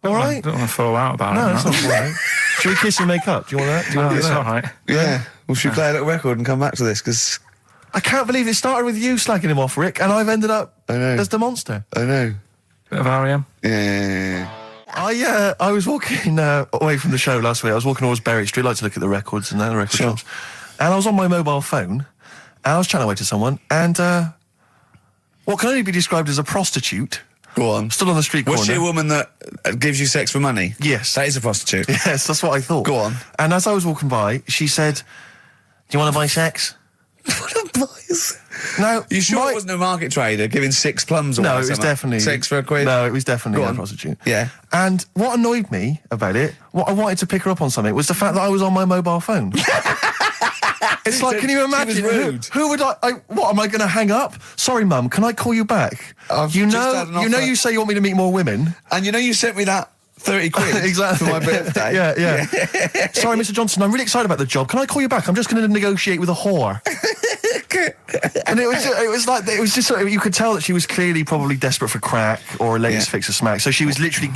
All right? I don't want to fall out about it. No, that's not all right. Should we kiss and make up? Do you want that? Do you want to do It's that? all right. Yeah. Well, should we play a little record and come back to this? Because I can't believe it started with you slagging him off, Rick, and I've ended up as the monster. I know. Bit of R.E.M. Yeah. I was walking away from the show last week. I was walking towards Berwick Street. I like to look at the records and the record shops. And I was on my mobile phone, and I was chatting away to someone, and what can only be described as a prostitute. Go on. Stood on the street corner. Was she a woman that gives you sex for money? Yes. That is a prostitute. Yes, that's what I thought. Go on. And as I was walking by, she said, do you want to buy sex? Now, You sure it wasn't a market trader giving 6 plums or No, it was definitely... 6 for a quid? No, it was definitely Go a on. prostitute. Yeah. And what annoyed me about it, what I wanted to pick her up on something, was the fact that I was on my mobile phone. It's like, can you imagine? She was rude. Who would what, am I going to hang up? Sorry, Mum, can I call you back? You know you say you want me to meet more women. And you sent me that 30 quid exactly. for my birthday. Yeah. Sorry, Mr. Johnson, I'm really excited about the job. Can I call you back? I'm just going to negotiate with a whore. And it was just sort of, you could tell that she was clearly probably desperate for crack or a latest fix of smack. So she was literally,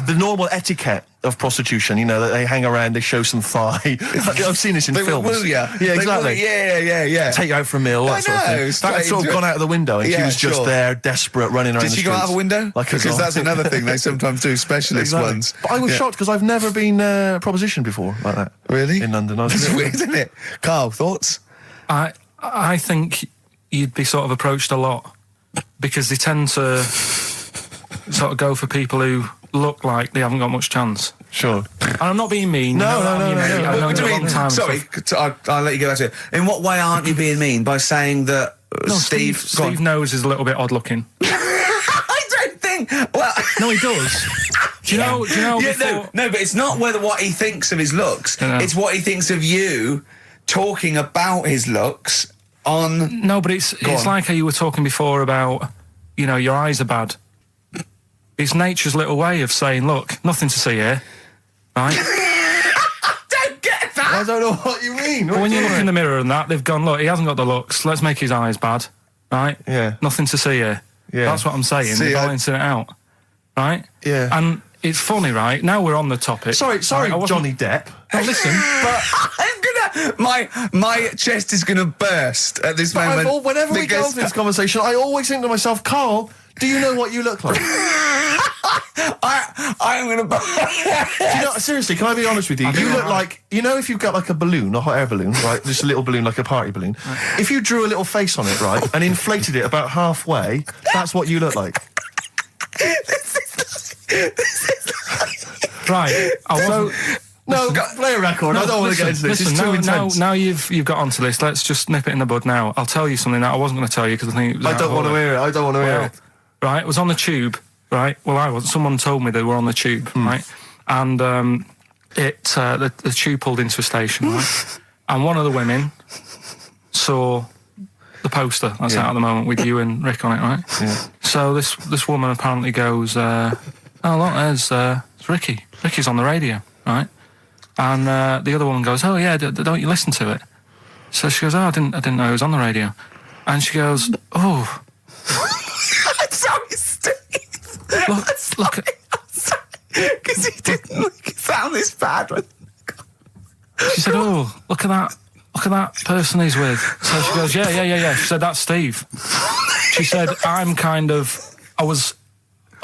the normal etiquette of prostitution. You know, that they hang around, they show some thigh. I've seen this in They films. will ya. Yeah, They exactly. will- yeah. Take you out for a meal, that sort of thing. know, That had sort of strange. gone out of the window, and she Yeah, was just sure. there, desperate, running around Did the she streets. go out of a window? Like a Because zombie. that's another thing they sometimes do, specialist Exactly. ones. But I was Yeah. shocked because I've never been propositioned before like that. Really? In London. I was That's weird, isn't it? Carl, thoughts? I think you'd be sort of approached a lot because they tend to sort of go for people who look like they haven't got much chance. Sure. And I'm not being mean. No, you know no, what I no, mean, no, mate? no. I've known What do you a you long mean? time. and Sorry, stuff. I'll let you get back to it. In what way aren't you being mean? By saying that No, Steve... go on. Steve knows is a little bit odd looking. I don't think... Well... No, he does. Do you know? Yeah, before- no, but it's not what he thinks of his looks. Yeah. It's what he thinks of you talking about his looks on... No, but it's on. like how you were talking before about, you know, your eyes are bad. It's nature's little way of saying, look, nothing to see here, right? Don't get that! I don't know what you mean. But when you look in the mirror and that, they've gone, look, he hasn't got the looks, let's make his eyes bad, right? Yeah. Nothing to see here. Yeah. That's what I'm saying. See, They're I- balancing it out, right? Yeah. And it's funny, right? Now we're on the topic. Sorry, right, I wasn't- Johnny Depp. No, listen, but I'm gonna... My chest is gonna burst at this But moment. whenever we go because- into this conversation, I always think to myself, Carl, do you know what you look like? I'm gonna... Do you know, seriously, can I be honest with you? You look like, you know, if you've got like a balloon, a hot air balloon, right? Just a little balloon, like a party balloon. If you drew a little face on it, right, and inflated it about halfway, that's what you look like. right, I wasn't... No, play a record. I don't want to get into this. Listen, It's too now intense. you've got onto this. Let's just nip it in the bud now. I'll tell you something that I wasn't going to tell you because I think it was I out don't of want to order. hear it. I don't want to hear Well, it. right, it was on the tube, right? Well, I was. Someone told me they were on the tube, right? And the tube pulled into a station, right? And one of the women saw the poster that's out at the moment with you and Rick on it, right? Yeah. So this woman apparently goes, oh look, there's Ricky. Ricky's on the radio, right? And the other woman goes, oh yeah, don't you listen to it? So she goes, oh, I didn't know he was on the radio. And she goes, oh, I'm sorry, Steve. look at... Because he didn't make it sound this bad. She said, oh, look at that person he's with. So she goes, yeah. She said, that's Steve. She said, I was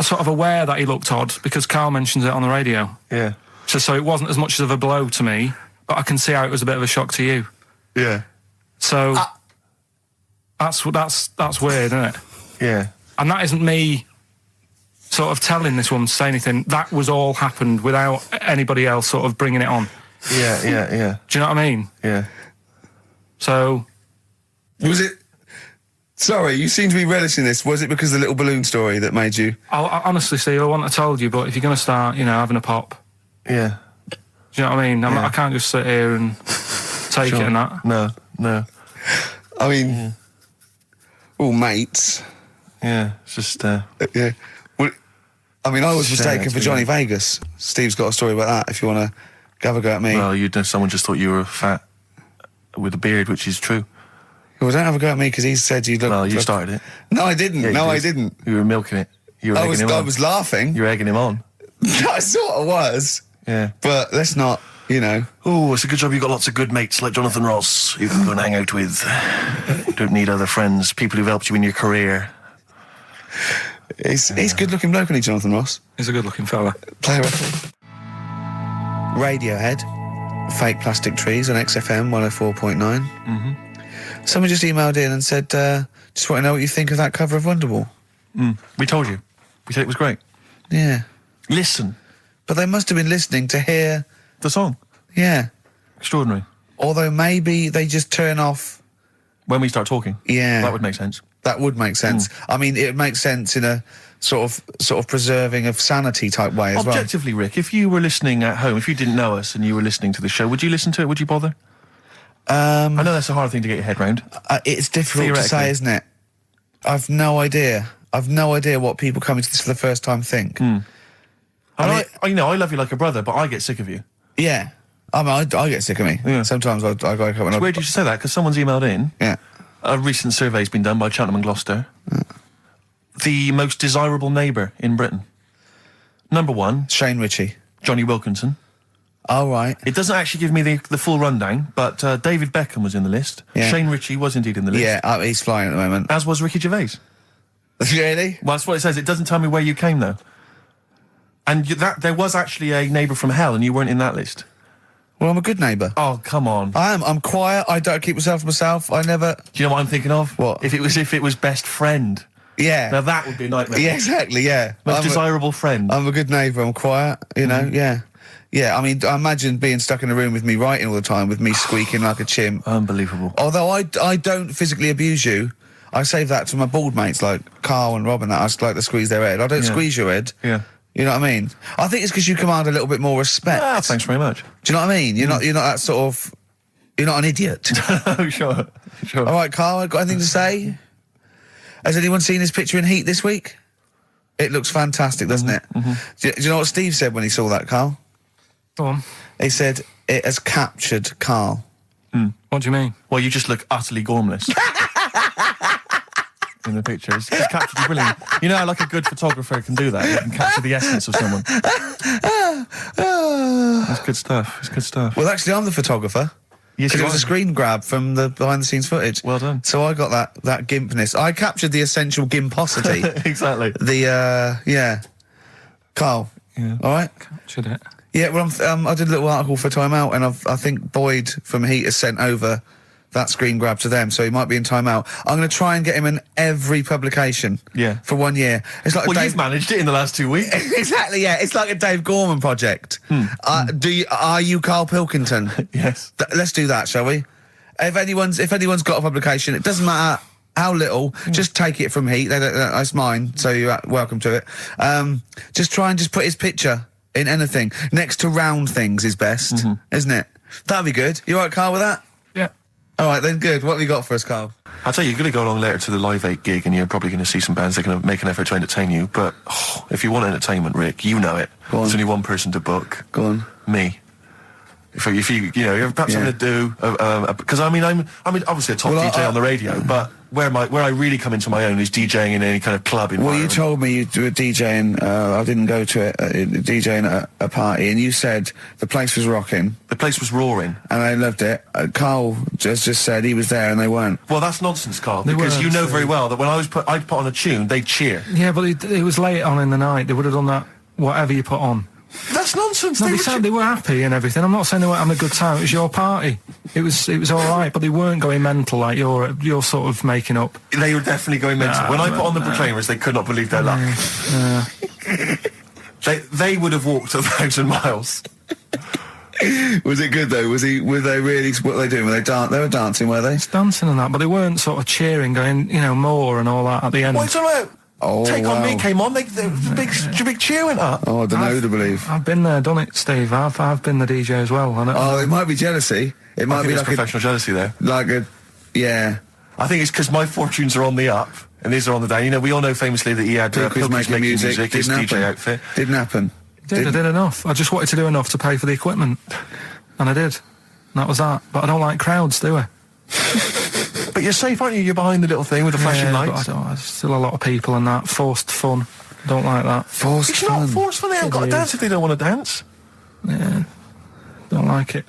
sort of aware that he looked odd because Carl mentions it on the radio. Yeah. So it wasn't as much of a blow to me, but I can see how it was a bit of a shock to you. Yeah. So that's weird, isn't it? Yeah. And that isn't me sort of telling this woman to say anything. That was all happened without anybody else sort of bringing it on. Yeah. Do you know what I mean? Yeah. So... Was it... Sorry, you seem to be relishing this. Was it because of the little balloon story that made you... I honestly, Steve, I wouldn't have told you, but if you're going to start, having a pop, Yeah. do you know what I mean? Yeah. I can't just sit here and take it and that. No. I mean... All mates. Yeah. It's just, Yeah. Well, I mean, I was Shame mistaken it's for been Johnny done. Vegas. Steve's got a story about that, if you want to have a go at me. well, someone just thought you were fat with a beard, which is true. Well, don't have a go at me because he said you look... Well, you started it. No, I didn't. Yeah, you no, I did. didn't. You were milking it. You were I egging him was, I on. was laughing. You were egging him on. I sort of was. Yeah. But let's not, Oh, it's a good job you've got lots of good mates like Jonathan Ross you can go and hang out with. You don't need other friends, people who've helped you in your career. He's good-looking bloke, isn't he, Jonathan Ross? He's a good-looking fella. Play a record. Radiohead, Fake Plastic Trees on XFM 104.9. Mm-hmm. Someone just emailed in and said, just want to know what you think of that cover of Wonderwall. We told you. We said it was great. Yeah. Listen. But they must have been listening to hear... The song. Yeah. Extraordinary. Although maybe they just turn off... When we start talking. Yeah. That would make sense. That would make sense. I mean, it makes sense in a sort of preserving of sanity type way as well. Objectively, Rick, if you were listening at home, if you didn't know us and you were listening to the show, would you listen to it? Would you bother? I know that's a hard thing to get your head round. It's difficult to say, isn't it? I've no idea. I've no idea what people coming to this for the first time think. I love you like a brother, but I get sick of you. Yeah. I mean, I get sick of me. Yeah. Sometimes I wake up and It's weird you should say that, because someone's emailed in. Yeah. A recent survey's been done by Cheltenham and Gloucester. The most desirable neighbour in Britain. Number one, Shane Ritchie. Johnny Wilkinson. Oh, right. It doesn't actually give me the full rundown, but David Beckham was in the list. Yeah. Shane Ritchie was indeed in the list. Yeah, he's flying at the moment. As was Ricky Gervais. Really? Well, that's what it says. It doesn't tell me where you came, though. And there was actually a Neighbour from Hell, and you weren't in that list. Well, I'm a good neighbour. Oh, come on. I am. I'm quiet. I don't keep myself to myself. I never... Do you know what I'm thinking of? What? If it was best friend. Yeah. Now that would be a nightmare. Yeah, exactly, yeah. Most desirable friend. I'm a good neighbour. I'm quiet, you know, yeah. Yeah, I mean, I imagine being stuck in a room with me writing all the time, with me squeaking like a chimp. Unbelievable. Although I don't physically abuse you, I save that to my bald mates like Carl and Rob and that. I just like to squeeze their head. I don't squeeze your head. Yeah. You know what I mean? I think it's because you command a little bit more respect. Ah, thanks very much. Do you know what I mean? You're not that sort of... You're not an idiot. Oh, sure. Sure. All right, Carl, got anything to say? Has anyone seen his picture in Heat this week? It looks fantastic, doesn't it? Do you know what Steve said when he saw that, Carl? Go on. He said, it has captured Carl. What do you mean? Well, you just look utterly gormless. In the picture. It's captured you brilliant. You know how like a good photographer can do that? They can capture the essence of someone. That's good stuff. It's good stuff. Well, actually, I'm the photographer. Yes, Because you it was are. a screen grab from the behind-the-scenes footage. Well done. So I got that gimpness. I captured the essential gimposity. Exactly. Yeah. Carl. Yeah. All right? Captured it. Yeah, well, I did a little article for Time Out, and I think Boyd from Heat has sent over that screen grab to them, so he might be in Time Out. I'm going to try and get him in every publication. Yeah. For 1 year. It's like Well, you've managed it in the last 2 weeks. Exactly, yeah. It's like a Dave Gorman project. Are you Karl Pilkington? Yes. Let's do that, shall we? If anyone's got a publication, it doesn't matter how little, just take it from Heat. That's mine, so you're welcome to it. Just try and just put his picture in anything. Next to round things is best, isn't it? That'd be good. You all right, Carl, with that? Yeah. All right, then, good. What have you got for us, Carl? I'll tell you, you're going to go along later to the Live 8 gig and you're probably going to see some bands that are going to make an effort to entertain you, but if you want entertainment, Rick, you know it. Go on. There's only one person to book. Go on. Me. If you have perhaps something to do, because I mean, I'm obviously a top DJ on the radio, but where I really come into my own is DJing in any kind of club environment. Well, you told me you were DJing, I didn't go to it, DJing at a party, and you said the place was rocking. The place was roaring. And I loved it. Carl just said he was there and they weren't. Well, that's nonsense, Carl, They because you weren't, know so- very well that when I'd put on a tune, they'd cheer. Yeah, but it was late on in the night. They would have done that, whatever you put on. That's nonsense. No, They they were said they were happy and everything. I'm not saying they weren't having a good time. It was your party. It was all right, but they weren't going mental like you're sort of making up. They were definitely going mental. When I put on the Proclaimers, they could not believe their luck. They would have walked 1,000 miles. Was it good though? Were they really, what were they doing? They were dancing, were they? Dancing and that, but they weren't sort of cheering, going, more and all that at the end. What are you talking about? Oh, Take On wow. Me came on, the big cheer went up. Oh, I don't know who to believe. I've been there, done it, Steve. I've been the DJ as well. Oh, it might be jealousy. It I might think be there's like professional jealousy there. yeah. I think it's because my fortunes are on the up, and these are on the down. You know, we all know famously that he had Pilkers making music. his Didn't DJ happen. outfit. Didn't happen. I did enough. I just wanted to do enough to pay for the equipment. And I did. And that was that. But I don't like crowds, do I? But you're safe, aren't you? You're behind the little thing with the flashing But lights. there's still a lot of people and that. Forced fun. Don't like that. Forced It's fun. not forceful. They haven't got to It dance is. if they don't want to dance. Yeah. Don't like it.